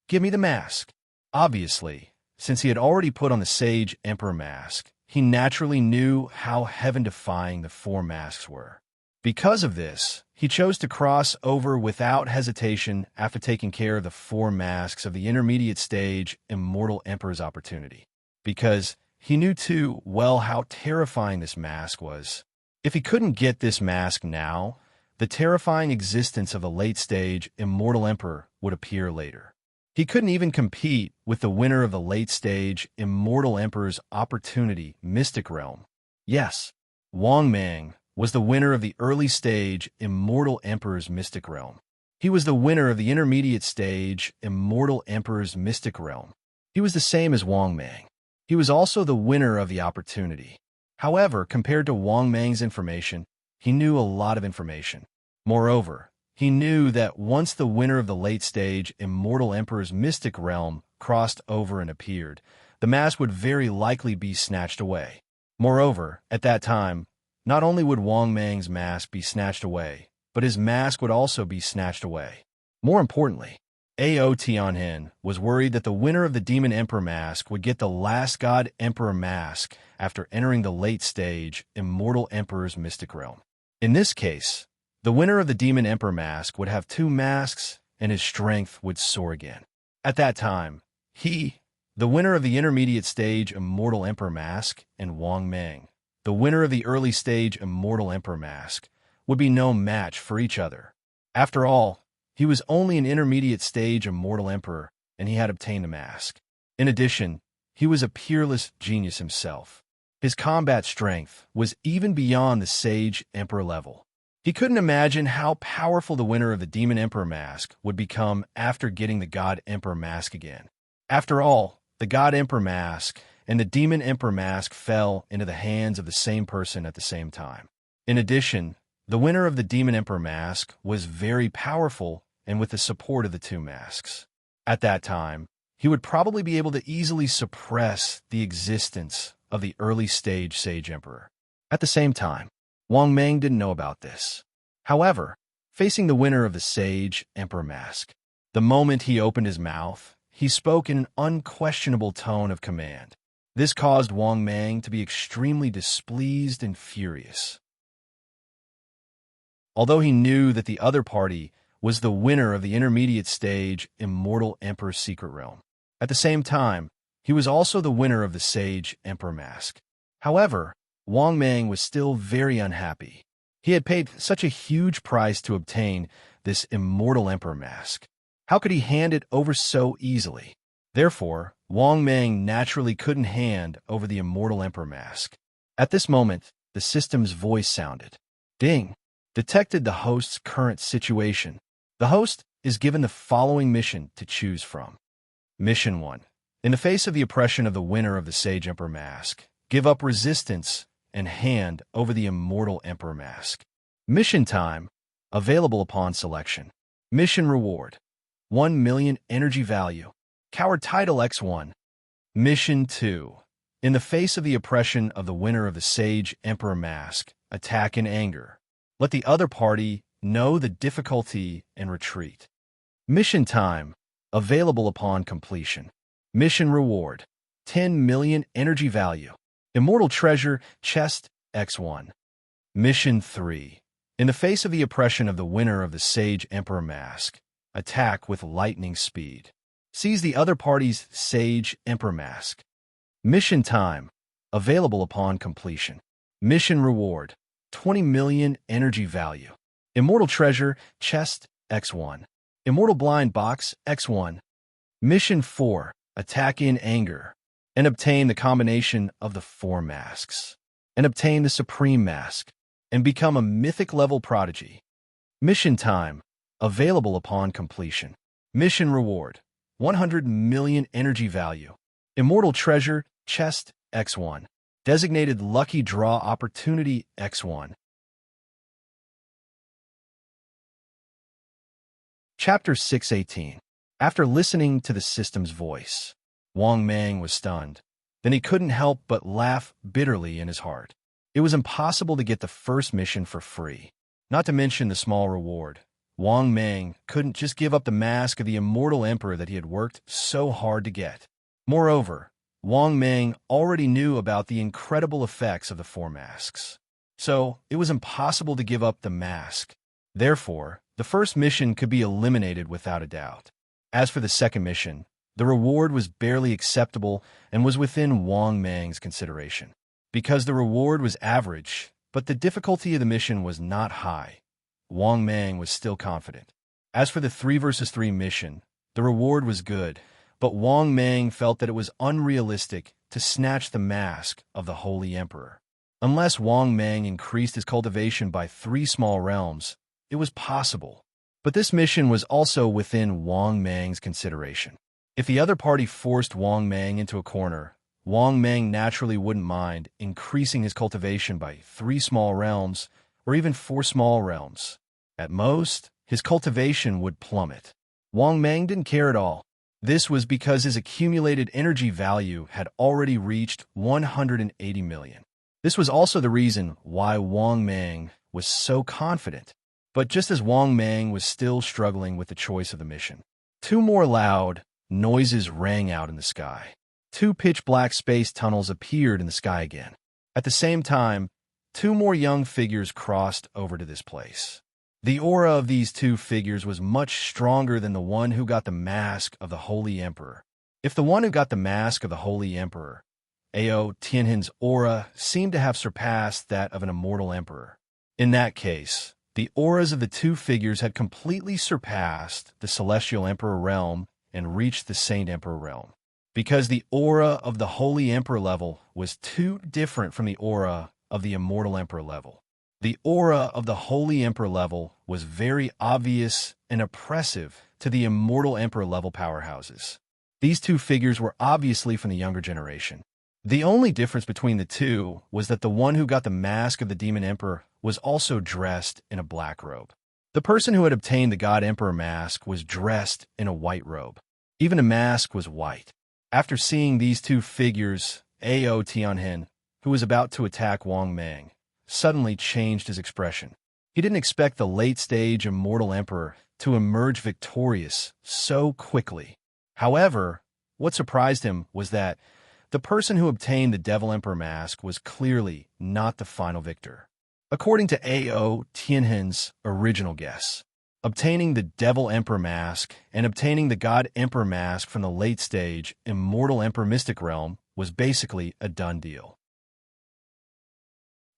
"Give me the mask." Obviously, since he had already put on the Sage Emperor mask, he naturally knew how heaven-defying the 4 masks were. Because of this, he chose to cross over without hesitation after taking care of the 4 masks of the intermediate stage Immortal Emperor's opportunity. Because he knew too well how terrifying this mask was. If he couldn't get this mask now, the terrifying existence of the late-stage Immortal Emperor would appear later. He couldn't even compete with the winner of the late-stage Immortal Emperor's opportunity Mystic Realm. Yes, Wang Mang was the winner of the early-stage Immortal Emperor's Mystic Realm. He was the winner of the intermediate-stage Immortal Emperor's Mystic Realm. He was the same as Wang Mang. He was also the winner of the opportunity. However, compared to Wang Mang's information, he knew a lot of information. Moreover, he knew that once the winner of the late-stage Immortal Emperor's Mystic Realm crossed over and appeared, the mask would very likely be snatched away. Moreover, at that time, not only would Wang Mang's mask be snatched away, but his mask would also be snatched away. More importantly, Ao Tianhen was worried that the winner of the Demon Emperor mask would get the Last God Emperor mask after entering the late-stage Immortal Emperor's Mystic Realm. In this case, the winner of the Demon Emperor mask would have 2 masks, and his strength would soar again. At that time, he, the winner of the intermediate stage Immortal Emperor mask, and Wang Mang, the winner of the early stage Immortal Emperor mask, would be no match for each other. After all, he was only an intermediate stage Immortal Emperor, and he had obtained the mask. In addition, he was a peerless genius himself. His combat strength was even beyond the Sage Emperor level. He couldn't imagine how powerful the winner of the Demon Emperor mask would become after getting the God Emperor mask again. After all, the God Emperor mask and the Demon Emperor mask fell into the hands of the same person at the same time. In addition, the winner of the Demon Emperor mask was very powerful and with the support of the 2 masks. At that time, he would probably be able to easily suppress the existence of the early stage Sage Emperor. At the same time, Wang Mang didn't know about this. However, facing the winner of the Sage Emperor mask, the moment he opened his mouth, he spoke in an unquestionable tone of command. This caused Wang Mang to be extremely displeased and furious. Although he knew that the other party was the winner of the intermediate stage Immortal Emperor's Secret Realm, at the same time, he was also the winner of the Sage Emperor mask. However, Wang Mang was still very unhappy. He had paid such a huge price to obtain this Immortal Emperor mask. How could he hand it over so easily? Therefore, Wang Mang naturally couldn't hand over the Immortal Emperor mask. At this moment, the system's voice sounded. Ding! Detected the host's current situation. The host is given the following mission to choose from. Mission 1. In the face of the oppression of the winner of the Sage Emperor mask, give up resistance, and hand over the immortal Emperor mask. Mission time, available upon selection. Mission reward, 1 million energy value. Coward title X1. Mission 2. In the face of the oppression of the winner of the Sage Emperor mask, attack in anger. Let the other party know the difficulty and retreat. Mission time, available upon completion. Mission reward, 10 million energy value. Immortal treasure chest X1. Mission 3. In the face of the oppression of the winner of the Sage Emperor mask, attack with lightning speed. Seize the other party's Sage Emperor mask. Mission time, available upon completion. Mission reward, 20 million energy value. Immortal treasure chest X1. Immortal blind box X1. Mission 4. Attack in anger. And obtain the combination of the 4 masks. And obtain the supreme mask. And become a mythic level prodigy. Mission time, available upon completion. Mission reward, 100 million energy value. Immortal treasure chest X1. Designated lucky draw opportunity X1. Chapter 618. After listening to the system's voice, Wang Mang was stunned. Then he couldn't help but laugh bitterly in his heart. It was impossible to get the first mission for free. Not to mention the small reward. Wang Mang couldn't just give up the mask of the immortal emperor that he had worked so hard to get. Moreover, Wang Mang already knew about the incredible effects of the 4 masks. So, it was impossible to give up the mask. Therefore, the first mission could be eliminated without a doubt. As for the second mission, the reward was barely acceptable and was within Wang Mang's consideration. Because the reward was average, but the difficulty of the mission was not high, Wang Mang was still confident. As for the 3 versus 3 mission, the reward was good, but Wang Mang felt that it was unrealistic to snatch the mask of the Holy Emperor. Unless Wang Mang increased his cultivation by 3 small realms, it was possible. But this mission was also within Wang Mang's consideration. If the other party forced Wang Mang into a corner, Wang Mang naturally wouldn't mind increasing his cultivation by 3 small realms or even 4 small realms. At most, his cultivation would plummet. Wang Mang didn't care at all. This was because his accumulated energy value had already reached 180 million. This was also the reason why Wang Mang was so confident. But just as Wang Mang was still struggling with the choice of the mission, 2 more loud noises rang out in the sky. 2 pitch-black space tunnels appeared in the sky again. At the same time, 2 more young figures crossed over to this place. The aura of these 2 figures was much stronger than the one who got the mask of the Holy Emperor. If the one who got the mask of the Holy Emperor, Ao Tianhen's aura seemed to have surpassed that of an immortal emperor. In that case, the auras of the 2 figures had completely surpassed the Celestial Emperor realm and reached the Saint Emperor realm. Because the aura of the Holy Emperor level was too different from the aura of the Immortal Emperor level. The aura of the Holy Emperor level was very obvious and oppressive to the Immortal Emperor level powerhouses. These 2 figures were obviously from the younger generation. The only difference between the 2 was that the one who got the mask of the Demon Emperor was also dressed in a black robe. The person who had obtained the God Emperor mask was dressed in a white robe. Even the mask was white. After seeing these 2 figures, Ao Tianhen, who was about to attack Wang Mang, suddenly changed his expression. He didn't expect the late-stage Immortal Emperor to emerge victorious so quickly. However, what surprised him was that the person who obtained the Devil Emperor mask was clearly not the final victor. According to Ao Tianhen's original guess, obtaining the Devil Emperor mask and obtaining the God Emperor mask from the late-stage Immortal Emperor Mystic Realm was basically a done deal.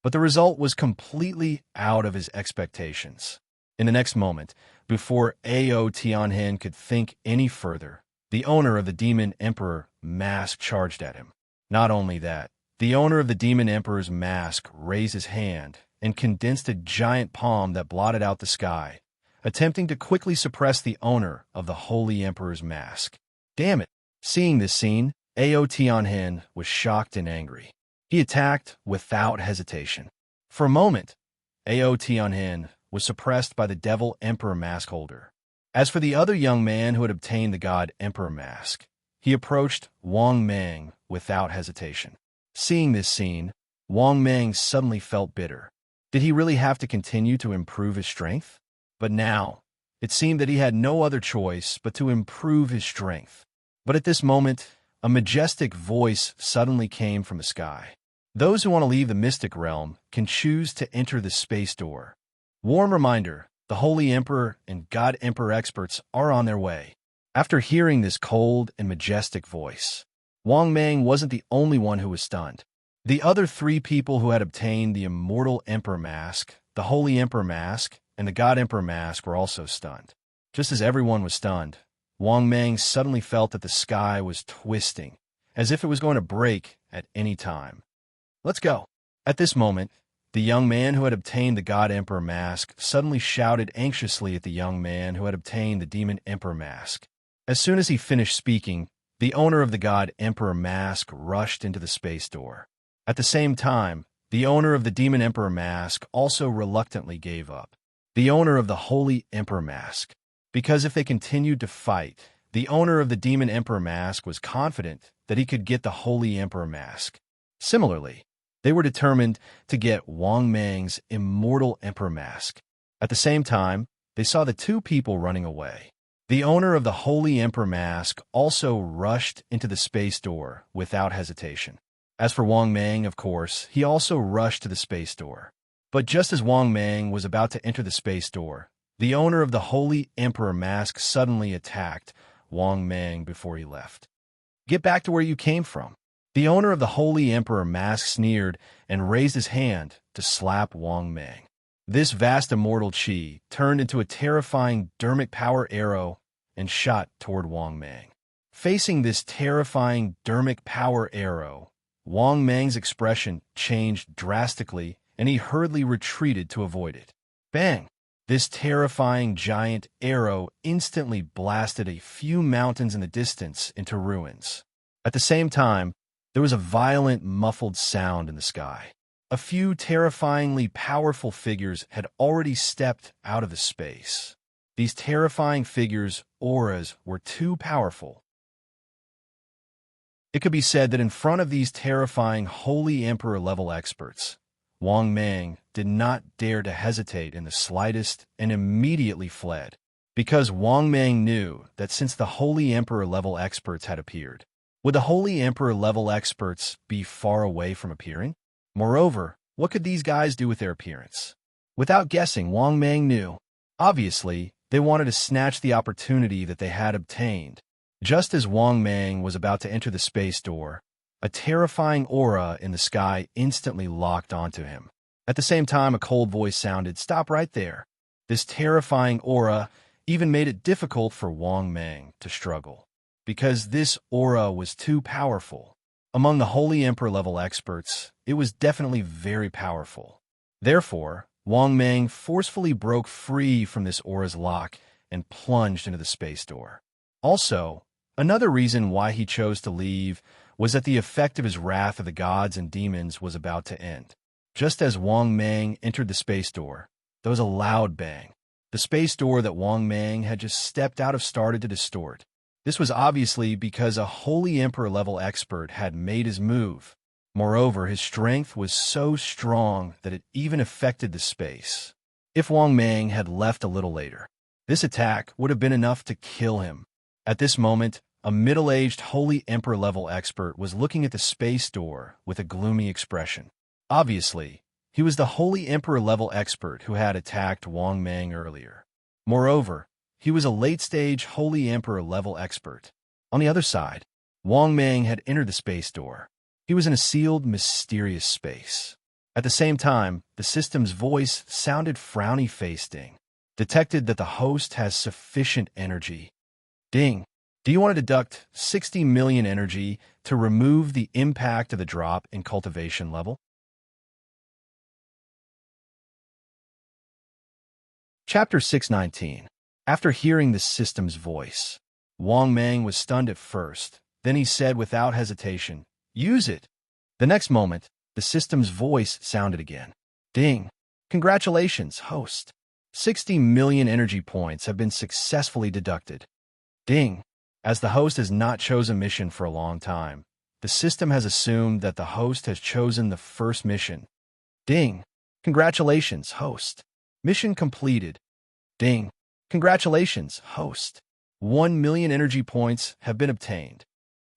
But the result was completely out of his expectations. In the next moment, before Ao Tianhen could think any further, the owner of the Demon Emperor mask charged at him. Not only that, the owner of the Demon Emperor's mask raised his hand and condensed a giant palm that blotted out the sky, attempting to quickly suppress the owner of the Holy Emperor's mask. Damn it! Seeing this scene, Ao Tianhen was shocked and angry. He attacked without hesitation. For a moment, Ao Tianhin was suppressed by the Devil Emperor mask holder. As for the other young man who had obtained the God Emperor mask, he approached Wang Mang without hesitation. Seeing this scene, Wang Mang suddenly felt bitter. Did he really have to continue to improve his strength? But now, it seemed that he had no other choice but to improve his strength. But at this moment, a majestic voice suddenly came from the sky. Those who want to leave the mystic realm can choose to enter the space door. Warm reminder, the Holy Emperor and God Emperor experts are on their way. After hearing this cold and majestic voice, Wang Mang wasn't the only one who was stunned. The other three people who had obtained the Immortal Emperor mask, the Holy Emperor mask, and the God Emperor mask were also stunned. Just as everyone was stunned, Wang Mang suddenly felt that the sky was twisting, as if it was going to break at any time. Let's go. At this moment, the young man who had obtained the God Emperor mask suddenly shouted anxiously at the young man who had obtained the Demon Emperor mask. As soon as he finished speaking, the owner of the God Emperor mask rushed into the space door. At the same time, the owner of the Demon Emperor mask also reluctantly gave up. The owner of the Holy Emperor mask. Because if they continued to fight, the owner of the Demon Emperor mask was confident that he could get the Holy Emperor mask. Similarly, they were determined to get Wang Mang's Immortal Emperor mask. At the same time, they saw the two people running away. The owner of the Holy Emperor mask also rushed into the space door without hesitation. As for Wang Mang, of course, he also rushed to the space door. But just as Wang Mang was about to enter the space door, the owner of the Holy Emperor mask suddenly attacked Wang Mang before he left. Get back to where you came from. The owner of the Holy Emperor mask sneered and raised his hand to slap Wang Mang. This vast immortal chi turned into a terrifying dermic power arrow and shot toward Wang Mang. Facing this terrifying dermic power arrow, Wang Mang's expression changed drastically and he hurriedly retreated to avoid it. Bang! This terrifying giant arrow instantly blasted a few mountains in the distance into ruins. At the same time, there was a violent, muffled sound in the sky. A few terrifyingly powerful figures had already stepped out of the space. These terrifying figures' auras were too powerful. It could be said that in front of these terrifying Holy Emperor-level experts, Wang Mang did not dare to hesitate in the slightest and immediately fled, because Wang Mang knew that since the Holy Emperor-level experts had appeared, would the Holy Emperor-level experts be far away from appearing? Moreover, what could these guys do with their appearance? Without guessing, Wang Mang knew. Obviously, they wanted to snatch the opportunity that they had obtained. Just as Wang Mang was about to enter the space door, a terrifying aura in the sky instantly locked onto him. At the same time, a cold voice sounded, "Stop right there." This terrifying aura even made it difficult for Wang Mang to struggle, because this aura was too powerful. Among the Holy Emperor-level experts, it was definitely very powerful. Therefore, Wang Mang forcefully broke free from this aura's lock and plunged into the space door. Also, another reason why he chose to leave was that the effect of his wrath of the gods and demons was about to end. Just as Wang Mang entered the space door, there was a loud bang. The space door that Wang Mang had just stepped out of started to distort. This was obviously because a Holy Emperor-level expert had made his move. Moreover, his strength was so strong that it even affected the space. If Wang Mang had left a little later, this attack would have been enough to kill him. At this moment, a middle-aged Holy Emperor-level expert was looking at the space door with a gloomy expression. Obviously, he was the Holy Emperor-level expert who had attacked Wang Mang earlier. Moreover, he was a late-stage Holy Emperor-level expert. On the other side, Wang Mang had entered the space door. He was in a sealed, mysterious space. At the same time, the system's voice sounded frowny-faced. Ding. Detected that the host has sufficient energy. Ding. Do you want to deduct 60 million energy to remove the impact of the drop in cultivation level? Chapter 619. After hearing the system's voice, Wang Mang was stunned at first. Then he said without hesitation, "Use it." The next moment, the system's voice sounded again. Ding! Congratulations, host. 60 million energy points have been successfully deducted. Ding! As the host has not chosen a mission for a long time, the system has assumed that the host has chosen the first mission. Ding! Congratulations, host. Mission completed. Ding! Congratulations, host. 1 million energy points have been obtained.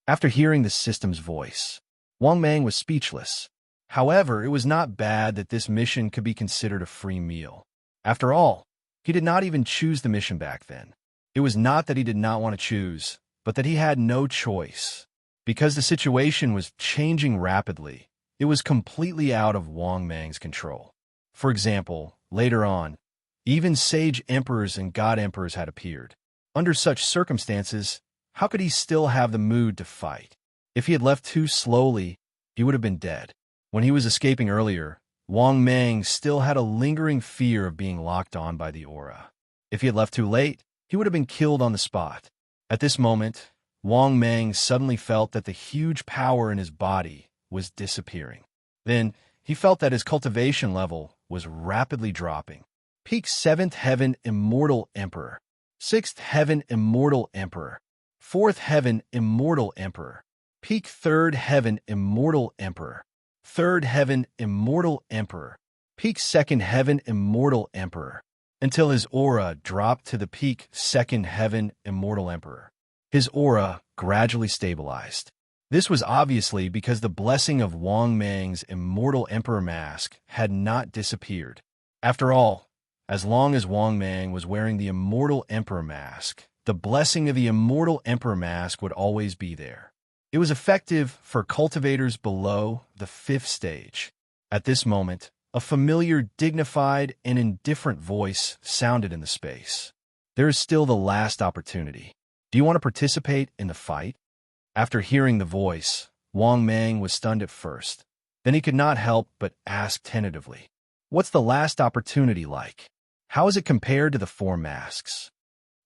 After hearing the system's voice, Wang Mang was speechless. However, it was not bad that this mission could be considered a free meal. After all, he did not even choose the mission back then. It was not that he did not want to choose, but that he had no choice. Because the situation was changing rapidly, it was completely out of Wang Mang's control. For example, later on, even sage emperors and god emperors had appeared. Under such circumstances, how could he still have the mood to fight? If he had left too slowly, he would have been dead. When he was escaping earlier, Wang Mang still had a lingering fear of being locked on by the aura. If he had left too late, he would have been killed on the spot. At this moment, Wang Mang suddenly felt that the huge power in his body was disappearing. Then, he felt that his cultivation level was rapidly dropping. Peak 7th Heaven Immortal Emperor. 6th Heaven Immortal Emperor. 4th Heaven Immortal Emperor. Peak 3rd Heaven Immortal Emperor. 3rd Heaven Immortal Emperor. Peak 2nd Heaven Immortal Emperor. Until his aura dropped to the peak 2nd Heaven Immortal Emperor. His aura gradually stabilized. This was obviously because the blessing of Wang Mang's Immortal Emperor mask had not disappeared. After all, as long as Wang Mang was wearing the Immortal Emperor mask, the blessing of the Immortal Emperor mask would always be there. It was effective for cultivators below the 5th stage. At this moment, a familiar, dignified, and indifferent voice sounded in the space. There is still the last opportunity. Do you want to participate in the fight? After hearing the voice, Wang Mang was stunned at first. Then he could not help but ask tentatively, "What's the last opportunity like? How is it compared to the 4 masks?"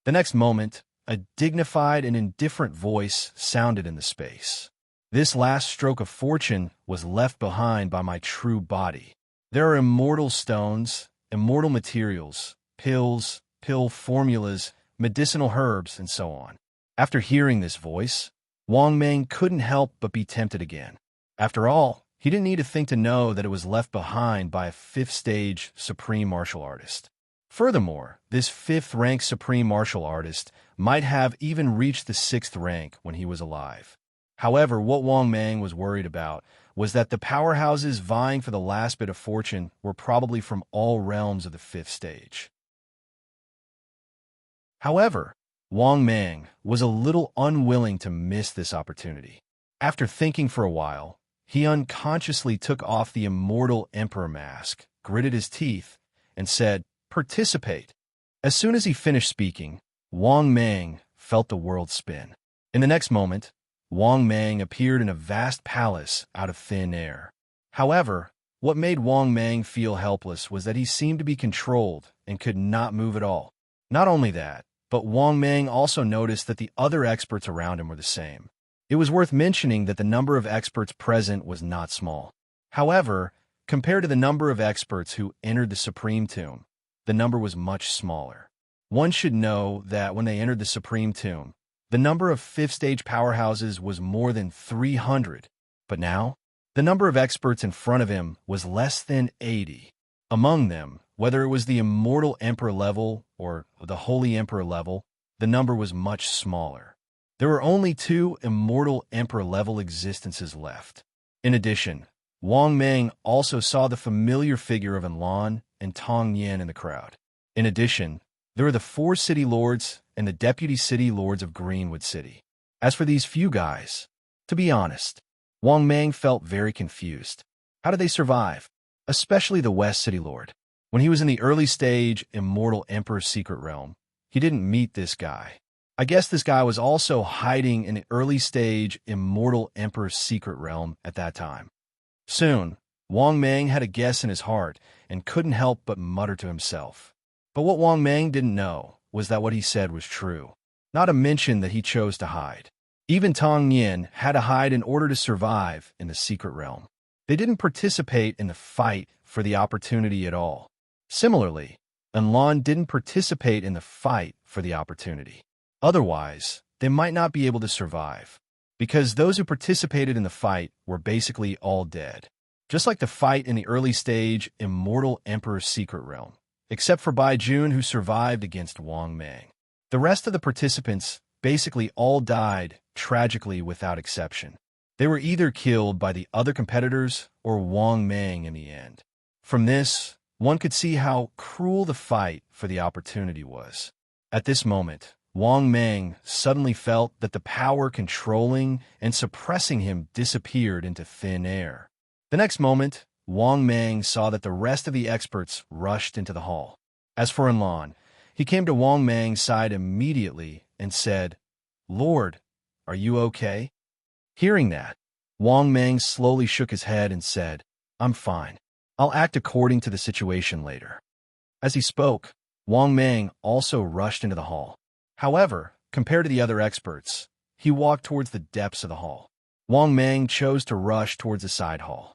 The next moment, a dignified and indifferent voice sounded in the space. "This last stroke of fortune was left behind by my true body. There are immortal stones, immortal materials, pills, pill formulas, medicinal herbs, and so on." After hearing this voice, Wang Mang couldn't help but be tempted again. After all, he didn't need to think to know that it was left behind by a 5th stage supreme martial artist. Furthermore, this 5th rank supreme martial artist might have even reached the 6th rank when he was alive. However, what Wang Mang was worried about was that the powerhouses vying for the last bit of fortune were probably from all realms of the 5th stage. However, Wang Mang was a little unwilling to miss this opportunity. After thinking for a while, he unconsciously took off the Immortal Emperor mask, gritted his teeth, and said, "Participate." As soon as he finished speaking, Wang Mang felt the world spin. In the next moment, Wang Mang appeared in a vast palace out of thin air. However, what made Wang Mang feel helpless was that he seemed to be controlled and could not move at all. Not only that, but Wang Mang also noticed that the other experts around him were the same. It was worth mentioning that the number of experts present was not small. However, compared to the number of experts who entered the Supreme Tomb, the number was much smaller. One should know that when they entered the Supreme Tomb, the number of 5th stage powerhouses was more than 300, but now, the number of experts in front of him was less than 80. Among them, whether it was the Immortal Emperor level or the Holy Emperor level, the number was much smaller. There were only 2 Immortal Emperor level existences left. In addition, Wang Mang also saw the familiar figure of Enlan and Tong Yan in the crowd. In addition, there were the 4 city lords and the deputy city lords of Greenwood City. As for these few guys, to be honest, Wang Mang felt very confused. How did they survive? Especially the West City Lord. When he was in the early stage Immortal Emperor's secret realm, he didn't meet this guy. I guess this guy was also hiding in the early stage Immortal Emperor's secret realm at that time. Soon, Wang Mang had a guess in his heart and couldn't help but mutter to himself. But what Wang Mang didn't know was that what he said was true. Not to mention that he chose to hide. Even Tong Yin had to hide in order to survive in the secret realm. They didn't participate in the fight for the opportunity at all. Similarly, Enlon didn't participate in the fight for the opportunity. Otherwise, they might not be able to survive, because those who participated in the fight were basically all dead. Just like the fight in the early stage Immortal Emperor's Secret Realm, except for Bai Jun, who survived against Wang Mang. The rest of the participants basically all died tragically without exception. They were either killed by the other competitors or Wang Mang in the end. From this, one could see how cruel the fight for the opportunity was. At this moment, Wang Mang suddenly felt that the power controlling and suppressing him disappeared into thin air. The next moment, Wang Mang saw that the rest of the experts rushed into the hall. As for Enlon, he came to Wang Mang's side immediately and said, "Lord, are you okay?" Hearing that, Wang Mang slowly shook his head and said, "I'm fine. I'll act according to the situation later." As he spoke, Wang Mang also rushed into the hall. However, compared to the other experts, he walked towards the depths of the hall. Wang Mang chose to rush towards the side hall,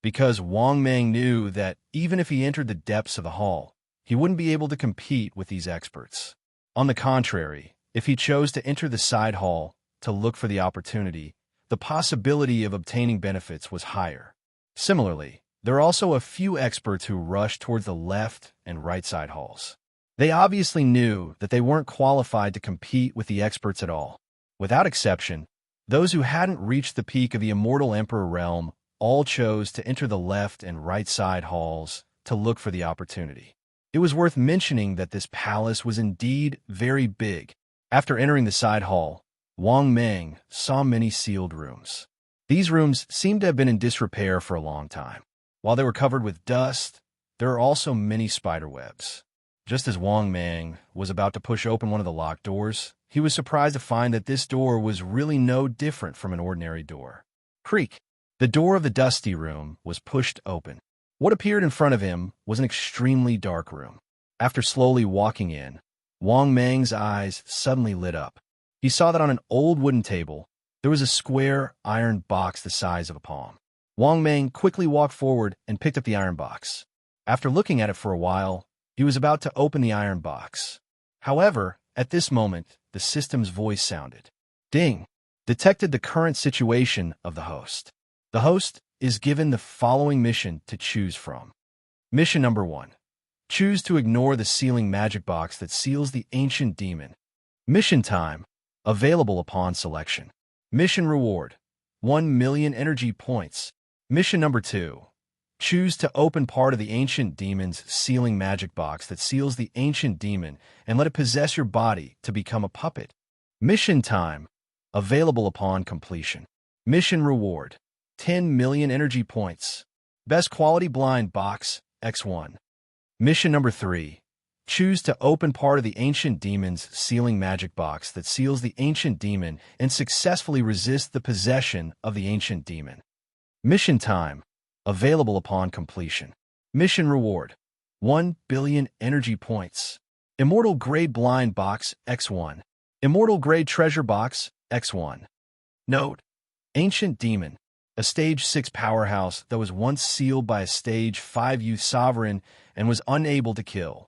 because Wang Mang knew that even if he entered the depths of the hall, he wouldn't be able to compete with these experts. On the contrary, if he chose to enter the side hall to look for the opportunity, the possibility of obtaining benefits was higher. Similarly, there are also a few experts who rushed towards the left and right side halls. They obviously knew that they weren't qualified to compete with the experts at all. Without exception, those who hadn't reached the peak of the Immortal Emperor realm all chose to enter the left and right side halls to look for the opportunity. It was worth mentioning that this palace was indeed very big. After entering the side hall, Wang Mang saw many sealed rooms. These rooms seemed to have been in disrepair for a long time. While they were covered with dust, there are also many spider webs. Just as Wang Mang was about to push open one of the locked doors, he was surprised to find that this door was really no different from an ordinary door. Creak! The door of the dusty room was pushed open. What appeared in front of him was an extremely dark room. After slowly walking in, Wang Mang's eyes suddenly lit up. He saw that on an old wooden table, there was a square iron box the size of a palm. Wang Mang quickly walked forward and picked up the iron box. After looking at it for a while, he was about to open the iron box. However, at this moment, the system's voice sounded. Ding! Detected the current situation of the host. The host is given the following mission to choose from. Mission number 1. Choose to ignore the sealing magic box that seals the ancient demon. Mission time. Available upon selection. Mission reward. 1 million energy points. Mission number 2. Choose to open part of the ancient demon's sealing magic box that seals the ancient demon and let it possess your body to become a puppet. Mission time. Available upon completion. Mission reward. 10 million energy points. Best quality blind box, X1. Mission number 3. Choose to open part of the ancient demon's sealing magic box that seals the ancient demon and successfully resist the possession of the ancient demon. Mission time. Available upon completion. Mission reward. 1 billion energy points. Immortal Grade Blind Box, X1. Immortal Grade Treasure Box, X1. Note: Ancient Demon, a Stage 6 powerhouse that was once sealed by a Stage 5 youth sovereign and was unable to kill.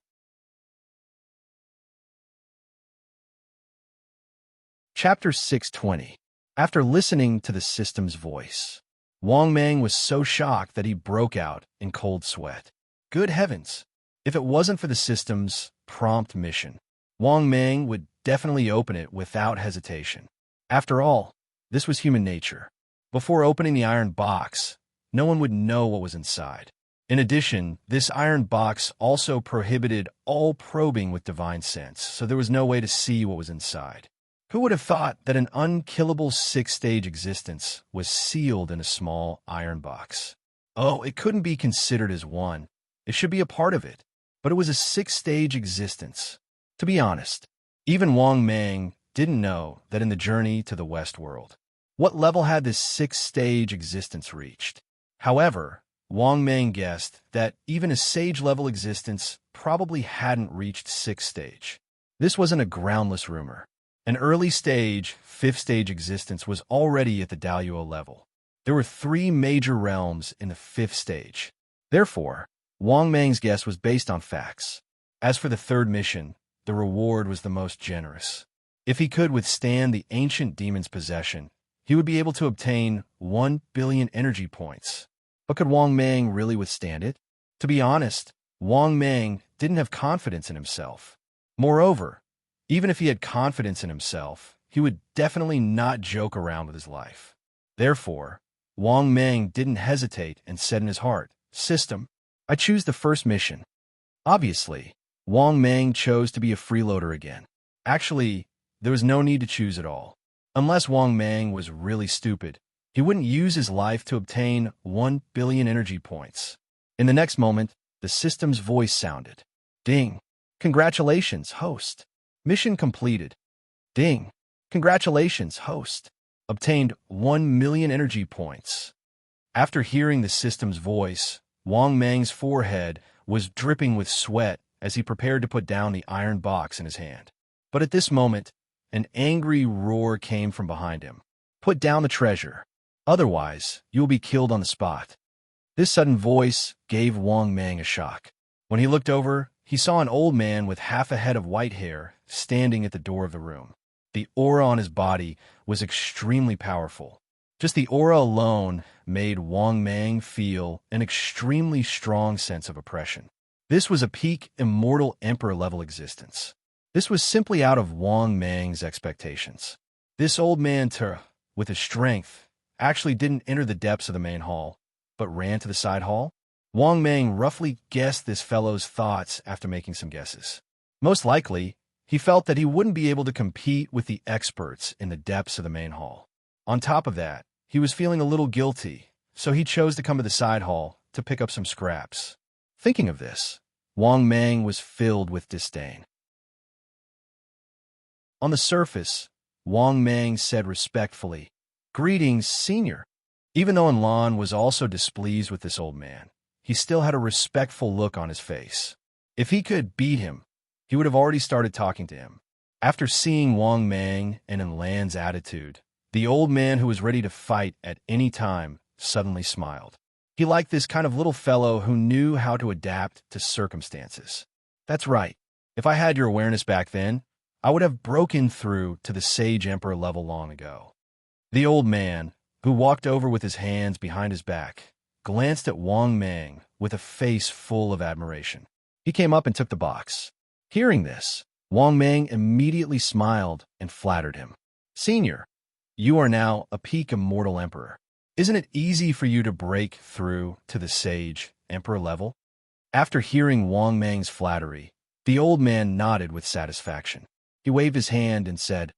Chapter 620. After listening to the system's voice, Wang Mang was so shocked that he broke out in cold sweat. Good heavens! If it wasn't for the system's prompt mission, Wang Mang would definitely open it without hesitation. After all, this was human nature. Before opening the iron box, no one would know what was inside. In addition, this iron box also prohibited all probing with divine sense, so there was no way to see what was inside. Who would have thought that an unkillable 6-stage existence was sealed in a small iron box? Oh, it couldn't be considered as one. It should be a part of it. But it was a 6-stage existence. To be honest, even Wang Mang didn't know that in the journey to the West World, what level had this 6-stage existence reached? However, Wang Mang guessed that even a sage-level existence probably hadn't reached 6th stage. This wasn't a groundless rumor. An early stage, 5th stage existence was already at the Daluo level. There were 3 major realms in the 5th stage. Therefore, Wang Mang's guess was based on facts. As for the 3rd mission, the reward was the most generous. If he could withstand the ancient demon's possession, he would be able to obtain 1 billion energy points. But could Wang Mang really withstand it? To be honest, Wang Mang didn't have confidence in himself. Moreover, even if he had confidence in himself, he would definitely not joke around with his life. Therefore, Wang Mang didn't hesitate and said in his heart, "System, I choose the 1st mission." Obviously, Wang Mang chose to be a freeloader again. Actually, there was no need to choose at all. Unless Wang Mang was really stupid, he wouldn't use his life to obtain 1 billion energy points. In the next moment, the system's voice sounded. Ding! Congratulations, host. Mission completed. Ding! Congratulations, host. Obtained 1 million energy points. After hearing the system's voice, Wang Mang's forehead was dripping with sweat as he prepared to put down the iron box in his hand. But at this moment, an angry roar came from behind him. Put down the treasure. Otherwise, you will be killed on the spot. This sudden voice gave Wang Mang a shock. When he looked over, he saw an old man with half a head of white hair standing at the door of the room. The aura on his body was extremely powerful. Just the aura alone made Wang Mang feel an extremely strong sense of oppression. This was a peak immortal emperor level existence. This was simply out of Wang Mang's expectations. This old man, with his strength, actually didn't enter the depths of the main hall, but ran to the side hall. Wang Mang roughly guessed this fellow's thoughts after making some guesses. Most likely, he felt that he wouldn't be able to compete with the experts in the depths of the main hall. On top of that, he was feeling a little guilty, so he chose to come to the side hall to pick up some scraps. Thinking of this, Wang Mang was filled with disdain. On the surface, Wang Mang said respectfully, "Greetings, senior." Even though Enlon was also displeased with this old man, he still had a respectful look on his face. If he could beat him, he would have already started talking to him. After seeing Wang Mang and Enlan's attitude, the old man who was ready to fight at any time suddenly smiled. He liked this kind of little fellow who knew how to adapt to circumstances. That's right. If I had your awareness back then, I would have broken through to the Sage Emperor level long ago. The old man, who walked over with his hands behind his back, glanced at Wang Mang with a face full of admiration. He came up and took the box. Hearing this, Wang Mang immediately smiled and flattered him. "Senior, you are now a peak immortal emperor. Isn't it easy for you to break through to the Sage Emperor level?" After hearing Wang Mang's flattery, the old man nodded with satisfaction. He waved his hand and said,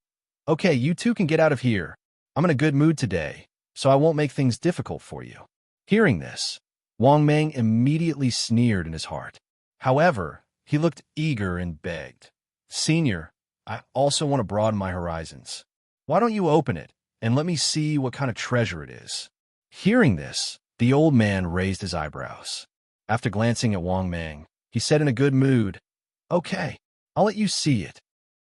"Okay, you two can get out of here. I'm in a good mood today, so I won't make things difficult for you." Hearing this, Wang Mang immediately sneered in his heart. However, he looked eager and begged, "Senior, I also want to broaden my horizons. Why don't you open it and let me see what kind of treasure it is?" Hearing this, the old man raised his eyebrows. After glancing at Wang Mang, he said in a good mood, "Okay, I'll let you see it."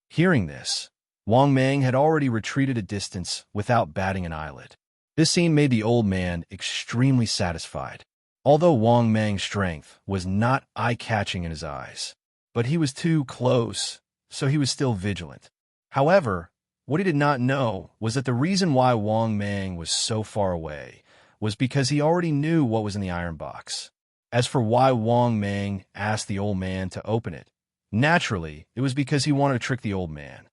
Hearing this, Wang Mang had already retreated a distance without batting an eyelid. This scene made the old man extremely satisfied. Although Wang Mang's strength was not eye-catching in his eyes, but he was too close, so he was still vigilant. However, what he did not know was that the reason why Wang Mang was so far away was because he already knew what was in the iron box. As for why Wang Mang asked the old man to open it, naturally, it was because he wanted to trick the old man.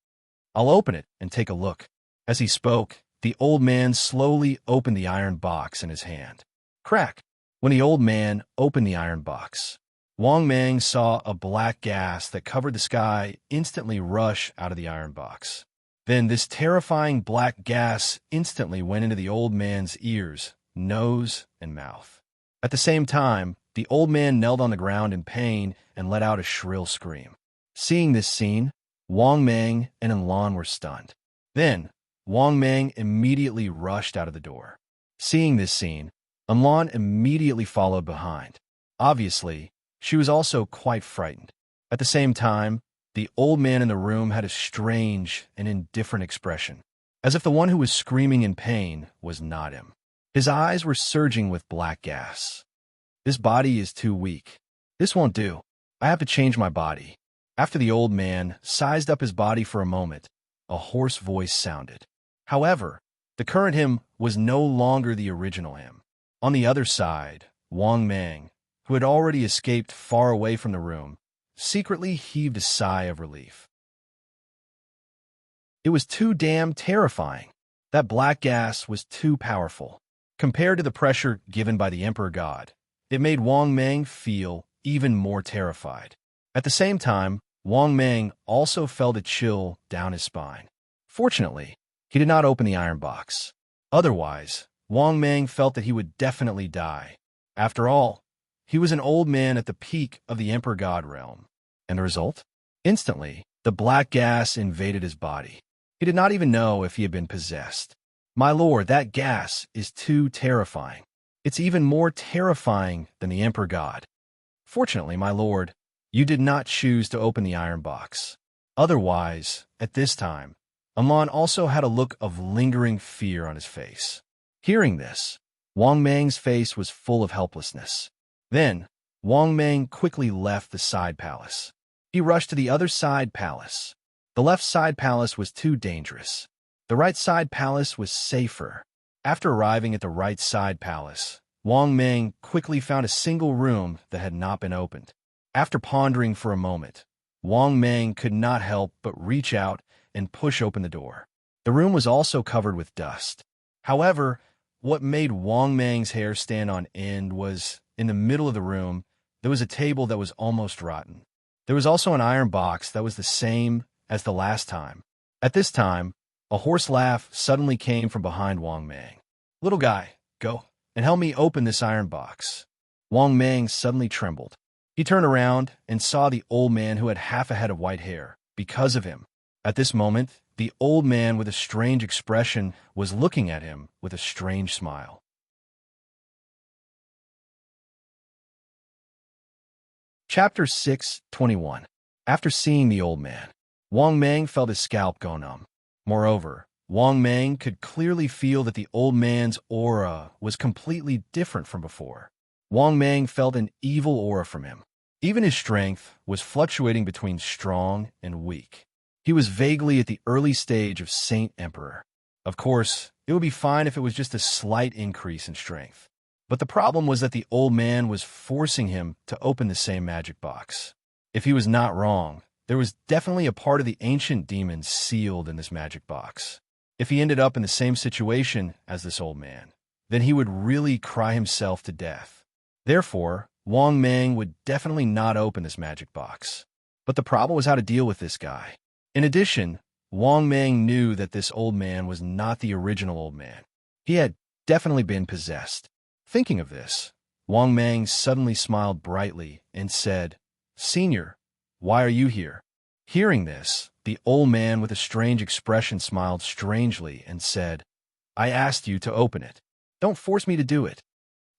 "I'll open it and take a look." As he spoke, the old man slowly opened the iron box in his hand. Crack! When the old man opened the iron box, Wang Mang saw a black gas that covered the sky instantly rush out of the iron box. Then this terrifying black gas instantly went into the old man's ears, nose, and mouth. At the same time, the old man knelt on the ground in pain and let out a shrill scream. Seeing this scene, Wang Mang and Enlon were stunned. Then, Wang Mang immediately rushed out of the door. Seeing this scene, Enlon immediately followed behind. Obviously, she was also quite frightened. At the same time, the old man in the room had a strange and indifferent expression, as if the one who was screaming in pain was not him. His eyes were surging with black gas. "This body is too weak. This won't do. I have to change my body." After the old man sized up his body for a moment, a hoarse voice sounded. However, the current him was no longer the original him. On the other side, Wang Mang, who had already escaped far away from the room, secretly heaved a sigh of relief. It was too damn terrifying. That black gas was too powerful. Compared to the pressure given by the Emperor God, it made Wang Mang feel even more terrified. At the same time, Wang Mang also felt a chill down his spine. Fortunately, he did not open the iron box. Otherwise, Wang Mang felt that he would definitely die. After all, he was an old man at the peak of the Emperor God realm. And the result? Instantly, the black gas invaded his body. He did not even know if he had been possessed. "My lord, that gas is too terrifying. It's even more terrifying than the Emperor God." "Fortunately, my lord, you did not choose to open the iron box. Otherwise, at this time, Amon also had a look of lingering fear on his face." Hearing this, Wang Mang's face was full of helplessness. Then, Wang Mang quickly left the side palace. He rushed to the other side palace. The left side palace was too dangerous. The right side palace was safer. After arriving at the right side palace, Wang Mang quickly found a single room that had not been opened. After pondering for a moment, Wang Mang could not help but reach out and push open the door. The room was also covered with dust. However, what made Wang Mang's hair stand on end was, in the middle of the room, there was a table that was almost rotten. There was also an iron box that was the same as the last time. At this time, a hoarse laugh suddenly came from behind Wang Mang. "Little guy, go and help me open this iron box." Wang Mang suddenly trembled. He turned around and saw the old man who had half a head of white hair because of him. At this moment, the old man with a strange expression was looking at him with a strange smile. Chapter 6:21. After seeing the old man, Wang Mang felt his scalp go numb. Moreover, Wang Mang could clearly feel that the old man's aura was completely different from before. Wang Mang felt an evil aura from him. Even his strength was fluctuating between strong and weak. He was vaguely at the early stage of Saint Emperor. Of course, it would be fine if it was just a slight increase in strength. But the problem was that the old man was forcing him to open the same magic box. If he was not wrong, there was definitely a part of the ancient demon sealed in this magic box. If he ended up in the same situation as this old man, then he would really cry himself to death. Therefore, Wang Mang would definitely not open this magic box. But the problem was how to deal with this guy. In addition, Wang Mang knew that this old man was not the original old man. He had definitely been possessed. Thinking of this, Wang Mang suddenly smiled brightly and said, "Senior, why are you here?" Hearing this, the old man with a strange expression smiled strangely and said, "I asked you to open it. Don't force me to do it."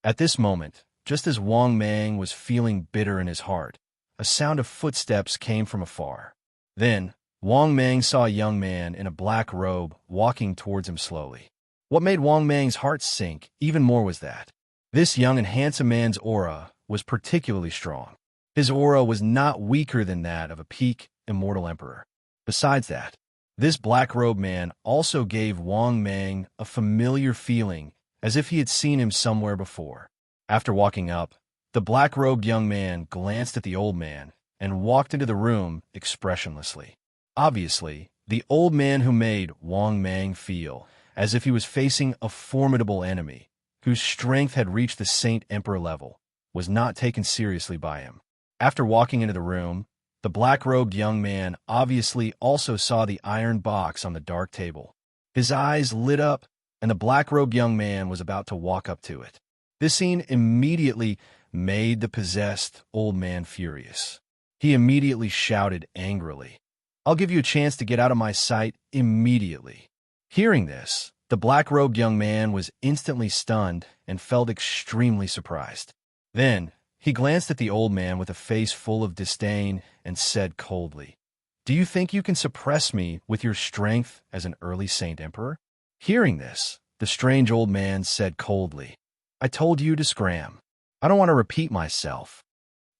At this moment, just as Wang Mang was feeling bitter in his heart, a sound of footsteps came from afar. Then, Wang Mang saw a young man in a black robe walking towards him slowly. What made Wang Mang's heart sink even more was that this young and handsome man's aura was particularly strong. His aura was not weaker than that of a peak immortal emperor. Besides that, this black-robed man also gave Wang Mang a familiar feeling as if he had seen him somewhere before. After walking up, the black-robed young man glanced at the old man and walked into the room expressionlessly. Obviously, the old man who made Wang Mang feel as if he was facing a formidable enemy, whose strength had reached the Saint Emperor level, was not taken seriously by him. After walking into the room, the black-robed young man obviously also saw the iron box on the dark table. His eyes lit up, and the black-robed young man was about to walk up to it. This scene immediately made the possessed old man furious. He immediately shouted angrily, "I'll give you a chance to get out of my sight immediately." Hearing this, the black-robed young man was instantly stunned and felt extremely surprised. Then, he glanced at the old man with a face full of disdain and said coldly, "Do you think you can suppress me with your strength as an early Saint Emperor?" Hearing this, the strange old man said coldly. I told you to scram. I don't want to repeat myself.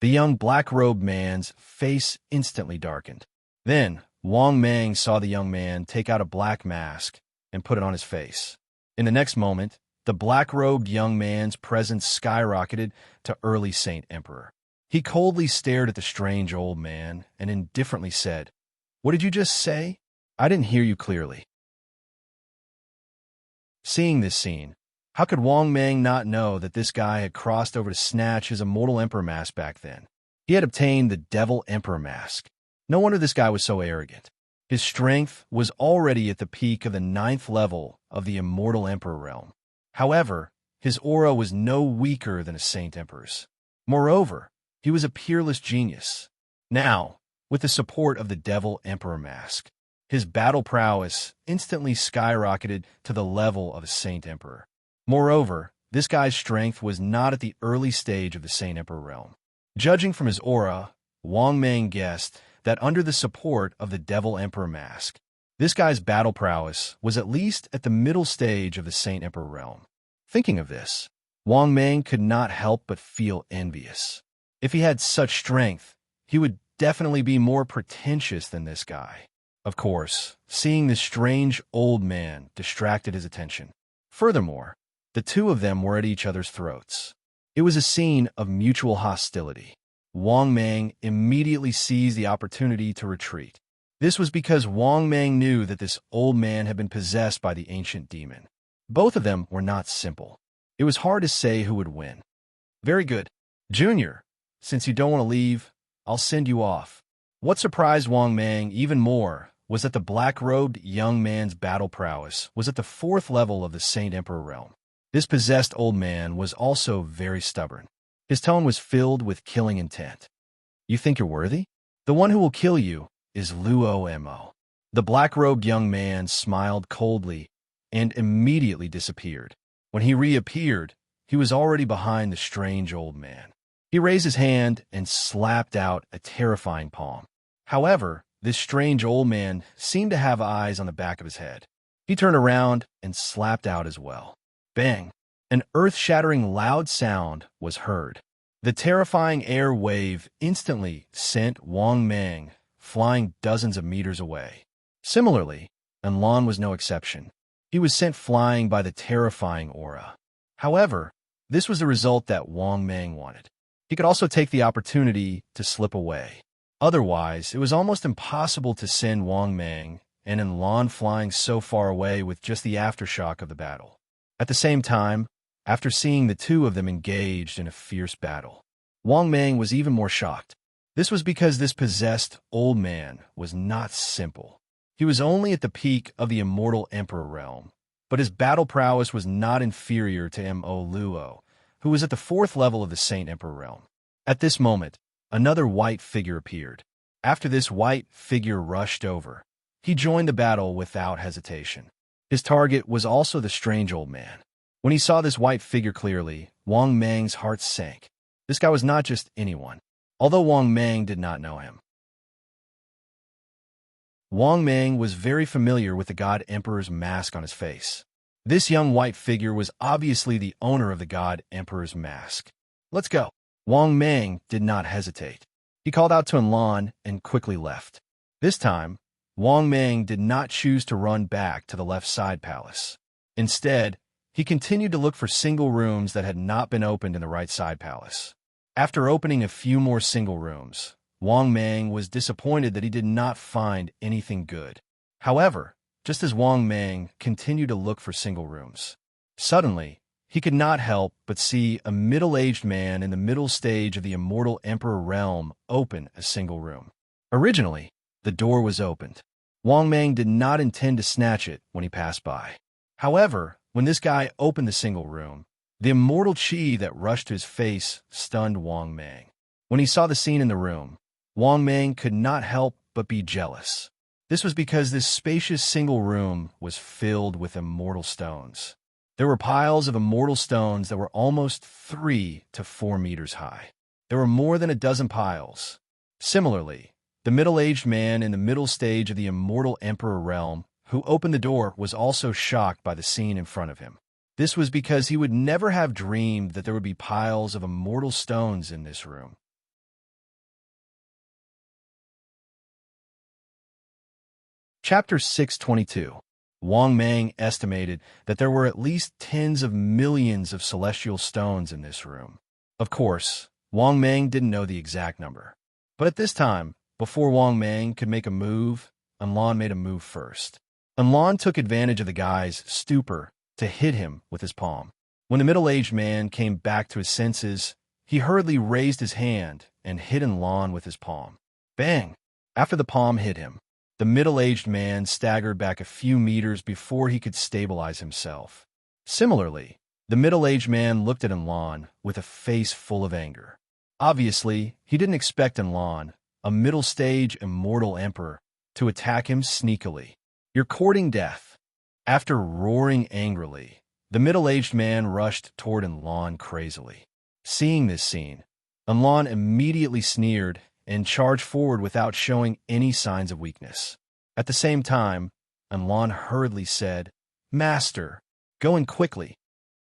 The young black-robed man's face instantly darkened. Then, Wang Mang saw the young man take out a black mask and put it on his face. In the next moment, the black-robed young man's presence skyrocketed to early Saint Emperor. He coldly stared at the strange old man and indifferently said, What did you just say? I didn't hear you clearly. Seeing this scene, how could Wang Mang not know that this guy had crossed over to snatch his immortal emperor mask back then? He had obtained the devil emperor mask. No wonder this guy was so arrogant. His strength was already at the peak of the 9th level of the immortal emperor realm. However, his aura was no weaker than a saint emperor's. Moreover, he was a peerless genius. Now, with the support of the devil emperor mask, his battle prowess instantly skyrocketed to the level of a saint emperor. Moreover, this guy's strength was not at the early stage of the saint emperor realm. Judging from his aura, Wang Mang guessed that under the support of the devil emperor mask, this guy's battle prowess was at least at the middle stage of the saint emperor realm. Thinking of this, Wang Mang could not help but feel envious. If he had such strength, he would definitely be more pretentious than this guy. Of course, seeing this strange old man distracted his attention. Furthermore, the two of them were at each other's throats. It was a scene of mutual hostility. Wang Mang immediately seized the opportunity to retreat. This was because Wang Mang knew that this old man had been possessed by the ancient demon. Both of them were not simple. It was hard to say who would win. Very good. Junior, since you don't want to leave, I'll send you off. What surprised Wang Mang even more was that the black-robed young man's battle prowess was at the 4th level of the Saint Emperor realm. This possessed old man was also very stubborn. His tone was filled with killing intent. You think you're worthy? The one who will kill you is Luo Mo. The black-robed young man smiled coldly and immediately disappeared. When he reappeared, he was already behind the strange old man. He raised his hand and slapped out a terrifying palm. However, this strange old man seemed to have eyes on the back of his head. He turned around and slapped out as well. Bang! An earth-shattering loud sound was heard. The terrifying air wave instantly sent Wang Mang flying dozens of meters away. Similarly, Lan was no exception. He was sent flying by the terrifying aura. However, this was the result that Wang Mang wanted. He could also take the opportunity to slip away. Otherwise, it was almost impossible to send Wang Mang and Lan flying so far away with just the aftershock of the battle. At the same time, after seeing the two of them engaged in a fierce battle, Wang Mang was even more shocked. This was because this possessed old man was not simple. He was only at the peak of the immortal emperor realm, but his battle prowess was not inferior to Mo Luo, who was at the 4th level of the Saint Emperor realm. At this moment, another white figure appeared. After this white figure rushed over, he joined the battle without hesitation. His target was also the strange old man. When he saw this white figure clearly, Wang Mang's heart sank. This guy was not just anyone, although Wang Mang did not know him. Wang Mang was very familiar with the God Emperor's mask on his face. This young white figure was obviously the owner of the God Emperor's mask. Let's go. Wang Mang did not hesitate. He called out to Lan and quickly left. This time, Wang Mang did not choose to run back to the left side palace. Instead, he continued to look for single rooms that had not been opened in the right side palace. After opening a few more single rooms, Wang Mang was disappointed that he did not find anything good. However, just as Wang Mang continued to look for single rooms, suddenly, he could not help but see a middle-aged man in the middle stage of the immortal emperor realm open a single room. Originally, the door was opened. Wang Mang did not intend to snatch it when he passed by. However, when this guy opened the single room, the immortal chi that rushed to his face stunned Wang Mang. When he saw the scene in the room, Wang Mang could not help but be jealous. This was because this spacious single room was filled with immortal stones. There were piles of immortal stones that were almost 3 to 4 meters high. There were more than a dozen piles. Similarly, the middle-aged man in the middle stage of the immortal emperor realm who opened the door, was also shocked by the scene in front of him. This was because he would never have dreamed that there would be piles of immortal stones in this room. Chapter 622. Wang Mang estimated that there were at least tens of millions of celestial stones in this room. Of course, Wang Mang didn't know the exact number. But at this time, before Wang Mang could make a move, Enlon made a move first. Enlon took advantage of the guy's stupor to hit him with his palm. When the middle-aged man came back to his senses, he hurriedly raised his hand and hit Enlon with his palm. Bang! After the palm hit him, the middle-aged man staggered back a few meters before he could stabilize himself. Similarly, the middle-aged man looked at Enlon with a face full of anger. Obviously, he didn't expect Enlon, a middle-stage immortal emperor, to attack him sneakily. "You're courting death." After roaring angrily, the middle-aged man rushed toward Enlon crazily. Seeing this scene, Enlon immediately sneered and charged forward without showing any signs of weakness. At the same time, Enlon hurriedly said, "Master, go in quickly."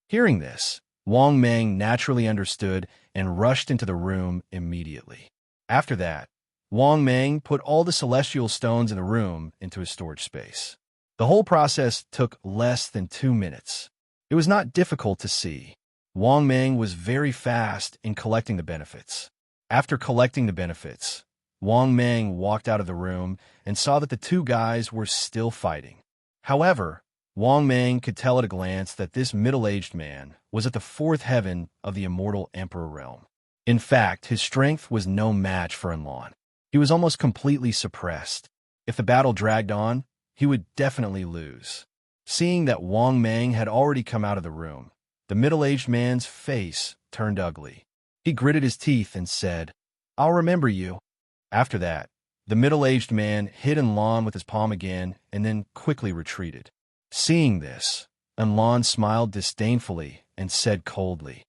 Hearing this, Wang Mang naturally understood and rushed into the room immediately. After that, Wang Mang put all the celestial stones in the room into his storage space. The whole process took less than 2 minutes. It was not difficult to see. Wang Mang was very fast in collecting the benefits. After collecting the benefits, Wang Mang walked out of the room and saw that the two guys were still fighting. However, Wang Mang could tell at a glance that this middle-aged man was at the fourth heaven of the immortal emperor realm. In fact, his strength was no match for Enlon. He was almost completely suppressed. If the battle dragged on, he would definitely lose. Seeing that Wang Mang had already come out of the room, the middle-aged man's face turned ugly. He gritted his teeth and said, "I'll remember you." After that, the middle-aged man hit Enlon with his palm again and then quickly retreated. Seeing this, Enlon smiled disdainfully and said coldly,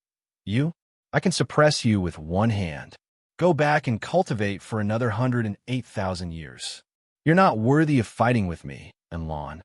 "You? I can suppress you with one hand. Go back and cultivate for another 108,000 years. You're not worthy of fighting with me, Enlon."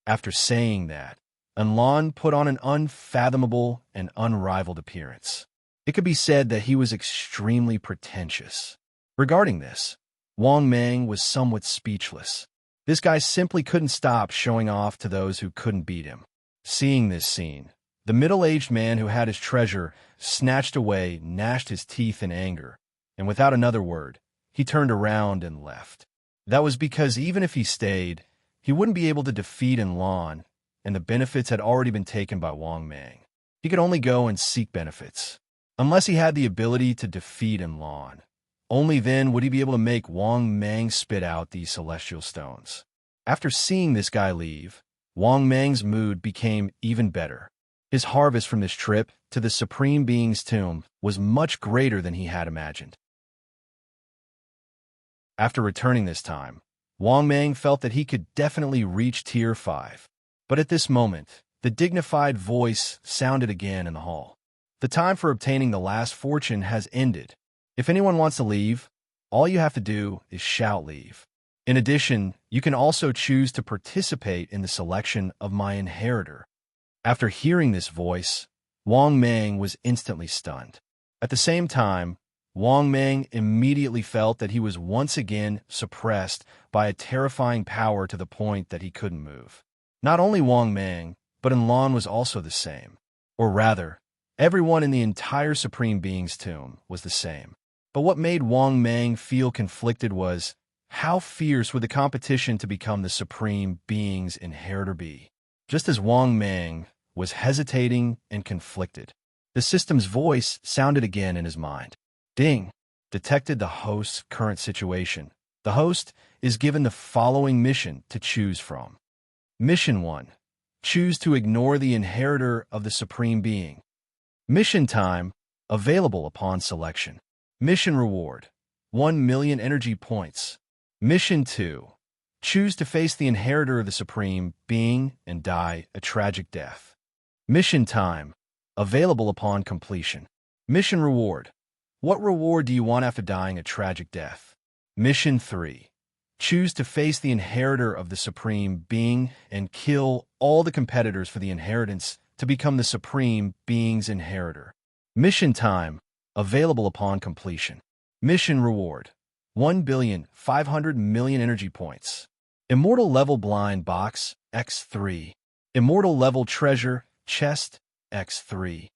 After saying that, Enlon put on an unfathomable and unrivaled appearance. It could be said that he was extremely pretentious. Regarding this, Wang Mang was somewhat speechless. This guy simply couldn't stop showing off to those who couldn't beat him. Seeing this scene, the middle-aged man who had his treasure snatched away, gnashed his teeth in anger, and without another word, he turned around and left. That was because even if he stayed, he wouldn't be able to defeat Enlon, and the benefits had already been taken by Wang Mang. He could only go and seek benefits. Unless he had the ability to defeat Enlon, only then would he be able to make Wang Mang spit out these celestial stones. After seeing this guy leave, Wang Mang's mood became even better. His harvest from this trip to the Supreme Being's tomb was much greater than he had imagined. After returning this time, Wang Mang felt that he could definitely reach Tier 5. But at this moment, the dignified voice sounded again in the hall. "The time for obtaining the last fortune has ended. If anyone wants to leave, all you have to do is shout leave. In addition, you can also choose to participate in the selection of my inheritor." After hearing this voice, Wang Mang was instantly stunned. At the same time, Wang Mang immediately felt that he was once again suppressed by a terrifying power to the point that he couldn't move. Not only Wang Mang, but Enlon was also the same. Or rather, everyone in the entire Supreme Being's tomb was the same. But what made Wang Mang feel conflicted was, how fierce would the competition to become the Supreme Being's inheritor be? Just as Wang Mang was hesitating and conflicted, the system's voice sounded again in his mind. Ding! Detected the host's current situation. The host is given the following mission to choose from. Mission 1. Choose to ignore the inheritor of the Supreme Being. Mission time, available upon selection. Mission reward, 1 million energy points. Mission 2. Choose to face the inheritor of the Supreme Being and die a tragic death. Mission time, available upon completion. Mission reward. What reward do you want after dying a tragic death? Mission 3. Choose to face the inheritor of the Supreme Being and kill all the competitors for the inheritance to become the Supreme Being's inheritor. Mission time, available upon completion. Mission reward, 1,500,000,000 energy points. Immortal level blind box, X3. Immortal level treasure, chest, X3.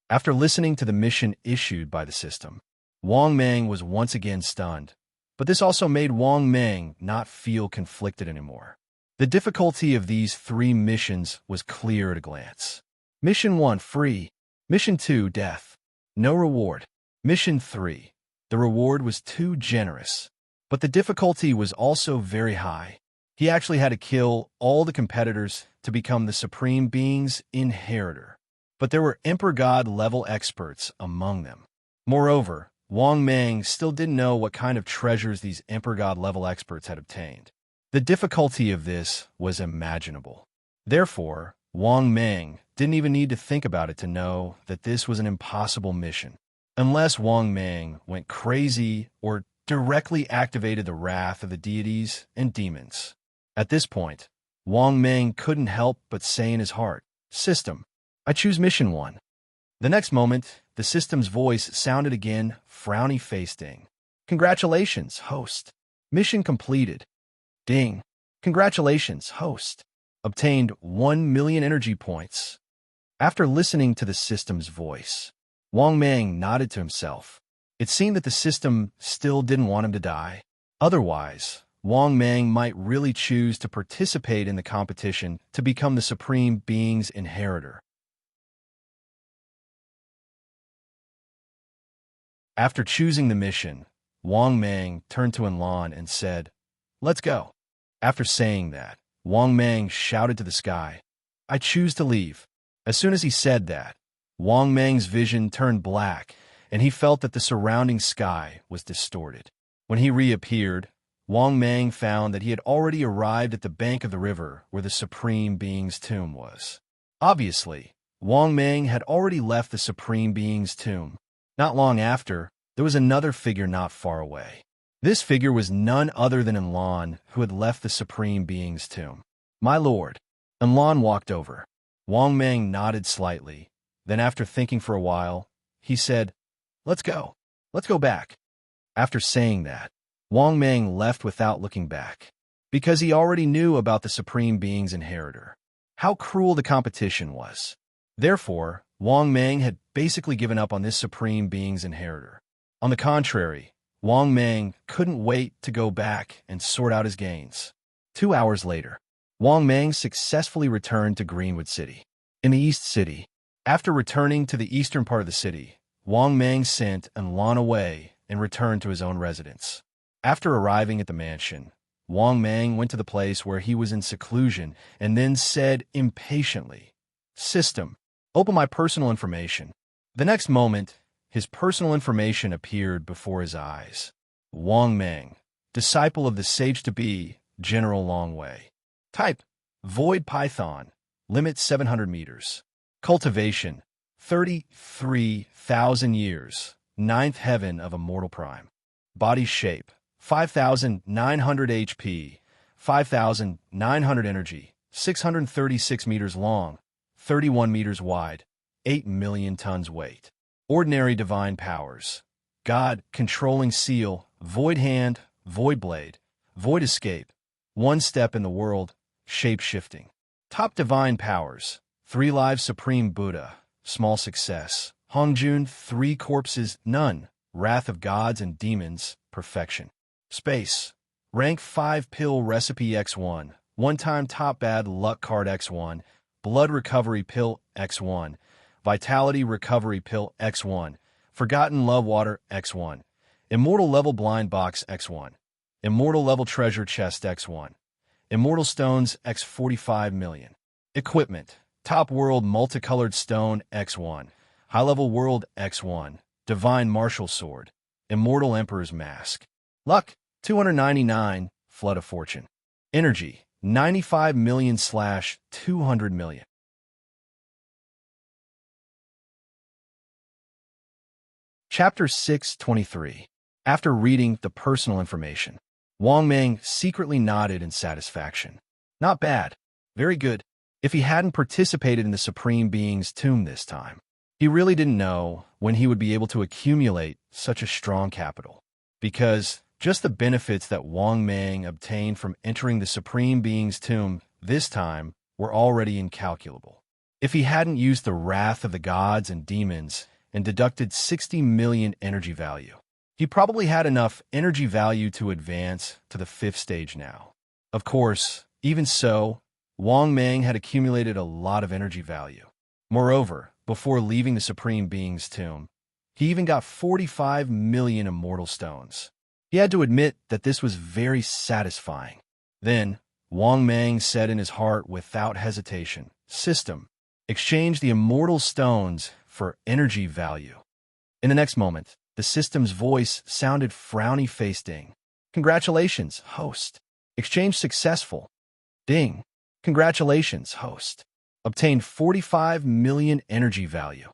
After listening to the mission issued by the system, Wang Mang was once again stunned, but this also made Wang Mang not feel conflicted anymore. The difficulty of these 3 missions was clear at a glance. Mission 1, free. Mission 2, death. No reward. Mission 3, the reward was too generous, but the difficulty was also very high. He actually had to kill all the competitors to become the Supreme Being's inheritor. But there were Emperor God level experts among them. Moreover, Wang Mang still didn't know what kind of treasures these Emperor God level experts had obtained. The difficulty of this was imaginable. Therefore, Wang Mang didn't even need to think about it to know that this was an impossible mission. Unless Wang Mang went crazy or directly activated the wrath of the deities and demons. At this point, Wang Mang couldn't help but say in his heart, "System, I choose mission 1. The next moment, the system's voice sounded again, frowny-faced ding. Congratulations, host. Mission completed. Ding. Congratulations, host. Obtained 1,000,000 energy points. After listening to the system's voice, Wang Mang nodded to himself. It seemed that the system still didn't want him to die. Otherwise, Wang Mang might really choose to participate in the competition to become the Supreme Being's inheritor. After choosing the mission, Wang Mang turned to Enlon and said, "Let's go." After saying that, Wang Mang shouted to the sky, "I choose to leave." As soon as he said that, Wang Mang's vision turned black, and he felt that the surrounding sky was distorted. When he reappeared, Wang Mang found that he had already arrived at the bank of the river where the Supreme Being's tomb was. Obviously, Wang Mang had already left the Supreme Being's tomb. Not long after, there was another figure not far away. This figure was none other than Enlon, who had left the Supreme Being's tomb. "My lord." Enlon walked over. Wang Mang nodded slightly. Then after thinking for a while, he said, "Let's go. Let's go back." After saying that, Wang Mang left without looking back, because he already knew about the Supreme Being's inheritor. How cruel the competition was. Therefore, Wang Mang had basically given up on this Supreme Being's inheritor. On the contrary, Wang Mang couldn't wait to go back and sort out his gains. 2 hours later, Wang Mang successfully returned to Greenwood City. In the East City, after returning to the eastern part of the city, Wang Mang sent Enlon away and returned to his own residence. After arriving at the mansion, Wang Mang went to the place where he was in seclusion and then said impatiently, "System, open my personal information." The next moment, his personal information appeared before his eyes. Wang Mang, disciple of the sage-to-be, General Longwei. Type, Void Python. Limit 700 meters. Cultivation, 33,000 years. Ninth heaven of Immortal Prime. Body shape, 5,900 HP, 5,900 energy, 636 meters long, 31 meters wide, 8 million tons weight. Ordinary divine powers. God, controlling seal, void hand, void blade, void escape, one step in the world, shape-shifting. Top divine powers. 3 lives supreme Buddha, small success. Hongjun, 3 corpses, none. Wrath of gods and demons, perfection. Space. Rank 5 pill recipe X1, one-time top bad luck card X1, blood recovery pill X1, vitality recovery pill X1, forgotten love water X1, immortal level blind box X1, immortal level treasure chest X1, immortal stones X45 million. Equipment. Top world multicolored stone X1, high level world X1, divine martial sword, immortal emperor's mask. Luck 299, flood of fortune. Energy 95 million / 200 million. Chapter 623. After reading the personal information, Wang Mang secretly nodded in satisfaction. Not bad. Very good. If he hadn't participated in the Supreme Being's tomb this time, he really didn't know when he would be able to accumulate such a strong capital. Because just the benefits that Wang Mang obtained from entering the Supreme Being's tomb this time were already incalculable. If he hadn't used the wrath of the gods and demons and deducted 60 million energy value, he probably had enough energy value to advance to the 5th stage now. Of course, even so, Wang Mang had accumulated a lot of energy value. Moreover, before leaving the Supreme Being's tomb, he even got 45 million immortal stones. He had to admit that this was very satisfying. Then, Wang Mang said in his heart without hesitation, "System, exchange the immortal stones for energy value." In the next moment, the system's voice sounded frowny-faced. Ding. Congratulations, host. Exchange successful. Ding. Congratulations, host. Obtained 45 million energy value.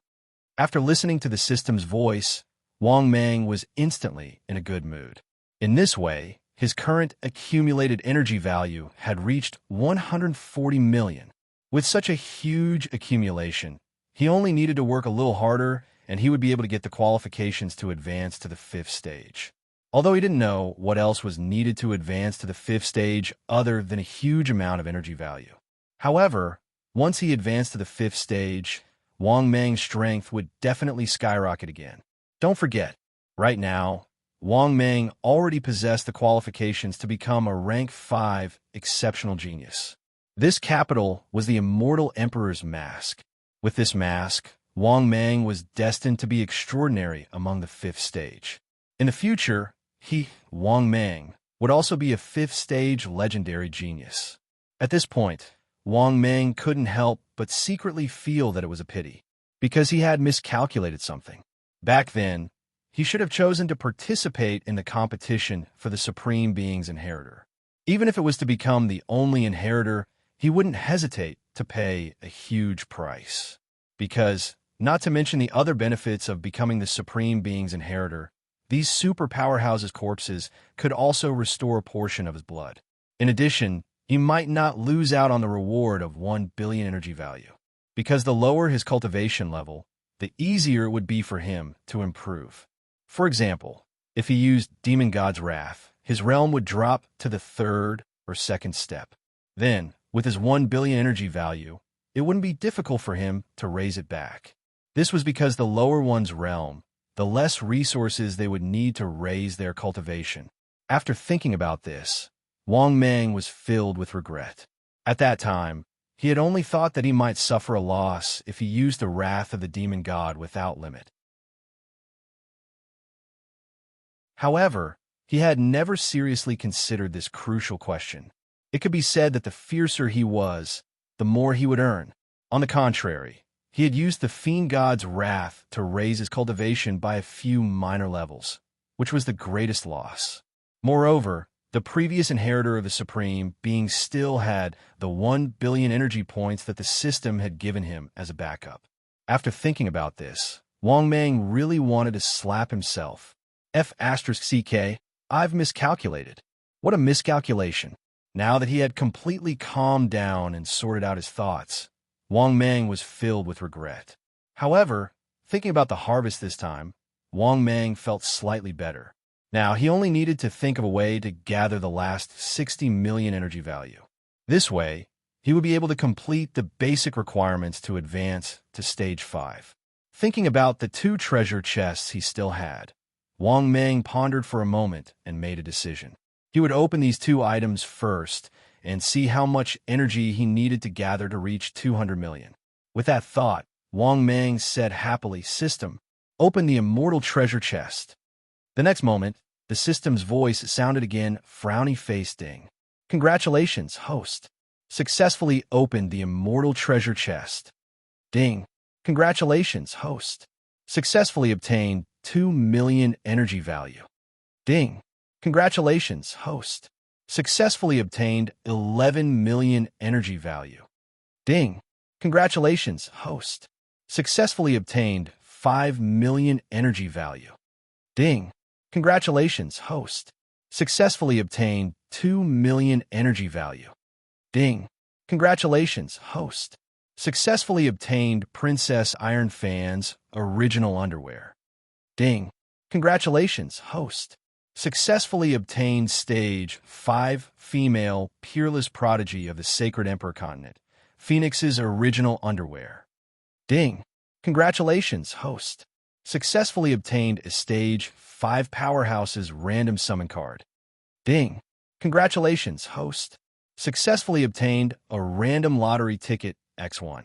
After listening to the system's voice, Wang Mang was instantly in a good mood. In this way, his current accumulated energy value had reached 140 million. With such a huge accumulation, he only needed to work a little harder and he would be able to get the qualifications to advance to the 5th stage. Although he didn't know what else was needed to advance to the 5th stage other than a huge amount of energy value. However, once he advanced to the 5th stage, Wang Mang's strength would definitely skyrocket again. Don't forget, right now, Wang Mang already possessed the qualifications to become a rank 5 exceptional genius. This capital was the Immortal Emperor's mask. With this mask, Wang Mang was destined to be extraordinary among the 5th stage. In the future, he, Wang Mang, would also be a 5th stage legendary genius. At this point, Wang Mang couldn't help but secretly feel that it was a pity, because he had miscalculated something. Back then, he should have chosen to participate in the competition for the Supreme Being's inheritor. Even if it was to become the only inheritor, he wouldn't hesitate to pay a huge price. Because, not to mention the other benefits of becoming the Supreme Being's inheritor, these super powerhouses' corpses could also restore a portion of his blood. In addition, he might not lose out on the reward of 1 billion energy value. Because the lower his cultivation level, the easier it would be for him to improve. For example, if he used Demon God's Wrath, his realm would drop to the 3rd or 2nd step. Then, with his 1 billion energy value, it wouldn't be difficult for him to raise it back. This was because the lower one's realm, the less resources they would need to raise their cultivation. After thinking about this, Wang Mang was filled with regret. At that time, he had only thought that he might suffer a loss if he used the wrath of the demon god without limit. However, he had never seriously considered this crucial question. It could be said that the fiercer he was, the more he would earn. On the contrary, he had used the fiend god's wrath to raise his cultivation by a few minor levels, which was the greatest loss. Moreover, the previous inheritor of the Supreme Being still had the 1 billion energy points that the system had given him as a backup. After thinking about this, Wang Mang really wanted to slap himself. F***, I've miscalculated. What a miscalculation. Now that he had completely calmed down and sorted out his thoughts, Wang Mang was filled with regret. However, thinking about the harvest this time, Wang Mang felt slightly better. Now, he only needed to think of a way to gather the last 60 million energy value. This way, he would be able to complete the basic requirements to advance to stage 5. Thinking about the 2 treasure chests he still had, Wang Mang pondered for a moment and made a decision. He would open these 2 items first and see how much energy he needed to gather to reach 200 million. With that thought, Wang Mang said happily, "System, open the immortal treasure chest." The next moment, the system's voice sounded again, frowny-faced. Ding. Congratulations, host. Successfully opened the immortal treasure chest. Ding. Congratulations, host. Successfully obtained 2 million energy value. Ding. Congratulations, host. Successfully obtained 11 million energy value. Ding. Congratulations, host. Successfully obtained 5 million energy value. Ding. Congratulations, host. Successfully obtained 2 million energy value. Ding. Congratulations, host. Successfully obtained Princess Iron Fan's original underwear. Ding. Congratulations, host. Successfully obtained Stage 5 Female Peerless Prodigy of the Sacred Emperor Continent, Phoenix's original underwear. Ding. Congratulations, host. Successfully obtained a Stage 5 Powerhouse's random summon card. Ding. Congratulations, host. Successfully obtained a random lottery ticket X1.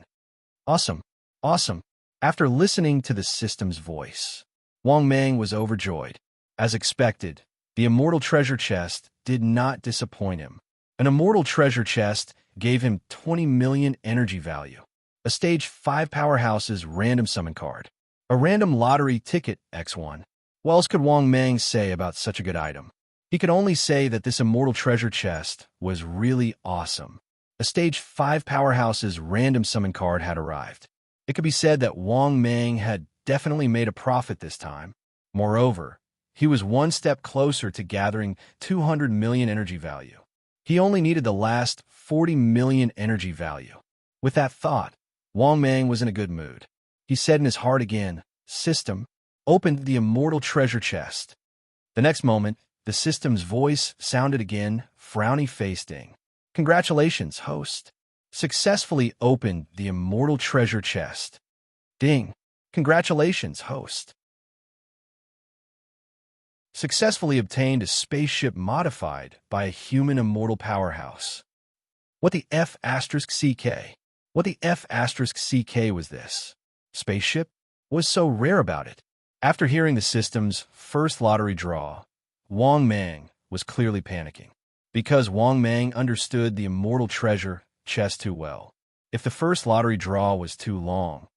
Awesome. Awesome. After listening to the system's voice, Wang Mang was overjoyed. As expected, the Immortal Treasure Chest did not disappoint him. An Immortal Treasure Chest gave him 20 million energy value, a Stage 5 Powerhouse's random summon card, a random lottery ticket X1. What else could Wang Mang say about such a good item? He could only say that this Immortal Treasure Chest was really awesome. A Stage 5 Powerhouse's random summon card had arrived. It could be said that Wang Mang had definitely made a profit this time. Moreover, he was one step closer to gathering 200 million energy value. He only needed the last 40 million energy value. With that thought, Wang Mang was in a good mood. He said in his heart again, "System, opened the Immortal Treasure Chest." The next moment, the system's voice sounded again, frowny-faced Ding. Congratulations, host. Successfully opened the Immortal Treasure Chest. Ding. Congratulations, host. Successfully obtained a spaceship modified by a human immortal powerhouse. What the F***CK? What the F***CK was this? Spaceship? What was so rare about it? After hearing the system's first lottery draw, Wang Mang was clearly panicking. Because Wang Mang understood the Immortal Treasure Chest too well. If the first lottery draw was too long,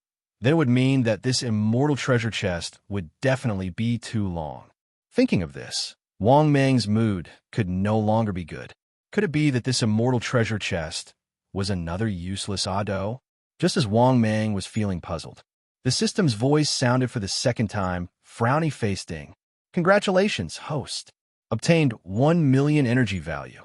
then it would mean that this Immortal Treasure Chest would definitely be too long. Thinking of this, Wang Mang's mood could no longer be good. Could it be that this Immortal Treasure Chest was another useless auto? Just as Wang Mang was feeling puzzled, the system's voice sounded for the second time, frowny-faced Ding. Congratulations, host. Obtained 1 million energy value.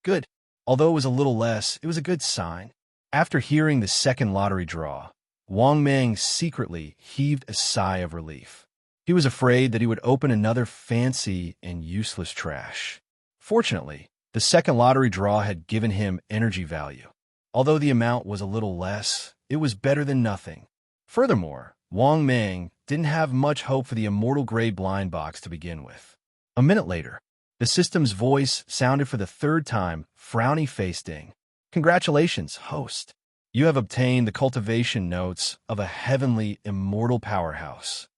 Good. Although it was a little less, it was a good sign. After hearing the second lottery draw, Wang Mang secretly heaved a sigh of relief. He was afraid that he would open another fancy and useless trash. Fortunately, the second lottery draw had given him energy value. Although the amount was a little less, it was better than nothing. Furthermore, Wang Mang didn't have much hope for the Immortal Gray Blind Box to begin with. A minute later, the system's voice sounded for the third time, frowny-faced Ding. Congratulations, host. You have obtained the cultivation notes of a heavenly immortal powerhouse.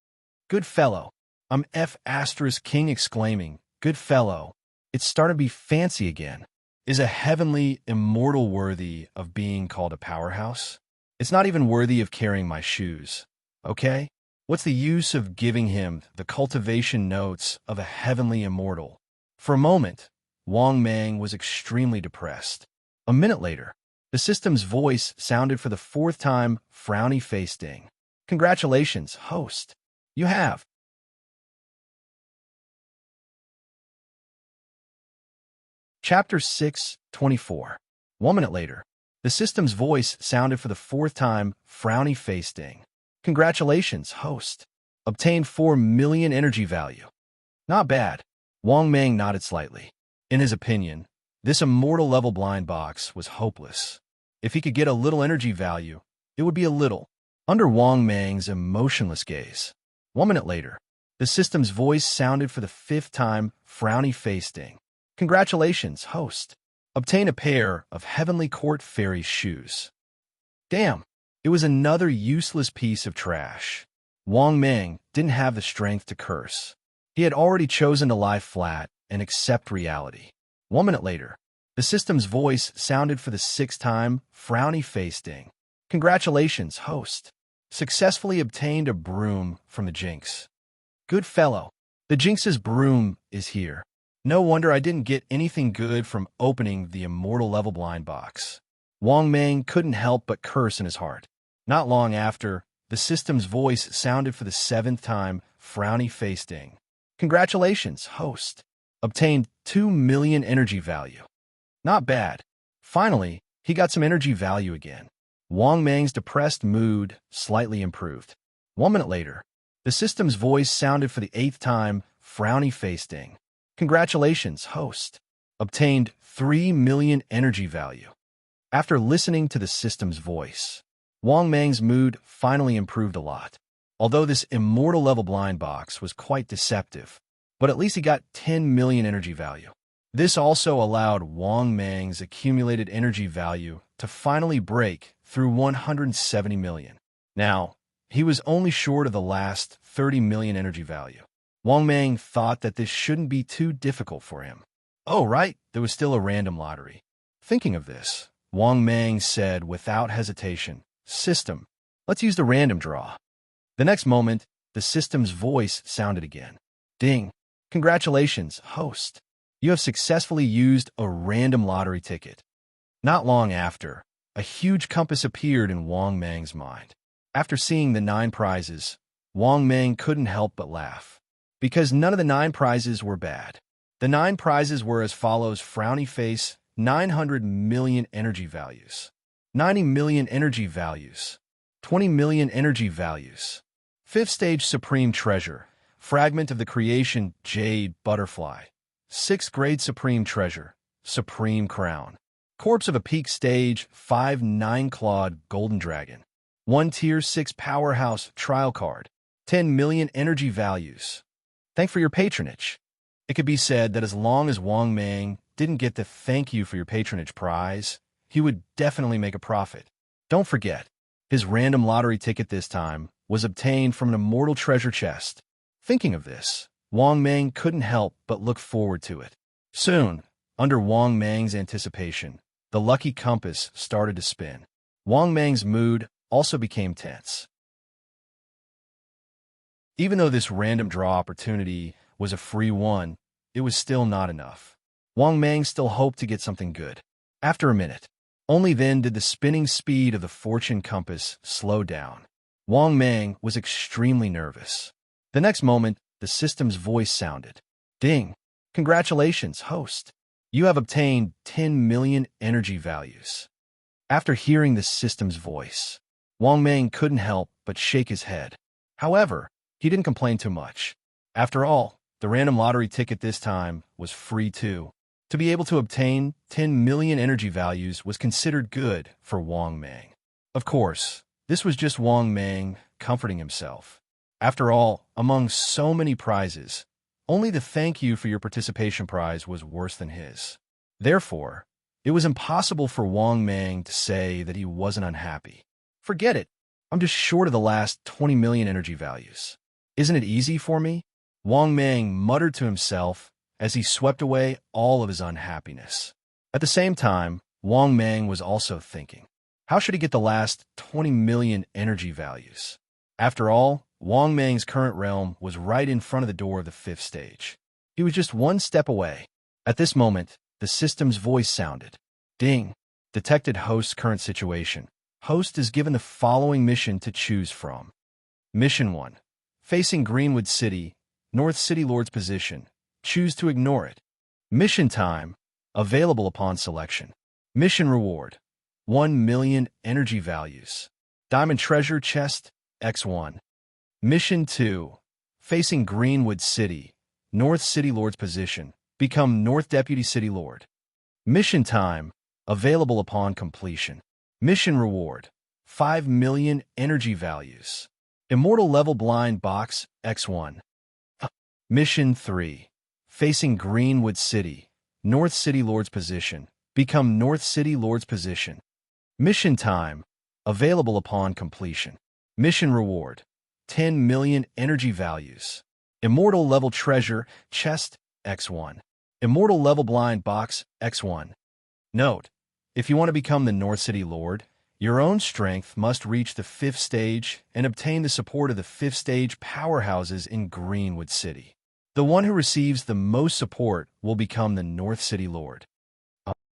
Good fellow. I'm F***King exclaiming, good fellow. It's starting to be fancy again. Is a heavenly immortal worthy of being called a powerhouse? It's not even worthy of carrying my shoes. Okay? What's the use of giving him the cultivation notes of a heavenly immortal? For a moment, Wang Mang was extremely depressed. A minute later, the system's voice sounded for the fourth time, frowny-faced Ding. Congratulations, host. You have. Chapter 6:24. 1 minute later, the system's voice sounded for the fourth time, frowny-faced Ding. Congratulations, host. Obtained 4 million energy value. Not bad. Wang Mang nodded slightly. In his opinion, this immortal level blind box was hopeless. If he could get a little energy value, it would be a little. Under Wang Mang's emotionless gaze. 1 minute later, the system's voice sounded for the fifth time, frowny-faced Ding. Congratulations, host. Obtain a pair of Heavenly Court Fairy shoes. Damn, it was another useless piece of trash. Wang Mang didn't have the strength to curse. He had already chosen to lie flat and accept reality. 1 minute later, the system's voice sounded for the sixth time, frowny-faced Ding. Congratulations, host. Successfully obtained a broom from the Jinx. Good fellow. The Jinx's broom is here. No wonder I didn't get anything good from opening the immortal level blind box. Wang Mang couldn't help but curse in his heart. Not long after, the system's voice sounded for the seventh time, frowny-faced Ding. Congratulations, host. Obtained 2 million energy value. Not bad. Finally, he got some energy value again. Wang Mang's depressed mood slightly improved. 1 minute later, the system's voice sounded for the 8th time, frowny face ding. Congratulations, host. Obtained 3 million energy value. After listening to the system's voice, Wang Mang's mood finally improved a lot. Although this immortal level blind box was quite deceptive, but at least he got 10 million energy value. This also allowed Wang Mang's accumulated energy value to finally break through 170 million. Now, he was only short of the last 30 million energy value. Wang Mang thought that this shouldn't be too difficult for him. Oh, right, there was still a random lottery. Thinking of this, Wang Mang said without hesitation, "System, let's use the random draw." The next moment, the system's voice sounded again. Ding. Congratulations, host. You have successfully used a random lottery ticket. Not long after, a huge compass appeared in Wang Mang's mind. After seeing the 9 prizes, Wang Mang couldn't help but laugh. Because none of the 9 prizes were bad. The 9 prizes were as follows: frowny face, 900 million energy values, 90 million energy values, 20 million energy values. 5th stage supreme treasure, fragment of the creation jade butterfly. 6th grade supreme treasure, supreme crown. Corpse of a peak stage 5 9-clawed golden dragon. 1 tier 6 powerhouse trial card. 10 million energy values. Thank for your patronage. It could be said that as long as Wang Mang didn't get the thank you for your patronage prize, he would definitely make a profit. Don't forget, his random lottery ticket this time was obtained from an immortal treasure chest. Thinking of this, Wang Mang couldn't help but look forward to it. Soon, under Wang Mang's anticipation, the lucky compass started to spin. Wang Mang's mood also became tense. Even though this random draw opportunity was a free one, it was still not enough. Wang Mang still hoped to get something good. After a minute, only then did the spinning speed of the fortune compass slow down. Wang Mang was extremely nervous. The next moment, the system's voice sounded. Ding! Congratulations, host. You have obtained 10 million energy values. After hearing the system's voice, Wang Mang couldn't help but shake his head. However, he didn't complain too much. After all, the random lottery ticket this time was free too. To be able to obtain 10 million energy values was considered good for Wang Mang. Of course, this was just Wang Mang comforting himself. After all, among so many prizes, only the thank you for your participation prize was worse than his. Therefore, it was impossible for Wang Mang to say that he wasn't unhappy. Forget it. I'm just short of the last 20 million energy values. Isn't it easy for me? Wang Mang muttered to himself as he swept away all of his unhappiness. At the same time, Wang Mang was also thinking, how should he get the last 20 million energy values? After all, Wang Mang's current realm was right in front of the door of the 5th stage. He was just 1 step away. At this moment, the system's voice sounded. Ding! Detected host's current situation. Host is given the following mission to choose from. Mission 1. Facing Greenwood City, North City Lord's position. Choose to ignore it. Mission time. Available upon selection. Mission reward. 1 million energy values. Diamond treasure chest, X1. Mission 2. Facing Greenwood City, North City Lord's position. Become North Deputy City Lord. Mission time. Available upon completion. Mission reward. 5 million energy values. Immortal level blind box, X1. Mission 3. Facing Greenwood City, North City Lord's position. Become North City Lord's position. Mission time. Available upon completion. Mission reward. 10 million energy values. Immortal level treasure chest, X1. Immortal level blind box, X1. Note: if you want to become the North City Lord, your own strength must reach the 5th stage and obtain the support of the 5th stage powerhouses in Greenwood City. The one who receives the most support will become the North City Lord.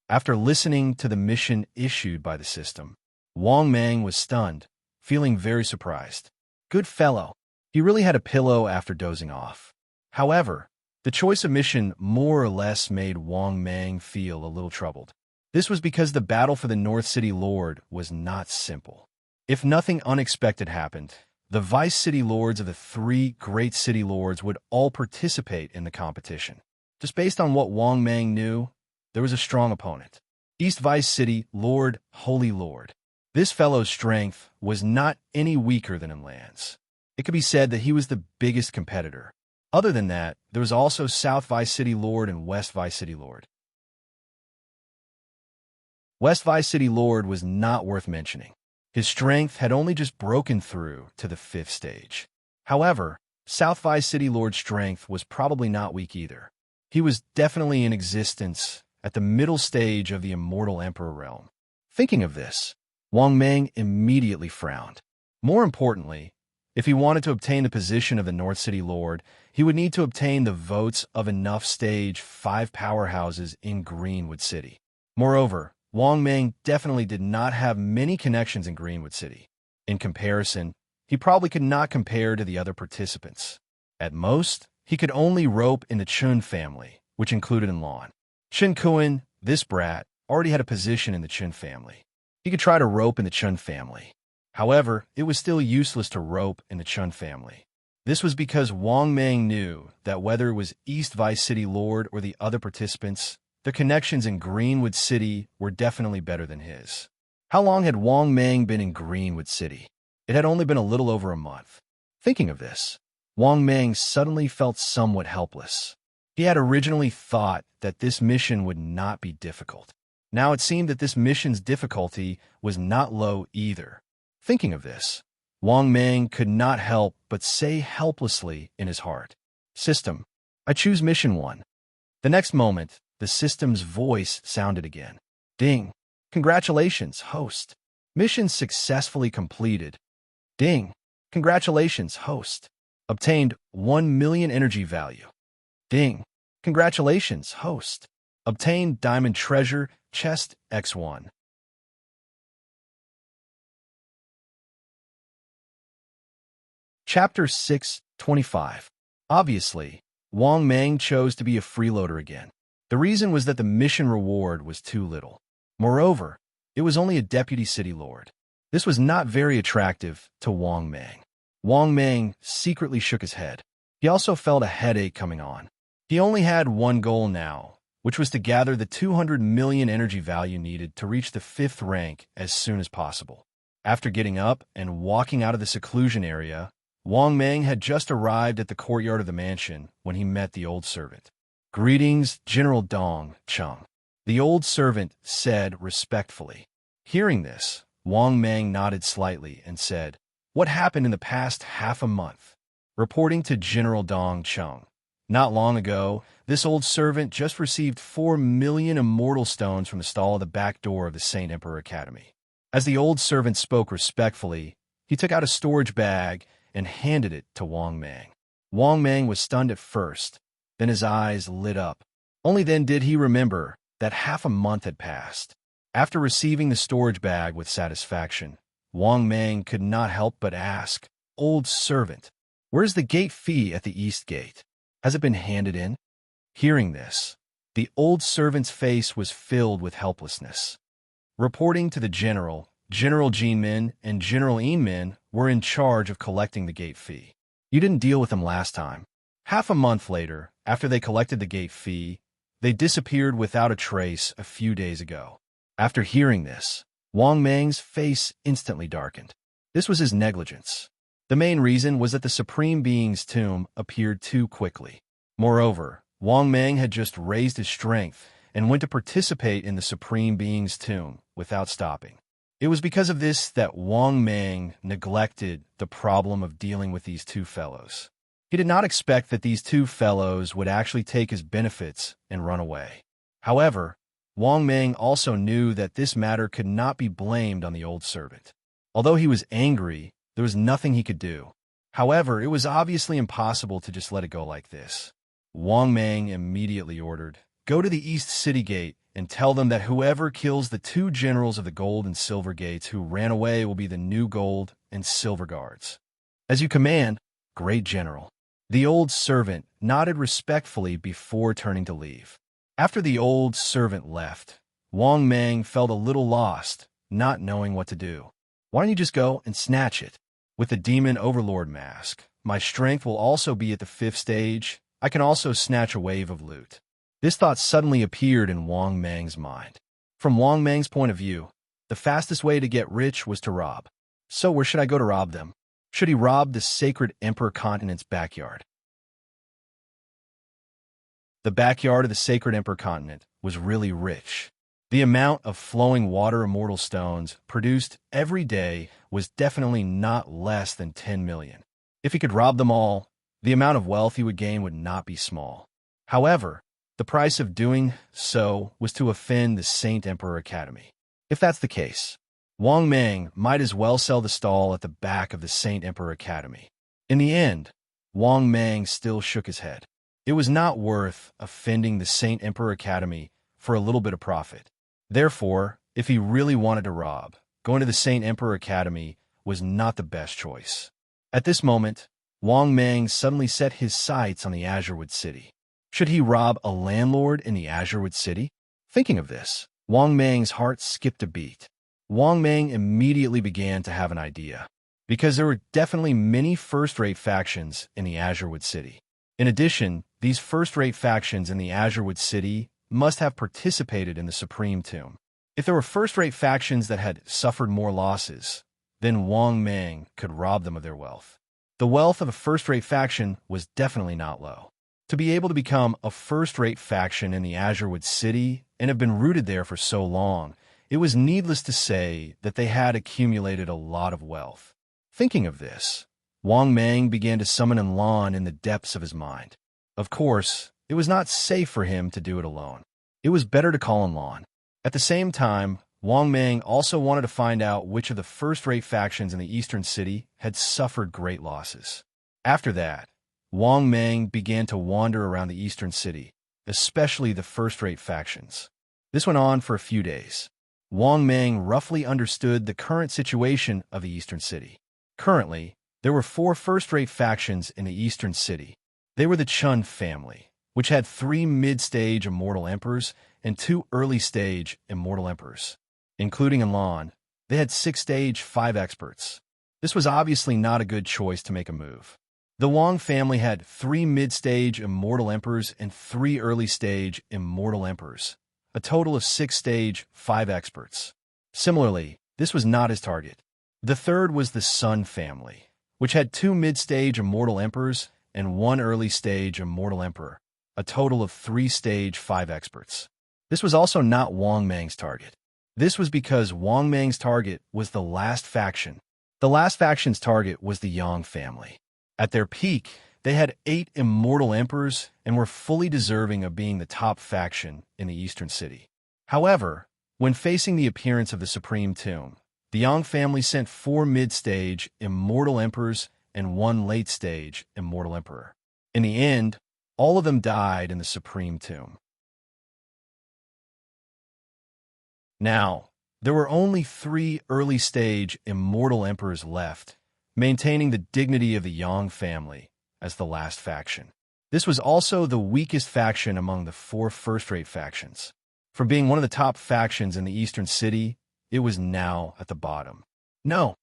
After listening to the mission issued by the system, Wang Mang was stunned, feeling very surprised. Good fellow. He really had a pillow after dozing off. However, The choice of mission more or less made Wang Mang feel a little troubled. This was because the battle for the North City Lord was not simple. If nothing unexpected happened, the Vice City Lords of the three great city lords would all participate in the competition. Just based on what Wang Mang knew, there was a strong opponent. East Vice City Lord, Holy Lord. This fellow's strength was not any weaker than in Lands. It could be said that he was the biggest competitor. Other than that, there was also South Vice City Lord and West Vice City Lord. West Vice City Lord was not worth mentioning. His strength had only just broken through to the 5th stage. However, South Vice City Lord's strength was probably not weak either. He was definitely in existence at the middle stage of the Immortal Emperor realm. Thinking of this, Wang Mang immediately frowned. More importantly, if he wanted to obtain the position of the North City Lord, he would need to obtain the votes of enough Stage 5 powerhouses in Greenwood City. Moreover, Wang Mang definitely did not have many connections in Greenwood City. In comparison, he probably could not compare to the other participants. At most, he could only rope in the Chun family, which included in Lawn. Chen Kuan, this brat, already had a position in the Chun family. He could try to rope in the Chun family. However, it was still useless to rope in the Chun family. This was because Wang Mang knew that whether it was East Vice City Lord or the other participants, their connections in Greenwood City were definitely better than his. How long had Wang Mang been in Greenwood City? It had only been a little over a month. Thinking of this, Wang Mang suddenly felt somewhat helpless. He had originally thought that this mission would not be difficult. Now it seemed that this mission's difficulty was not low either. Thinking of this, Wang Mang could not help but say helplessly in his heart, "System, I choose mission 1. The next moment, the system's voice sounded again. Ding. Congratulations, host. Mission successfully completed. Ding. Congratulations, host. Obtained 1 million energy value. Ding. Congratulations, host. Obtained diamond treasure chest X1. Chapter 6:25. Obviously, Wang Mang chose to be a freeloader again. The reason was that the mission reward was too little. Moreover, it was only a deputy city lord. This was not very attractive to Wang Mang. Wang Mang secretly shook his head. He also felt a headache coming on. He only had one goal now, which was to gather the 200 million energy value needed to reach the 5th rank as soon as possible. After getting up and walking out of the seclusion area, Wang Mang had just arrived at the courtyard of the mansion when he met the old servant. "Greetings, General Dong Chung," the old servant said respectfully. Hearing this, Wang Mang nodded slightly and said, "What happened in the past half a month?" Reporting to General Dong Chung. Not long ago, this old servant just received 4 million immortal stones from the stall of the back door of the Saint Emperor Academy. As the old servant spoke respectfully, he took out a storage bag and handed it to Wang Mang. Wang Mang was stunned at first, then his eyes lit up. Only then did he remember that half a month had passed. After receiving the storage bag with satisfaction, Wang Mang could not help but ask, "Old servant, where's the gate fee at the east gate? Has it been handed in?" Hearing this, the old servant's face was filled with helplessness. Reporting to the general, General Jinmin and General Inmin were in charge of collecting the gate fee. "You didn't deal with them last time." Half a month later, after they collected the gate fee, they disappeared without a trace a few days ago. After hearing this, Wang Mang's face instantly darkened. This was his negligence. The main reason was that the Supreme Being's tomb appeared too quickly. Moreover, Wang Mang had just raised his strength and went to participate in the Supreme Being's tomb without stopping. It was because of this that Wang Mang neglected the problem of dealing with these two fellows. He did not expect that these two fellows would actually take his benefits and run away. However, Wang Mang also knew that this matter could not be blamed on the old servant. Although he was angry, there was nothing he could do. However, it was obviously impossible to just let it go like this. Wang Mang immediately ordered, "Go to the East City Gate and tell them that whoever kills the 2 generals of the Gold and Silver Gates who ran away will be the new Gold and Silver Guards." "As you command, great general." The old servant nodded respectfully before turning to leave. After the old servant left, Wang Mang felt a little lost, not knowing what to do. Why don't you just go and snatch it? With the demon overlord mask, my strength will also be at the 5th stage. I can also snatch a wave of loot. This thought suddenly appeared in Wang Mang's mind. From Wang Mang's point of view, the fastest way to get rich was to rob. So where should I go to rob them? Should he rob the sacred Emperor Continent's backyard? The backyard of the sacred Emperor Continent was really rich. The amount of flowing water immortal stones produced every day was definitely not less than 10 million. If he could rob them all, the amount of wealth he would gain would not be small. However, the price of doing so was to offend the Saint Emperor Academy. If that's the case, Wang Mang might as well sell the stall at the back of the Saint Emperor Academy. In the end, Wang Mang still shook his head. It was not worth offending the Saint Emperor Academy for a little bit of profit. Therefore, if he really wanted to rob, going to the Saint Emperor Academy was not the best choice. At this moment, Wang Mang suddenly set his sights on the Azurewood City. Should he rob a landlord in the Azurewood City? Thinking of this, Wang Mang's heart skipped a beat. Wang Mang immediately began to have an idea, because there were definitely many first-rate factions in the Azurewood City. In addition, these first-rate factions in the Azurewood City must have participated in the Supreme Tomb. If there were first-rate factions that had suffered more losses, then Wang Mang could rob them of their wealth. The wealth of a first-rate faction was definitely not low. To be able to become a first-rate faction in the Azurewood City and have been rooted there for so long, it was needless to say that they had accumulated a lot of wealth. Thinking of this, Wang Mang began to summon Enlon in the depths of his mind. Of course, it was not safe for him to do it alone. It was better to call Enlon. At the same time, Wang Mang also wanted to find out which of the first-rate factions in the Eastern City had suffered great losses. After that, Wang Mang began to wander around the Eastern City, especially the first-rate factions. This went on for a few days. Wang Mang roughly understood the current situation of the Eastern City. Currently, there were 4 first-rate factions in the Eastern City. They were the Chun family, which had 3 mid-stage immortal emperors and 2 early-stage immortal emperors. Including Enlon, they had 6-stage 5 experts. This was obviously not a good choice to make a move. The Wang family had 3 mid-stage immortal emperors and 3 early-stage immortal emperors, a total of 6-stage 5 experts. Similarly, this was not his target. The third was the Sun family, which had 2 mid-stage immortal emperors and 1 early-stage immortal emperor, a total of 3-stage 5 experts. This was also not Wang Mang's target. This was because Wang Mang's target was the last faction. The last faction's target was the Yang family. At their peak, they had 8 immortal emperors and were fully deserving of being the top faction in the Eastern City. However, when facing the appearance of the Supreme Tomb, the Yang family sent 4 mid-stage immortal emperors and 1 late-stage immortal emperor. In the end, all of them died in the Supreme Tomb. Now, there were only 3 early-stage immortal emperors left, maintaining the dignity of the Yang family as the last faction. This was also the weakest faction among the 4 first-rate factions. From being one of the top factions in the Eastern City, it was now at the bottom. Now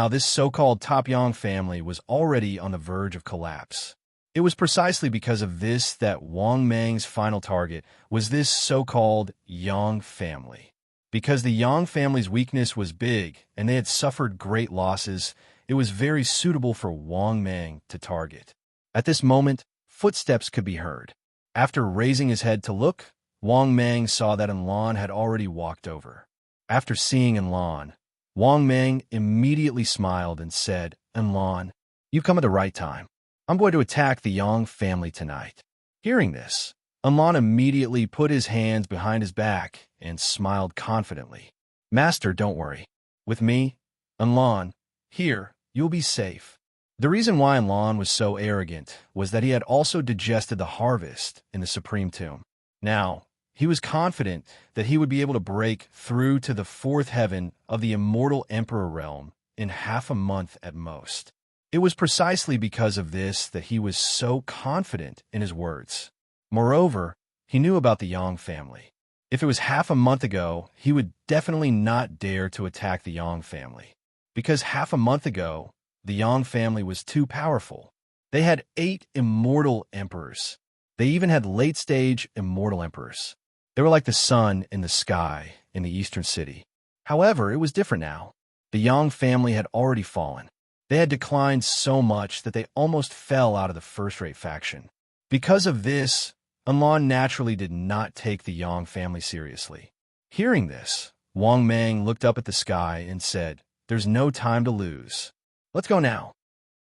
this so-called top Yang family was already on the verge of collapse. It was precisely because of this that Wang Mang's final target was this so-called Yang family. Because the Yang family's weakness was big and they had suffered great losses, it was very suitable for Wang Mang to target. At this moment, footsteps could be heard. After raising his head to look, Wang Mang saw that Enlon had already walked over. After seeing Enlon, Wang Mang immediately smiled and said, "Enlon, you've come at the right time. I'm going to attack the Yang family tonight." Hearing this, Enlon immediately put his hands behind his back and smiled confidently. "Master, don't worry. With me, Enlon, here, you'll be safe." The reason why Enlon was so arrogant was that he had also digested the harvest in the Supreme Tomb. Now, he was confident that he would be able to break through to the 4th heaven of the Immortal Emperor realm in half a month at most. It was precisely because of this that he was so confident in his words. Moreover, he knew about the Yang family. If it was half a month ago, he would definitely not dare to attack the Yang family. Because half a month ago, the Yang family was too powerful. They had 8 immortal emperors. They even had late-stage immortal emperors. They were like the sun in the sky in the eastern city. However, it was different now. The Yang family had already fallen. They had declined so much that they almost fell out of the first-rate faction. Because of this, Anlan naturally did not take the Yang family seriously. Hearing this, Wang Mang looked up at the sky and said, "There's no time to lose. Let's go now."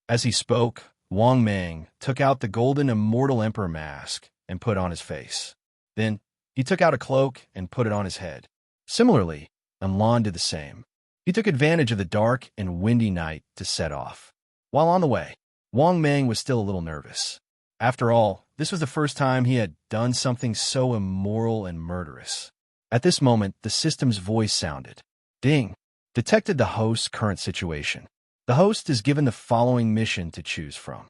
As he spoke, Wang Mang took out the golden immortal emperor mask and put on his face. Then, he took out a cloak and put it on his head. Similarly, Anlan did the same. He took advantage of the dark and windy night to set off. While on the way, Wang Mang was still a little nervous. After all, this was the first time he had done something so immoral and murderous. At this moment, the system's voice sounded. Ding! Detected the host's current situation. The host is given the following mission to choose from.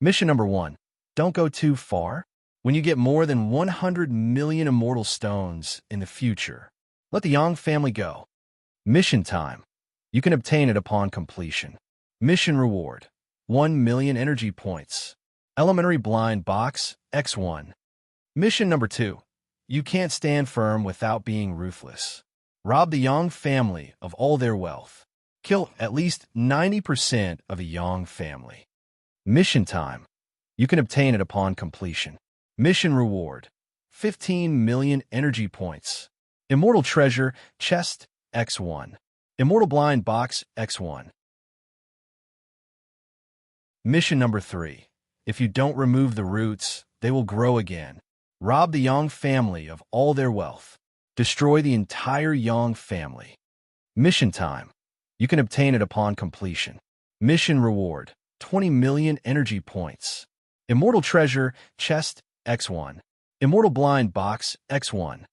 Mission number 1. Don't go too far. When you get more than 100 million immortal stones in the future, let the Yang family go. Mission time. You can obtain it upon completion. Mission reward. 1 million energy points. Elementary blind box, X1. Mission number 2. You can't stand firm without being ruthless. Rob the Yang family of all their wealth. Kill at least 90% of the Yang family. Mission time. You can obtain it upon completion. Mission reward. 15 million energy points. Immortal treasure, chest, X1. Immortal blind box, X1. Mission number 3. If you don't remove the roots, they will grow again. Rob the Yang family of all their wealth. Destroy the entire Yang family. Mission time. You can obtain it upon completion. Mission reward. 20 million energy points. Immortal treasure, chest, X1. Immortal blind box, X1.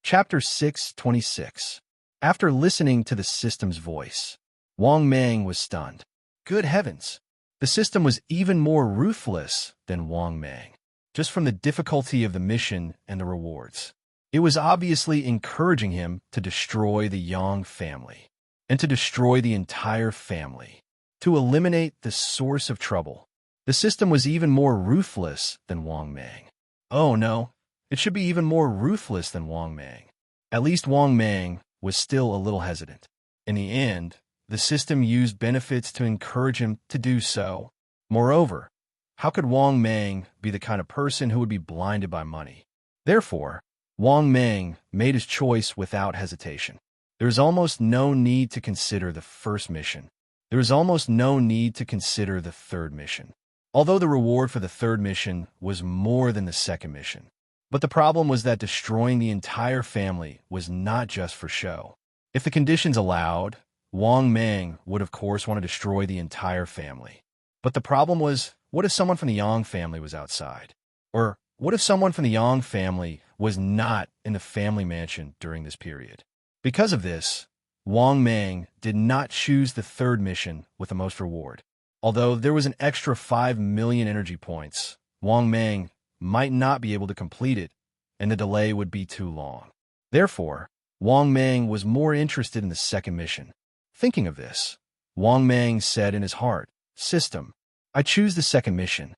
Chapter 626. After listening to the system's voice, Wang Mang was stunned. Good heavens! The system was even more ruthless than Wang Mang, just from the difficulty of the mission and the rewards. It was obviously encouraging him to destroy the Yang family, and to destroy the entire family, to eliminate the source of trouble. The system was even more ruthless than Wang Mang. Oh no, it should be even more ruthless than Wang Mang. At least Wang Mang was still a little hesitant. In the end, the system used benefits to encourage him to do so. Moreover, how could Wang Mang be the kind of person who would be blinded by money? Therefore, Wang Mang made his choice without hesitation. There is almost no need to consider the first mission. There is almost no need to consider the third mission. Although the reward for the third mission was more than the second mission. But the problem was that destroying the entire family was not just for show. If the conditions allowed, Wang Mang would of course want to destroy the entire family. But the problem was, what if someone from the Yang family was outside? Or what if someone from the Yang family was not in the family mansion during this period? Because of this, Wang Mang did not choose the third mission with the most reward. Although there was an extra 5 million energy points, Wang Mang might not be able to complete it, and the delay would be too long. Therefore, Wang Mang was more interested in the second mission. Thinking of this, Wang Mang said in his heart, "System, I choose the second mission."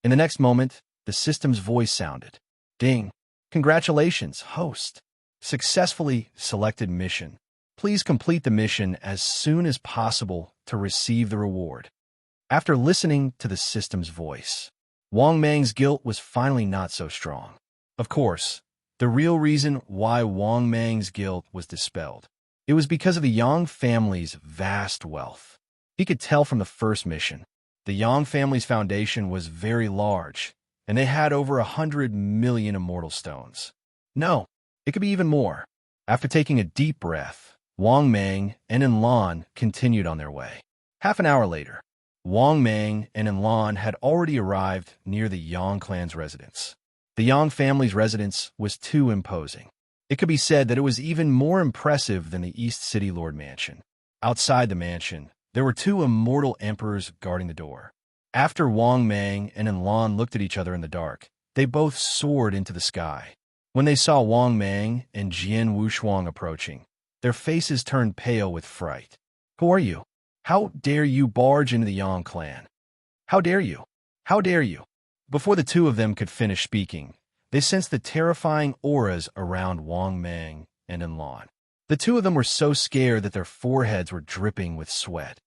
In the next moment, the system's voice sounded. Ding! Congratulations, host. Successfully selected mission. Please complete the mission as soon as possible to receive the reward. After listening to the system's voice, Wang Mang's guilt was finally not so strong. Of course, the real reason why Wang Mang's guilt was dispelled. It was because of the Yang family's vast wealth. He could tell from the first mission. The Yang family's foundation was very large, and they had over 100 million immortal stones. No, it could be even more. After taking a deep breath, Wang Mang and Enlan continued on their way. Half an hour later, Wang Mang and Enlan had already arrived near the Yang clan's residence. The Yang family's residence was too imposing. It could be said that it was even more impressive than the East City Lord Mansion. Outside the mansion, there were two immortal emperors guarding the door. After Wang Mang and Enlon looked at each other in the dark, they both soared into the sky. When they saw Wang Mang and Jian Wushuang approaching, their faces turned pale with fright. "Who are you? How dare you barge into the Yang clan? How dare you? How dare you?" Before the two of them could finish speaking, they sensed the terrifying auras around Wang Mang and Enlon. The two of them were so scared that their foreheads were dripping with sweat.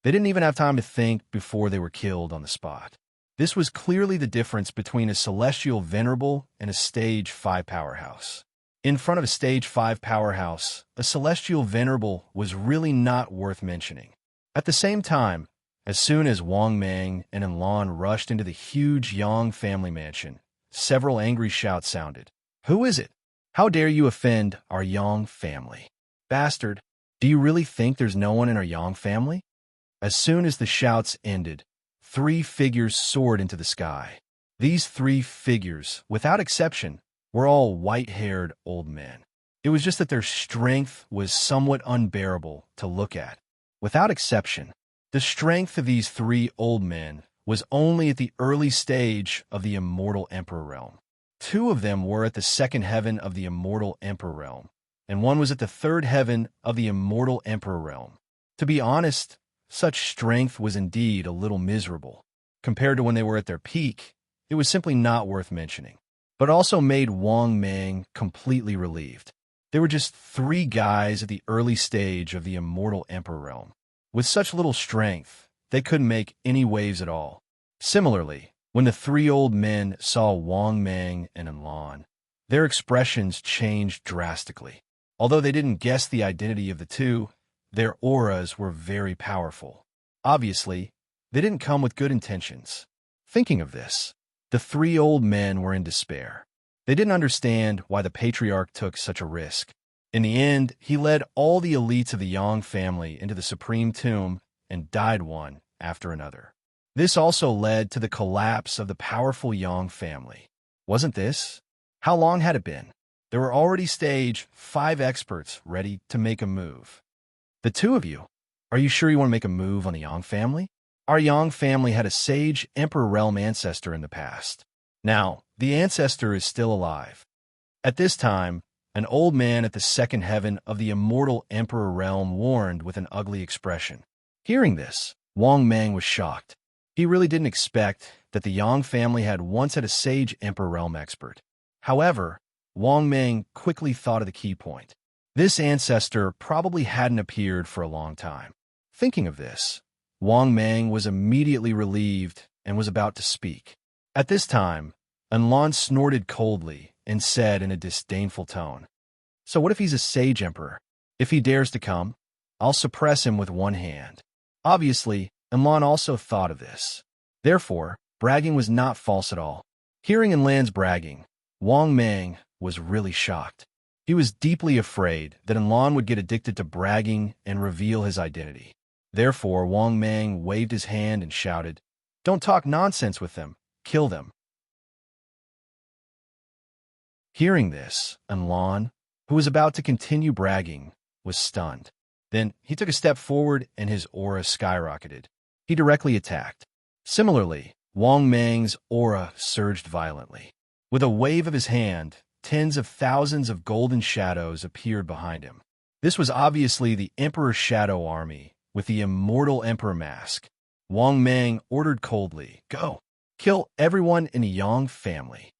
They didn't even have time to think before they were killed on the spot. This was clearly the difference between a celestial venerable and a stage 5 powerhouse. In front of a stage 5 powerhouse, a celestial venerable was really not worth mentioning. At the same time, as soon as Wang Mang and Enlon rushed into the huge Yang family mansion, several angry shouts sounded. "Who is it? How dare you offend our Yang family? Bastard, do you really think there's no one in our Yang family?" As soon as the shouts ended, 3 figures soared into the sky. These 3 figures, without exception, were all white-haired old men. It was just that their strength was somewhat unbearable to look at. Without exception, the strength of these 3 old men was only at the early stage of the immortal emperor realm. 2 of them were at the 2nd heaven of the immortal emperor realm, and 1 was at the 3rd heaven of the immortal emperor realm. To be honest, such strength was indeed a little miserable. Compared to when they were at their peak, it was simply not worth mentioning, but also made Wang Mang completely relieved. They were just 3 guys at the early stage of the immortal emperor realm. With such little strength, they couldn't make any waves at all. Similarly, when the 3 old men saw Wang Mang and Enlon, their expressions changed drastically. Although they didn't guess the identity of the two, their auras were very powerful. Obviously, they didn't come with good intentions. Thinking of this, the 3 old men were in despair. They didn't understand why the patriarch took such a risk. In the end, he led all the elites of the Yang family into the supreme tomb and died one after another. This also led to the collapse of the powerful Yang family. Wasn't this? How long had it been? There were already stage 5 experts ready to make a move. The 2 of you, are you sure you want to make a move on the Yang family? Our Yang family had a sage Emperor Realm ancestor in the past. Now, the ancestor is still alive. At this time, an old man at the 2nd heaven of the immortal Emperor Realm warned with an ugly expression. Hearing this, Wang Mang was shocked. He really didn't expect that the Yang family had once had a sage Emperor Realm expert. However, Wang Mang quickly thought of the key point. This ancestor probably hadn't appeared for a long time. Thinking of this, Wang Mang was immediately relieved and was about to speak. At this time, Enlon snorted coldly and said in a disdainful tone, "So what if he's a sage emperor? If he dares to come, I'll suppress him with one hand." Obviously, Enlon also thought of this. Therefore, bragging was not false at all. Hearing Enlon's bragging, Wang Mang was really shocked. He was deeply afraid that Enlon would get addicted to bragging and reveal his identity. Therefore, Wang Mang waved his hand and shouted, "Don't talk nonsense with them. Kill them." Hearing this, Enlon, who was about to continue bragging, was stunned. Then he took a step forward and his aura skyrocketed. He directly attacked. Similarly, Wang Mang's aura surged violently. With a wave of his hand, tens of thousands of golden shadows appeared behind him. This was obviously the Emperor's Shadow Army with the immortal Emperor mask. Wang Mang ordered coldly, "Go, kill everyone in the Yang family."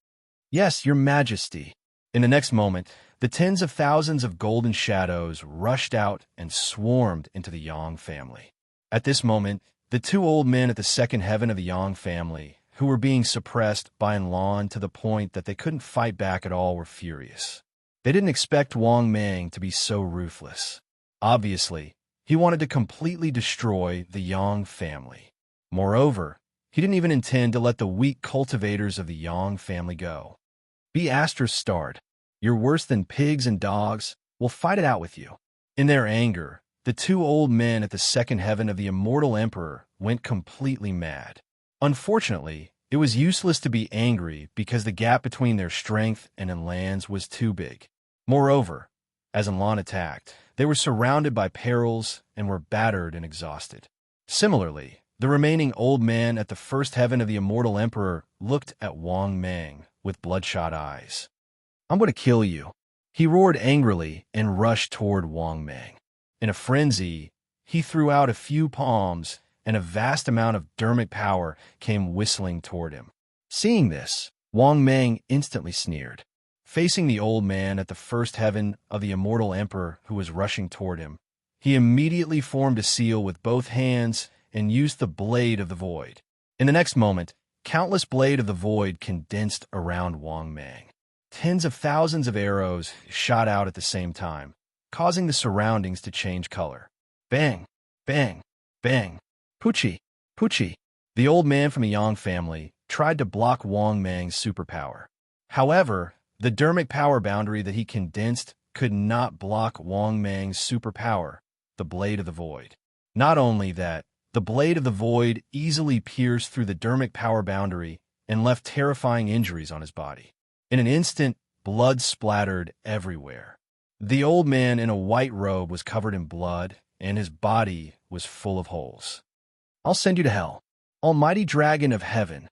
"Yes, your majesty." In the next moment, the tens of thousands of golden shadows rushed out and swarmed into the Yang family. At this moment, the 2 old men at the 2nd heaven of the Yang family, who were being suppressed by Enlon to the point that they couldn't fight back at all, were furious. They didn't expect Wang Mang to be so ruthless. Obviously, he wanted to completely destroy the Yang family. Moreover, he didn't even intend to let the weak cultivators of the Yang family go. "Be Astra-starred. You're worse than pigs and dogs. We'll fight it out with you." In their anger, the 2 old men at the 2nd heaven of the immortal emperor went completely mad. Unfortunately, It was useless to be angry because the gap between their strength and Enlan's was too big. Moreover, as Enlan attacked, they were surrounded by perils and were battered and exhausted. Similarly, the remaining old man at the first heaven of the immortal emperor looked at Wang Mang with bloodshot eyes. "I'm going to kill you," he roared angrily and rushed toward Wang Mang. In a frenzy, he threw out a few palms, and a vast amount of dermic power came whistling toward him. Seeing this, Wang Mang instantly sneered. Facing the old man at the first heaven of the immortal emperor who was rushing toward him, he immediately formed a seal with both hands and used the Blade of the Void. In the next moment, countless Blade of the Void condensed around Wang Mang. Tens of thousands of arrows shot out at the same time, causing the surroundings to change color. Bang! Bang! Bang! Pucci! Pucci! The old man from the Yang family tried to block Wang Mang's superpower. However, the dermic power boundary that he condensed could not block Wang Mang's superpower, the Blade of the Void. Not only that, the Blade of the Void easily pierced through the dermic power boundary and left terrifying injuries on his body. In an instant, blood splattered everywhere. The old man in a white robe was covered in blood, and his body was full of holes. "I'll send you to hell, almighty dragon of heaven."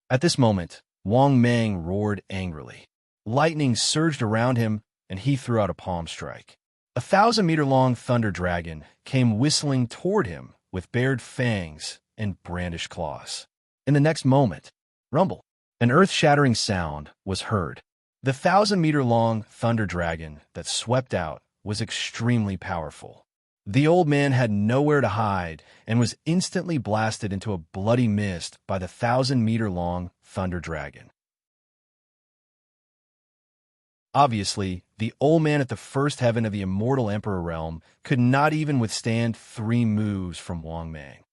At this moment, Wang Mang roared angrily. Lightning surged around him, and he threw out a palm strike. A 1,000-meter-long thunder dragon came whistling toward him with bared fangs and brandished claws. In the next moment, rumble, an earth-shattering sound was heard. The 1,000-meter-long thunder dragon that swept out was extremely powerful. The old man had nowhere to hide and was instantly blasted into a bloody mist by the 1,000-meter-long thunder dragon. Obviously, the old man at the first heaven of the immortal emperor realm could not even withstand 3 moves from Wang Mang.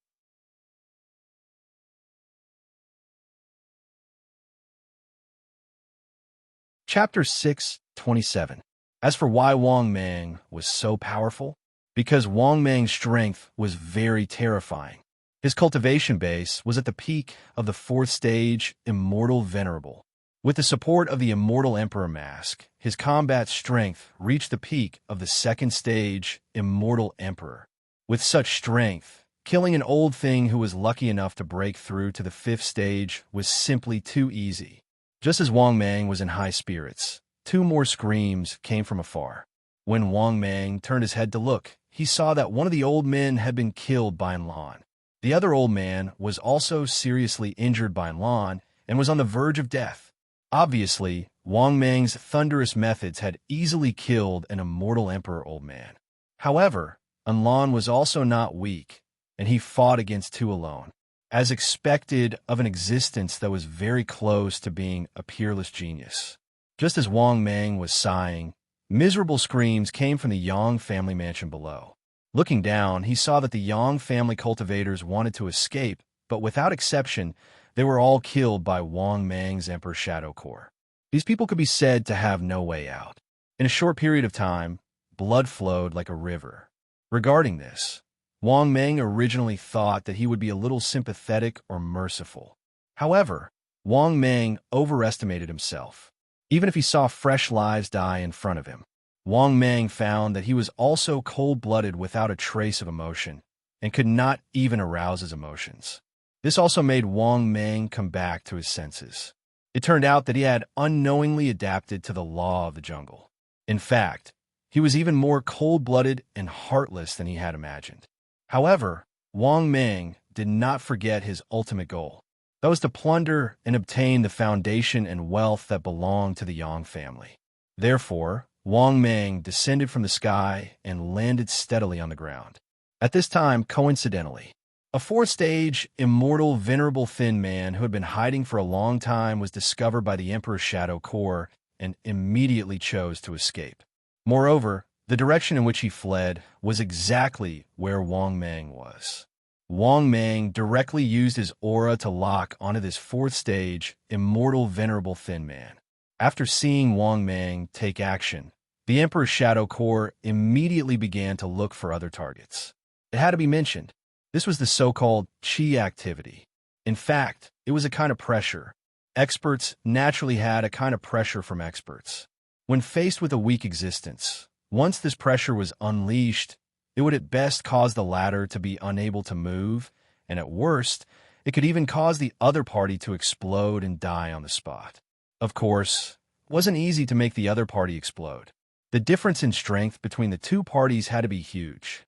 Chapter 6:27. As for why Wang Mang was so powerful, because Wang Mang's strength was very terrifying. His cultivation base was at the peak of the 4th stage, Immortal Venerable. With the support of the Immortal Emperor Mask, his combat strength reached the peak of the 2nd stage, Immortal Emperor. With such strength, killing an old thing who was lucky enough to break through to the 5th stage was simply too easy. Just as Wang Mang was in high spirits, 2 more screams came from afar. When Wang Mang turned his head to look, he saw that one of the old men had been killed by Enlan. The other old man was also seriously injured by Enlan and was on the verge of death. Obviously, Wang Mang's thunderous methods had easily killed an immortal emperor old man. However, Enlan was also not weak, and he fought against 2 alone, as expected of an existence that was very close to being a peerless genius. Just as Wang Mang was sighing, miserable screams came from the Yang family mansion below. Looking down, he saw that the Yang family cultivators wanted to escape, but without exception, they were all killed by Wang Mang's Emperor Shadow Core. These people could be said to have no way out. In a short period of time, blood flowed like a river. Regarding this, Wang Mang originally thought that he would be a little sympathetic or merciful. However, Wang Mang overestimated himself. Even if he saw fresh lives die in front of him, Wang Mang found that he was also cold-blooded without a trace of emotion, and could not even arouse his emotions. This also made Wang Mang come back to his senses. It turned out that he had unknowingly adapted to the law of the jungle. In fact, he was even more cold-blooded and heartless than he had imagined. However, Wang Mang did not forget his ultimate goal. That was to plunder and obtain the foundation and wealth that belonged to the Yang family. Therefore, Wang Mang descended from the sky and landed steadily on the ground. At this time, coincidentally, a 4th-stage, immortal, venerable thin man who had been hiding for a long time was discovered by the Emperor's Shadow Core and immediately chose to escape. Moreover, the direction in which he fled was exactly where Wang Mang was. Wang Mang directly used his aura to lock onto this 4th-stage, immortal, venerable thin man. After seeing Wang Mang take action, the Emperor's Shadow Core immediately began to look for other targets. It had to be mentioned, this was the so-called Qi activity. In fact, it was a kind of pressure. Experts naturally had a kind of pressure from experts. When faced with a weak existence, once this pressure was unleashed, it would at best cause the latter to be unable to move, and at worst, it could even cause the other party to explode and die on the spot. Of course, it wasn't easy to make the other party explode. The difference in strength between the two parties had to be huge.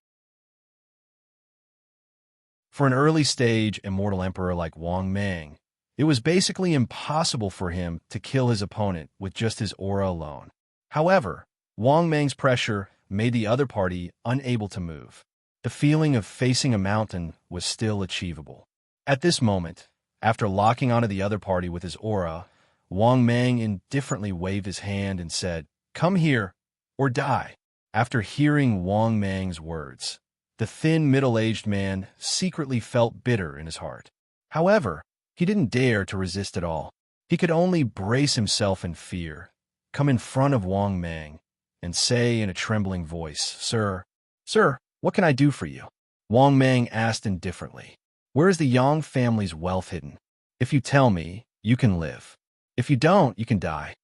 For an early-stage immortal emperor like Wang Mang, it was basically impossible for him to kill his opponent with just his aura alone. However, Wang Mang's pressure made the other party unable to move. The feeling of facing a mountain was still achievable. At this moment, after locking onto the other party with his aura, Wang Mang indifferently waved his hand and said, "Come here, or die." After hearing Wang Mang's words, the thin, middle-aged man secretly felt bitter in his heart. However, he didn't dare to resist at all. He could only brace himself in fear, come in front of Wang Mang, and say in a trembling voice, Sir, what can I do for you?" Wang Mang asked indifferently, "Where is the Yang family's wealth hidden? If you tell me, you can live. If you don't, you can die."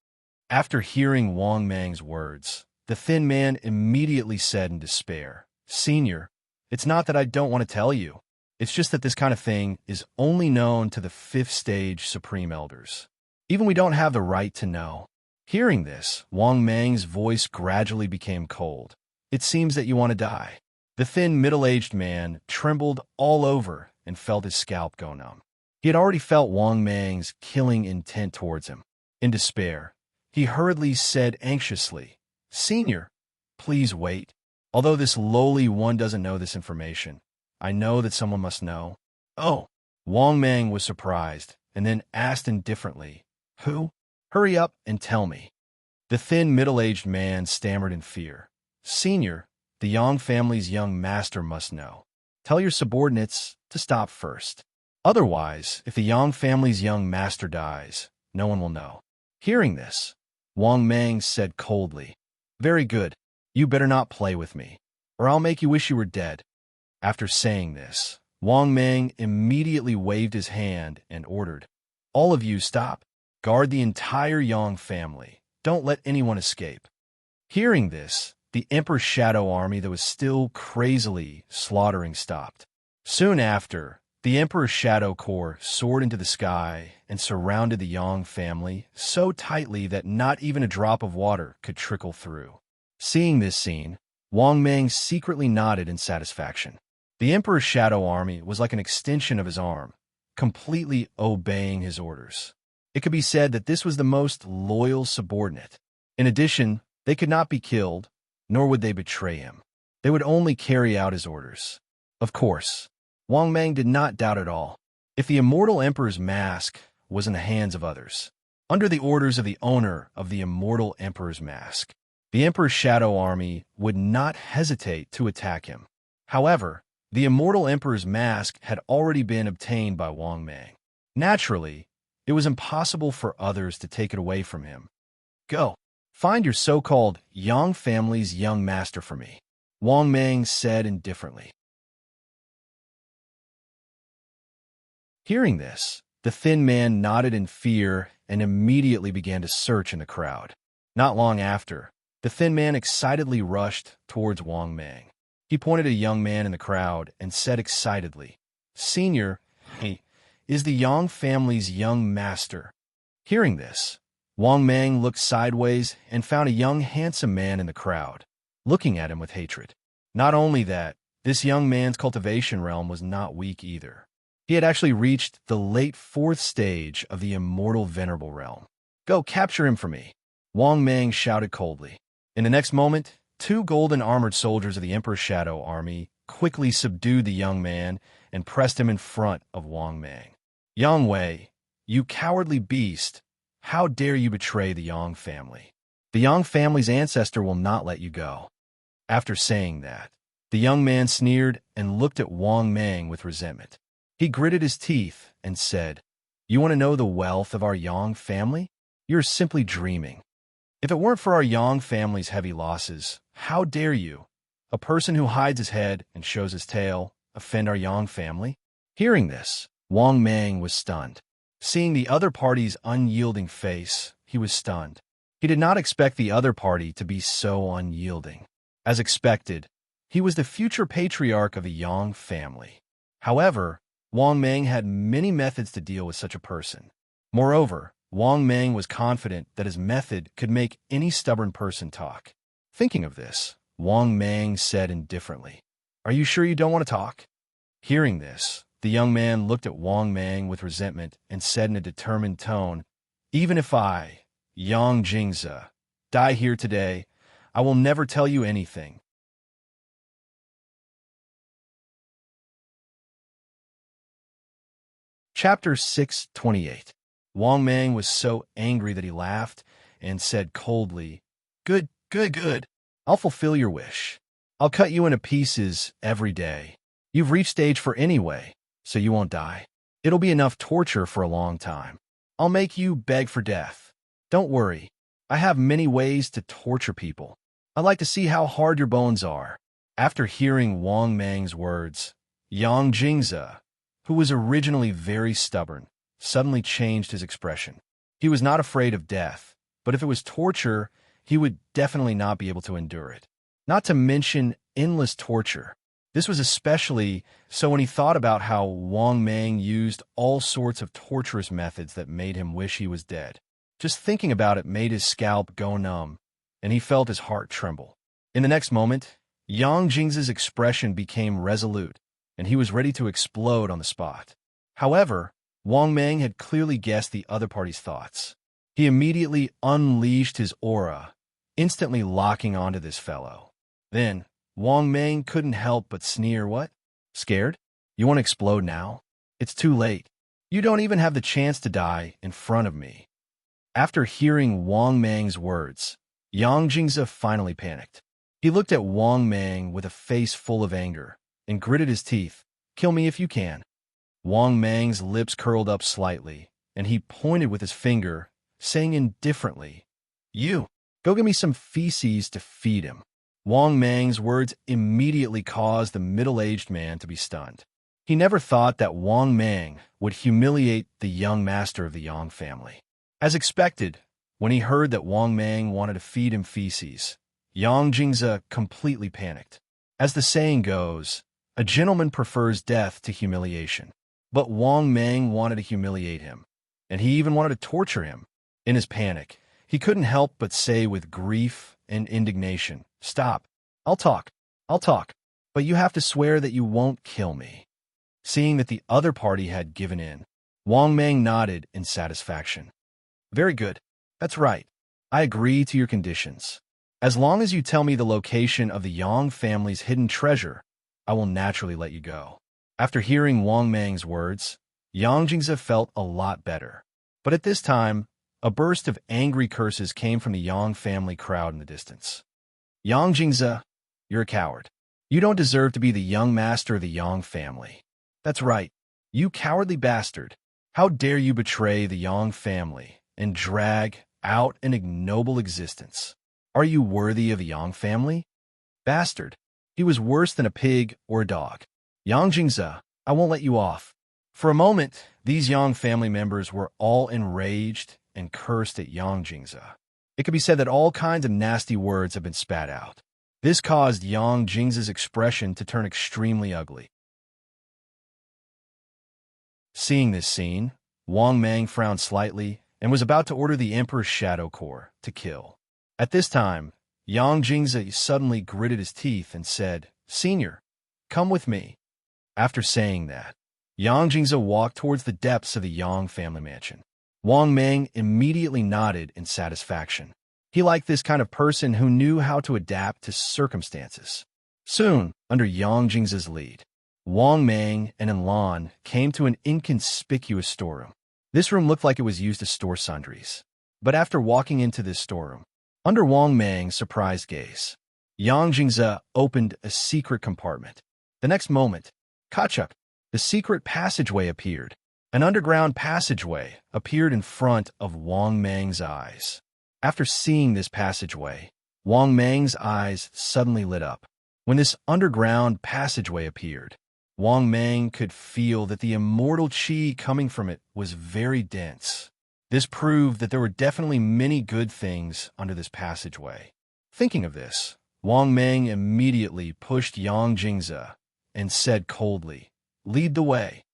After hearing Wang Mang's words, the thin man immediately said in despair, "Senior, it's not that I don't want to tell you. It's just that this kind of thing is only known to the 5th stage Supreme Elders. Even we don't have the right to know." Hearing this, Wang Mang's voice gradually became cold. "It seems that you want to die." The thin, middle-aged man trembled all over and felt his scalp go numb. He had already felt Wang Mang's killing intent towards him. In despair, he hurriedly said anxiously, "Senior, please wait. Although this lowly one doesn't know this information, I know that someone must know." "Oh." Wang Mang was surprised, and then asked indifferently, "Who? Hurry up and tell me." The thin, middle-aged man stammered in fear, "Senior, the Yang family's young master must know. Tell your subordinates to stop first. Otherwise, if the Yang family's young master dies, no one will know." Hearing this, Wang Mang said coldly, "Very good. You better not play with me, or I'll make you wish you were dead." After saying this, Wang Mang immediately waved his hand and ordered, "All of you stop. Guard the entire Yang family. Don't let anyone escape." Hearing this, the Emperor's shadow army that was still crazily slaughtering stopped. Soon after, the Emperor's shadow corps soared into the sky and surrounded the Yang family so tightly that not even a drop of water could trickle through. Seeing this scene, Wang Mang secretly nodded in satisfaction. The Emperor's shadow army was like an extension of his arm, completely obeying his orders. It could be said that this was the most loyal subordinate. In addition, they could not be killed, nor would they betray him. They would only carry out his orders. Of course, Wang Mang did not doubt at all. If the immortal emperor's mask was in the hands of others, under the orders of the owner of the immortal emperor's mask, the emperor's shadow army would not hesitate to attack him. However, the immortal emperor's mask had already been obtained by Wang Mang. Naturally, it was impossible for others to take it away from him. "Go, find your so-called Yang family's young master for me," Wang Mang said indifferently. Hearing this, the thin man nodded in fear and immediately began to search in the crowd. Not long after, the thin man excitedly rushed towards Wang Mang. He pointed at a young man in the crowd and said excitedly, "Senior, he is the Yang family's young master." Hearing this, Wang Mang looked sideways and found a young, handsome man in the crowd, looking at him with hatred. Not only that, this young man's cultivation realm was not weak either. He had actually reached the late 4th stage of the immortal venerable realm. "Go capture him for me," Wang Mang shouted coldly. In the next moment, 2 golden-armored soldiers of the Emperor's Shadow Army quickly subdued the young man and pressed him in front of Wang Mang. "Yang Wei, you cowardly beast, how dare you betray the Yang family? The Yang family's ancestor will not let you go." After saying that, the young man sneered and looked at Wang Mang with resentment. He gritted his teeth and said, "You want to know the wealth of our Yang family? You're simply dreaming. If it weren't for our Yang family's heavy losses, how dare you, a person who hides his head and shows his tail, offend our Yang family?" Hearing this, Wang Mang was stunned. Seeing the other party's unyielding face, he was stunned. He did not expect the other party to be so unyielding. As expected, he was the future patriarch of the Yang family. However, Wang Mang had many methods to deal with such a person. Moreover, Wang Mang was confident that his method could make any stubborn person talk. Thinking of this, Wang Mang said indifferently, "Are you sure you don't want to talk?" Hearing this, the young man looked at Wang Mang with resentment and said in a determined tone, "Even if I, Yang Jingzi, die here today, I will never tell you anything." Chapter 628. Wang Mang was so angry that he laughed and said coldly, "Good, good, good. I'll fulfill your wish. I'll cut you into pieces every day. You've reached age 4 anyway, so you won't die. It'll be enough torture for a long time. I'll make you beg for death. Don't worry. I have many ways to torture people. I'd like to see how hard your bones are." After hearing Wang Mang's words, Yang Jingzi, who was originally very stubborn, suddenly changed his expression. He was not afraid of death, but if it was torture, he would definitely not be able to endure it. Not to mention endless torture. This was especially so when he thought about how Wang Mang used all sorts of torturous methods that made him wish he was dead. Just thinking about it made his scalp go numb, and he felt his heart tremble. In the next moment, Yang Jingzi's expression became resolute, and he was ready to explode on the spot. However, Wang Mang had clearly guessed the other party's thoughts. He immediately unleashed his aura, instantly locking onto this fellow. Then, Wang Mang couldn't help but sneer. "What? Scared? You want to explode now? It's too late. You don't even have the chance to die in front of me." After hearing Wang Mang's words, Yang Jingzi finally panicked. He looked at Wang Mang with a face full of anger and gritted his teeth. "Kill me if you can." Wang Mang's lips curled up slightly, and he pointed with his finger, saying indifferently, "You, go get me some feces to feed him." Wang Mang's words immediately caused the middle-aged man to be stunned. He never thought that Wang Mang would humiliate the young master of the Yang family. As expected, when he heard that Wang Mang wanted to feed him feces, Yang Jingzi completely panicked. As the saying goes, a gentleman prefers death to humiliation. But Wang Mang wanted to humiliate him, and he even wanted to torture him. In his panic, he couldn't help but say with grief and indignation, "Stop. I'll talk. But you have to swear that you won't kill me." Seeing that the other party had given in, Wang Mang nodded in satisfaction. "Very good. That's right. I agree to your conditions. As long as you tell me the location of the Yang family's hidden treasure, I will naturally let you go." After hearing Wang Mang's words, Yang Jingzi felt a lot better. But at this time, a burst of angry curses came from the Yang family crowd in the distance. "Yang Jingzi, you're a coward. You don't deserve to be the young master of the Yang family. That's right, you cowardly bastard. How dare you betray the Yang family and drag out an ignoble existence? Are you worthy of the Yang family? Bastard, he was worse than a pig or a dog. Yang Jingzi, I won't let you off." For a moment, these Yang family members were all enraged and cursed at Yang Jingzi. It could be said that all kinds of nasty words have been spat out. This caused Yang Jingzi's expression to turn extremely ugly. Seeing this scene, Wang Mang frowned slightly and was about to order the Emperor's Shadow Corps to kill. At this time, Yang Jingzi suddenly gritted his teeth and said, "Senior, come with me." After saying that, Yang Jingzi walked towards the depths of the Yang family mansion. Wang Mang immediately nodded in satisfaction. He liked this kind of person who knew how to adapt to circumstances. Soon, under Yang Jingzi's lead, Wang Mang and Enlan came to an inconspicuous storeroom. This room looked like it was used to store sundries. But after walking into this storeroom, under Wang Mang's surprised gaze, Yang Jingzi opened a secret compartment. The next moment, Kachuk, the secret passageway appeared. An underground passageway appeared in front of Wang Mang's eyes. After seeing this passageway, Wang Mang's eyes suddenly lit up. When this underground passageway appeared, Wang Mang could feel that the immortal qi coming from it was very dense. This proved that there were definitely many good things under this passageway. Thinking of this, Wang Mang immediately pushed Yang Jingze and said coldly, "Lead the way."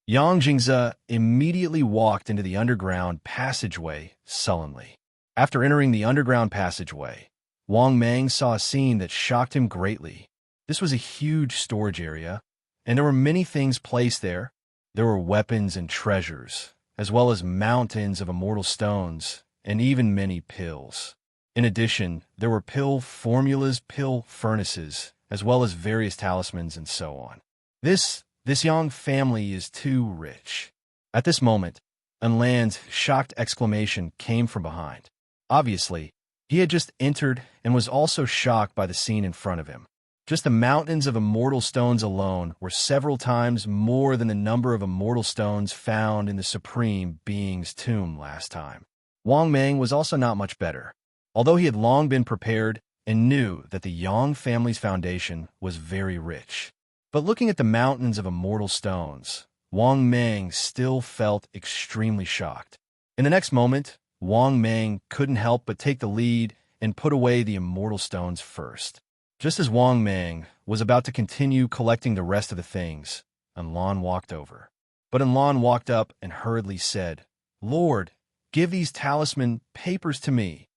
Yang Jingze immediately walked into the underground passageway sullenly. After entering the underground passageway, Wang Mang saw a scene that shocked him greatly. This was a huge storage area, and there were many things placed there. There were weapons and treasures, as well as mountains of immortal stones, and even many pills. In addition, there were pill formulas, pill furnaces, as well as various talismans and so on. This Yang family is too rich. At this moment, Enlan's shocked exclamation came from behind. Obviously, he had just entered and was also shocked by the scene in front of him. Just the mountains of immortal stones alone were several times more than the number of immortal stones found in the Supreme Being's tomb last time. Wang Mang was also not much better. Although he had long been prepared and knew that the Yang family's foundation was very rich. But looking at the mountains of immortal stones, Wang Mang still felt extremely shocked. In the next moment, Wang Mang couldn't help but take the lead and put away the immortal stones first. Just as Wang Mang was about to continue collecting the rest of the things, Enlan walked over. But Enlan walked up and hurriedly said, "Lord, give these talisman papers to me."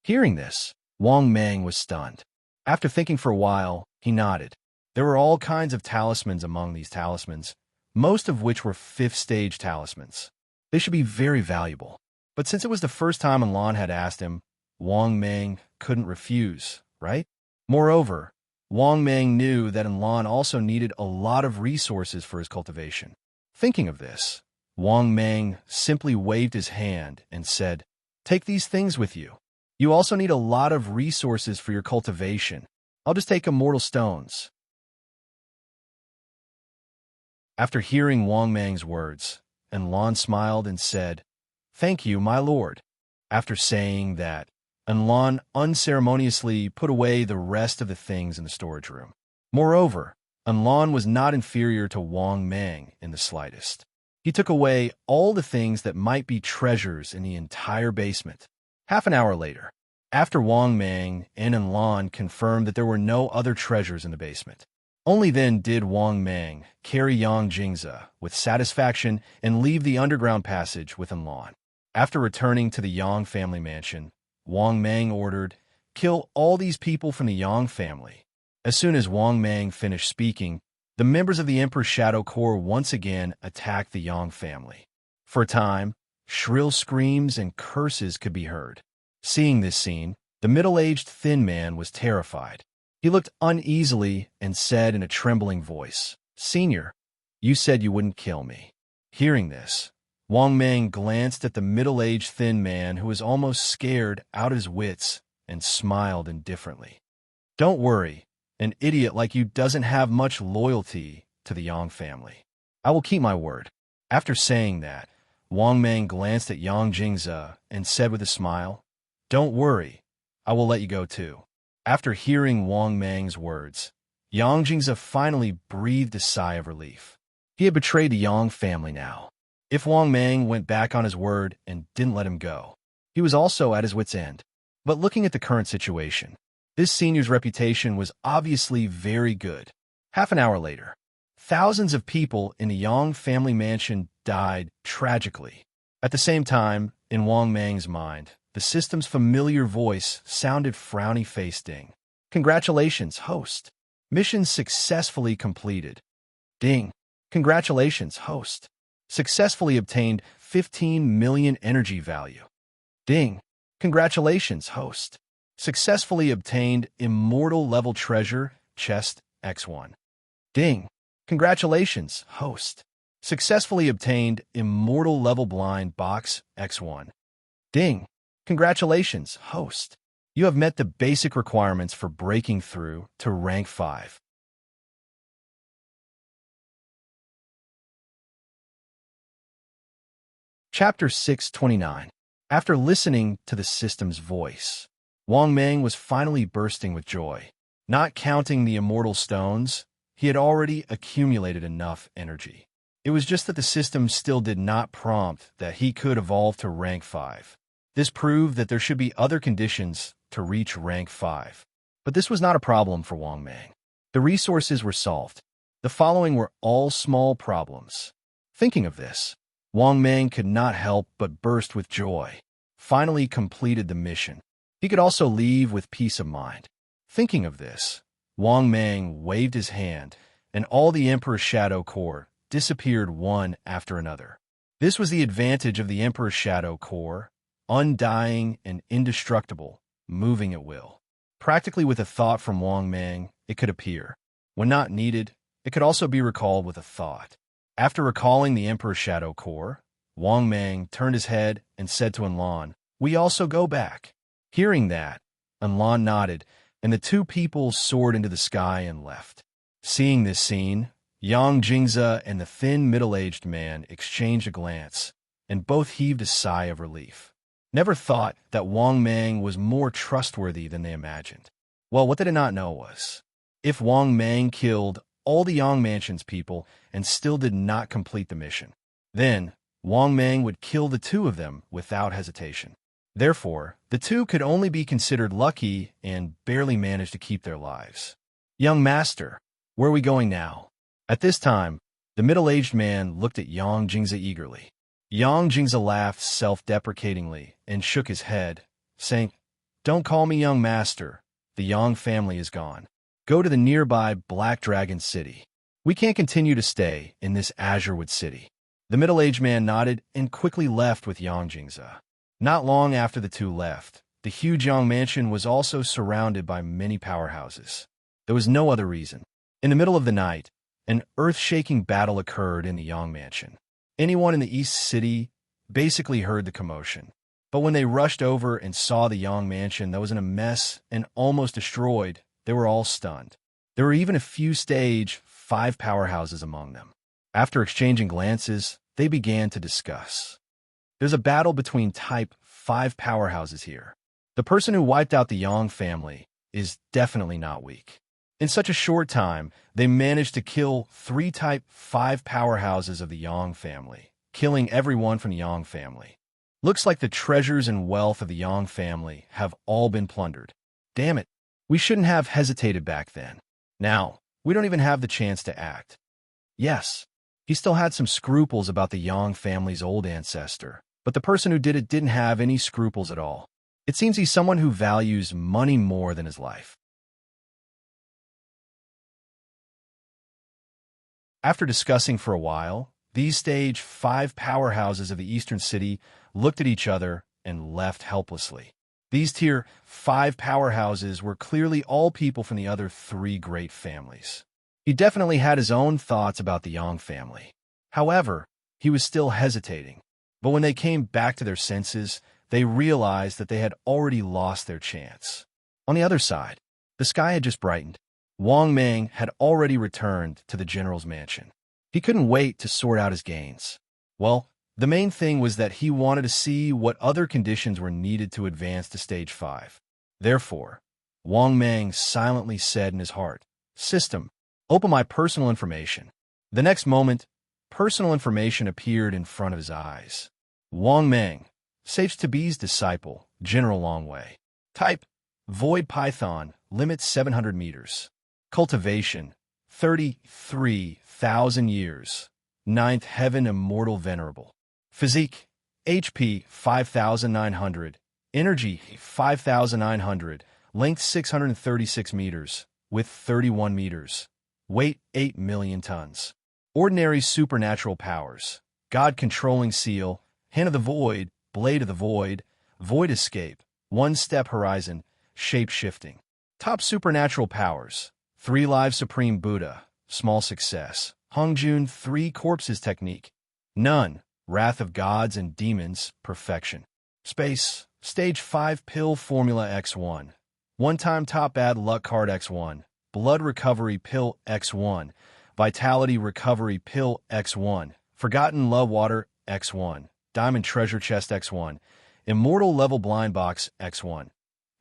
Hearing this, Wang Mang was stunned. After thinking for a while, he nodded. There were all kinds of talismans among these talismans, most of which were fifth-stage talismans. They should be very valuable. But since it was the first time Enlan had asked him, Wang Mang couldn't refuse, right? Moreover, Wang Mang knew that Enlan also needed a lot of resources for his cultivation. Thinking of this, Wang Mang simply waved his hand and said, "Take these things with you. You also need a lot of resources for your cultivation. I'll just take immortal stones." After hearing Wang Mang's words, Enlan smiled and said, "Thank you, my lord." After saying that, Enlan unceremoniously put away the rest of the things in the storage room. Moreover, Enlan was not inferior to Wang Mang in the slightest. He took away all the things that might be treasures in the entire basement. Half an hour later, after Wang Mang and Enlan confirmed that there were no other treasures in the basement, only then did Wang Mang carry Yang Jingze with satisfaction and leave the underground passage with Enlan. After returning to the Yang family mansion, Wang Mang ordered, "Kill all these people from the Yang family." As soon as Wang Mang finished speaking, the members of the Emperor's Shadow Corps once again attacked the Yang family. For a time, shrill screams and curses could be heard. Seeing this scene, the middle-aged thin man was terrified. He looked uneasily and said in a trembling voice, "Senior, you said you wouldn't kill me." Hearing this, Wang Mang glanced at the middle-aged thin man who was almost scared out of his wits and smiled indifferently. "Don't worry, an idiot like you doesn't have much loyalty to the Yang family. I will keep my word." After saying that, Wang Mang glanced at Yang Jingze and said with a smile, "Don't worry, I will let you go too." After hearing Wang Mang's words, Yang Jingze finally breathed a sigh of relief. He had betrayed the Yang family now. If Wang Mang went back on his word and didn't let him go, he was also at his wit's end. But looking at the current situation, this senior's reputation was obviously very good. Half an hour later, thousands of people in the Yang family mansion died tragically. At the same time, in Wang Mang's mind, the system's familiar voice sounded frowny-faced ding. "Congratulations, host. Mission successfully completed." Ding. "Congratulations, host. Successfully obtained 15 million energy value." Ding. "Congratulations, host. Successfully obtained immortal level treasure chest X1." Ding. "Congratulations, host. Successfully obtained immortal level blind box X1." Ding. "Congratulations, host. You have met the basic requirements for breaking through to rank 5. Chapter 629. After listening to the system's voice, Wang Mang was finally bursting with joy. Not counting the immortal stones, he had already accumulated enough energy. It was just that the system still did not prompt that he could evolve to rank 5. This proved that there should be other conditions to reach rank 5. But this was not a problem for Wang Mang. The resources were solved. The following were all small problems. Thinking of this, Wang Mang could not help but burst with joy. Finally completed the mission. He could also leave with peace of mind. Thinking of this, Wang Mang waved his hand, and all the Emperor's Shadow Core disappeared one after another. This was the advantage of the Emperor's Shadow Core, undying and indestructible, moving at will. Practically with a thought from Wang Mang, it could appear. When not needed, it could also be recalled with a thought. After recalling the Emperor's Shadow Core, Wang Mang turned his head and said to Enlan, "We also go back." Hearing that, Enlan nodded, and the two people soared into the sky and left. Seeing this scene, Yang Jingze and the thin middle-aged man exchanged a glance, and both heaved a sigh of relief. Never thought that Wang Mang was more trustworthy than they imagined. Well, what they did not know was, if Wang Mang killed all the Yang Mansion's people and still did not complete the mission, then Wang Mang would kill the two of them without hesitation. Therefore, the two could only be considered lucky and barely manage to keep their lives. "Young master, where are we going now?" At this time, the middle-aged man looked at Yang Jingze eagerly. Yang Jingze laughed self-deprecatingly and shook his head, saying, "Don't call me young master. The Yang family is gone. Go to the nearby Black Dragon City. We can't continue to stay in this Azurewood city." The middle-aged man nodded and quickly left with Yang Jingze. Not long after the two left, the huge Yang Mansion was also surrounded by many powerhouses. There was no other reason. In the middle of the night, an earth-shaking battle occurred in the Yang Mansion. Anyone in the East City basically heard the commotion. But when they rushed over and saw the Yang Mansion that was in a mess and almost destroyed, they were all stunned. There were even a few stage 5 powerhouses among them. After exchanging glances, they began to discuss. "There's a battle between type 5 powerhouses here. The person who wiped out the Yang family is definitely not weak." In such a short time, they managed to kill 3 type 5 powerhouses of the Yang family, killing everyone from the Yang family. Looks like the treasures and wealth of the Yang family have all been plundered. Damn it, we shouldn't have hesitated back then. Now, we don't even have the chance to act. Yes, he still had some scruples about the Yang family's old ancestor, but the person who did it didn't have any scruples at all. It seems he's someone who values money more than his life. After discussing for a while, these stage 5 powerhouses of the Eastern City looked at each other and left helplessly. These tier 5 powerhouses were clearly all people from the other 3 great families. He definitely had his own thoughts about the Yang family. However, he was still hesitating. But when they came back to their senses, they realized that they had already lost their chance. On the other side, the sky had just brightened. Wang Mang had already returned to the general's mansion. He couldn't wait to sort out his gains. Well, the main thing was that he wanted to see what other conditions were needed to advance to stage 5. Therefore, Wang Mang silently said in his heart, "System, open my personal information." The next moment, personal information appeared in front of his eyes. Wang Mang, Sage Tabi's disciple, General Longwei. Type, Void Python, limit 700 meters. Cultivation, 33,000 years. 9th Heaven Immortal Venerable. Physique, HP 5,900. Energy 5,900. Length 636 meters. Width 31 meters. Weight 8 million tons. Ordinary supernatural powers. God Controlling Seal. Hand of the Void. Blade of the Void. Void Escape. One-Step Horizon. Shape-Shifting. Top supernatural powers. 3 Live Supreme Buddha. Small Success. Hongjun 3 Corpses Technique. None. Wrath of Gods and Demons. Perfection. Space. Stage 5 Pill Formula X1. One-time Top Bad Luck Card X1. Blood Recovery Pill X1. Vitality Recovery Pill X1. Forgotten Love Water X1. Diamond Treasure Chest X1. Immortal Level Blind Box X1.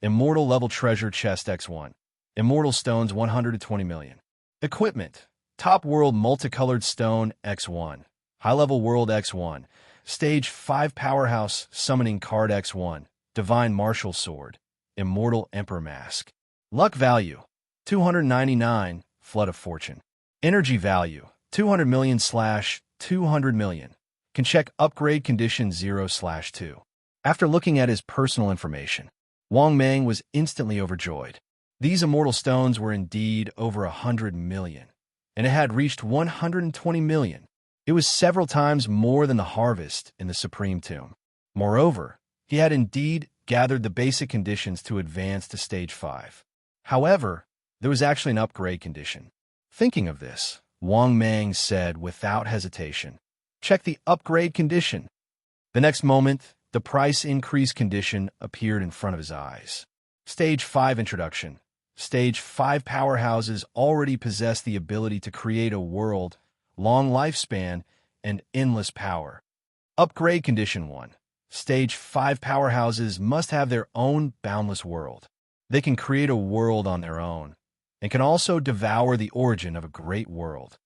Immortal Level Treasure Chest X1. Immortal Stones 120 million. Equipment. Top World Multicolored Stone X1. High-Level World X1. Stage 5 Powerhouse Summoning Card X1. Divine Martial Sword. Immortal Emperor Mask. Luck Value. 299. Flood of Fortune. Energy Value. 200 million / 200 million. Can check upgrade condition 0/2. After looking at his personal information, Wang Mang was instantly overjoyed. These immortal stones were indeed over 100 million, and it had reached 120 million. It was several times more than the harvest in the Supreme Tomb. Moreover, he had indeed gathered the basic conditions to advance to Stage 5. However, there was actually an upgrade condition. Thinking of this, Wang Mang said without hesitation, "Check the upgrade condition." The next moment, the price increase condition appeared in front of his eyes. Stage 5 Introduction. Stage 5 powerhouses already possess the ability to create a world, long lifespan, and endless power. Upgrade Condition 1. Stage 5 powerhouses must have their own boundless world. They can create a world on their own, and can also devour the origin of a great world.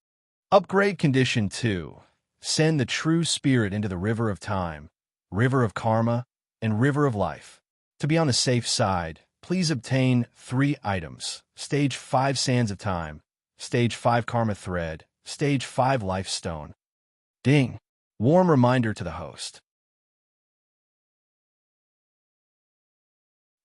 Upgrade Condition 2. Send the true spirit into the river of time, river of karma, and river of life. To be on the safe side, please obtain 3 items: Stage 5 Sands of Time, Stage 5 Karma Thread, Stage 5 Life Stone. Ding! Warm reminder to the host.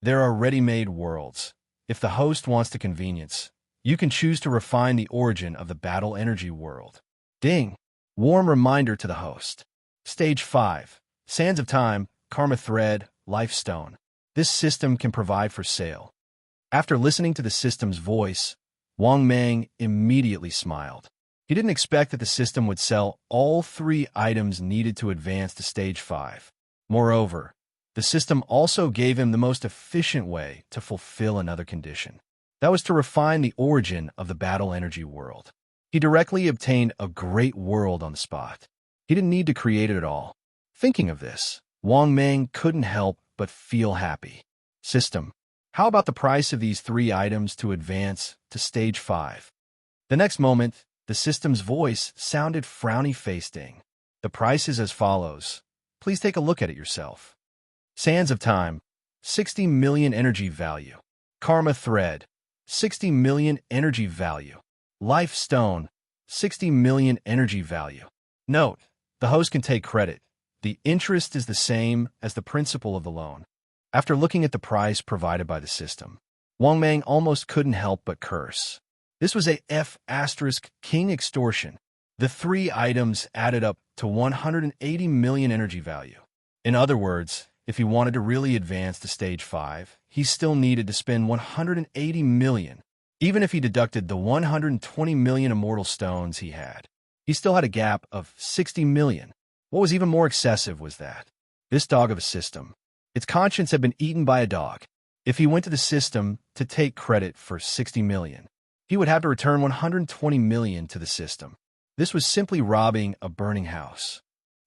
There are ready-made worlds. If the host wants to convenience, you can choose to refine the origin of the battle energy world. Ding! Warm reminder to the host. Stage 5. Sands of Time, Karma Thread, Life Stone. This system can provide for sale. After listening to the system's voice, Wang Mang immediately smiled. He didn't expect that the system would sell all 3 items needed to advance to Stage 5. Moreover, the system also gave him the most efficient way to fulfill another condition. That was to refine the origin of the battle energy world. He directly obtained a great world on the spot. He didn't need to create it at all. Thinking of this, Wang Mang couldn't help but feel happy. System, how about the price of these 3 items to advance to Stage 5? The next moment, the system's voice sounded frowny-faced. The price is as follows. Please take a look at it yourself. Sands of Time, 60 million energy value. Karma Thread, 60 million energy value. Life Stone, 60 million energy value. Note, the host can take credit. The interest is the same as the principal of the loan. After looking at the price provided by the system, Wang Mang almost couldn't help but curse. This was a F***king extortion. The 3 items added up to 180 million energy value. In other words, if he wanted to really advance to Stage 5, he still needed to spend 180 million. Even if he deducted the 120 million immortal stones he had, he still had a gap of 60 million. What was even more excessive was that this dog of a system, its conscience had been eaten by a dog. If he went to the system to take credit for 60 million, he would have to return 120 million to the system. This was simply robbing a burning house.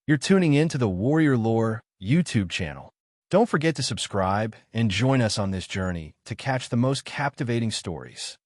You're tuning in to the Warrior Lore YouTube channel. Don't forget to subscribe and join us on this journey to catch the most captivating stories.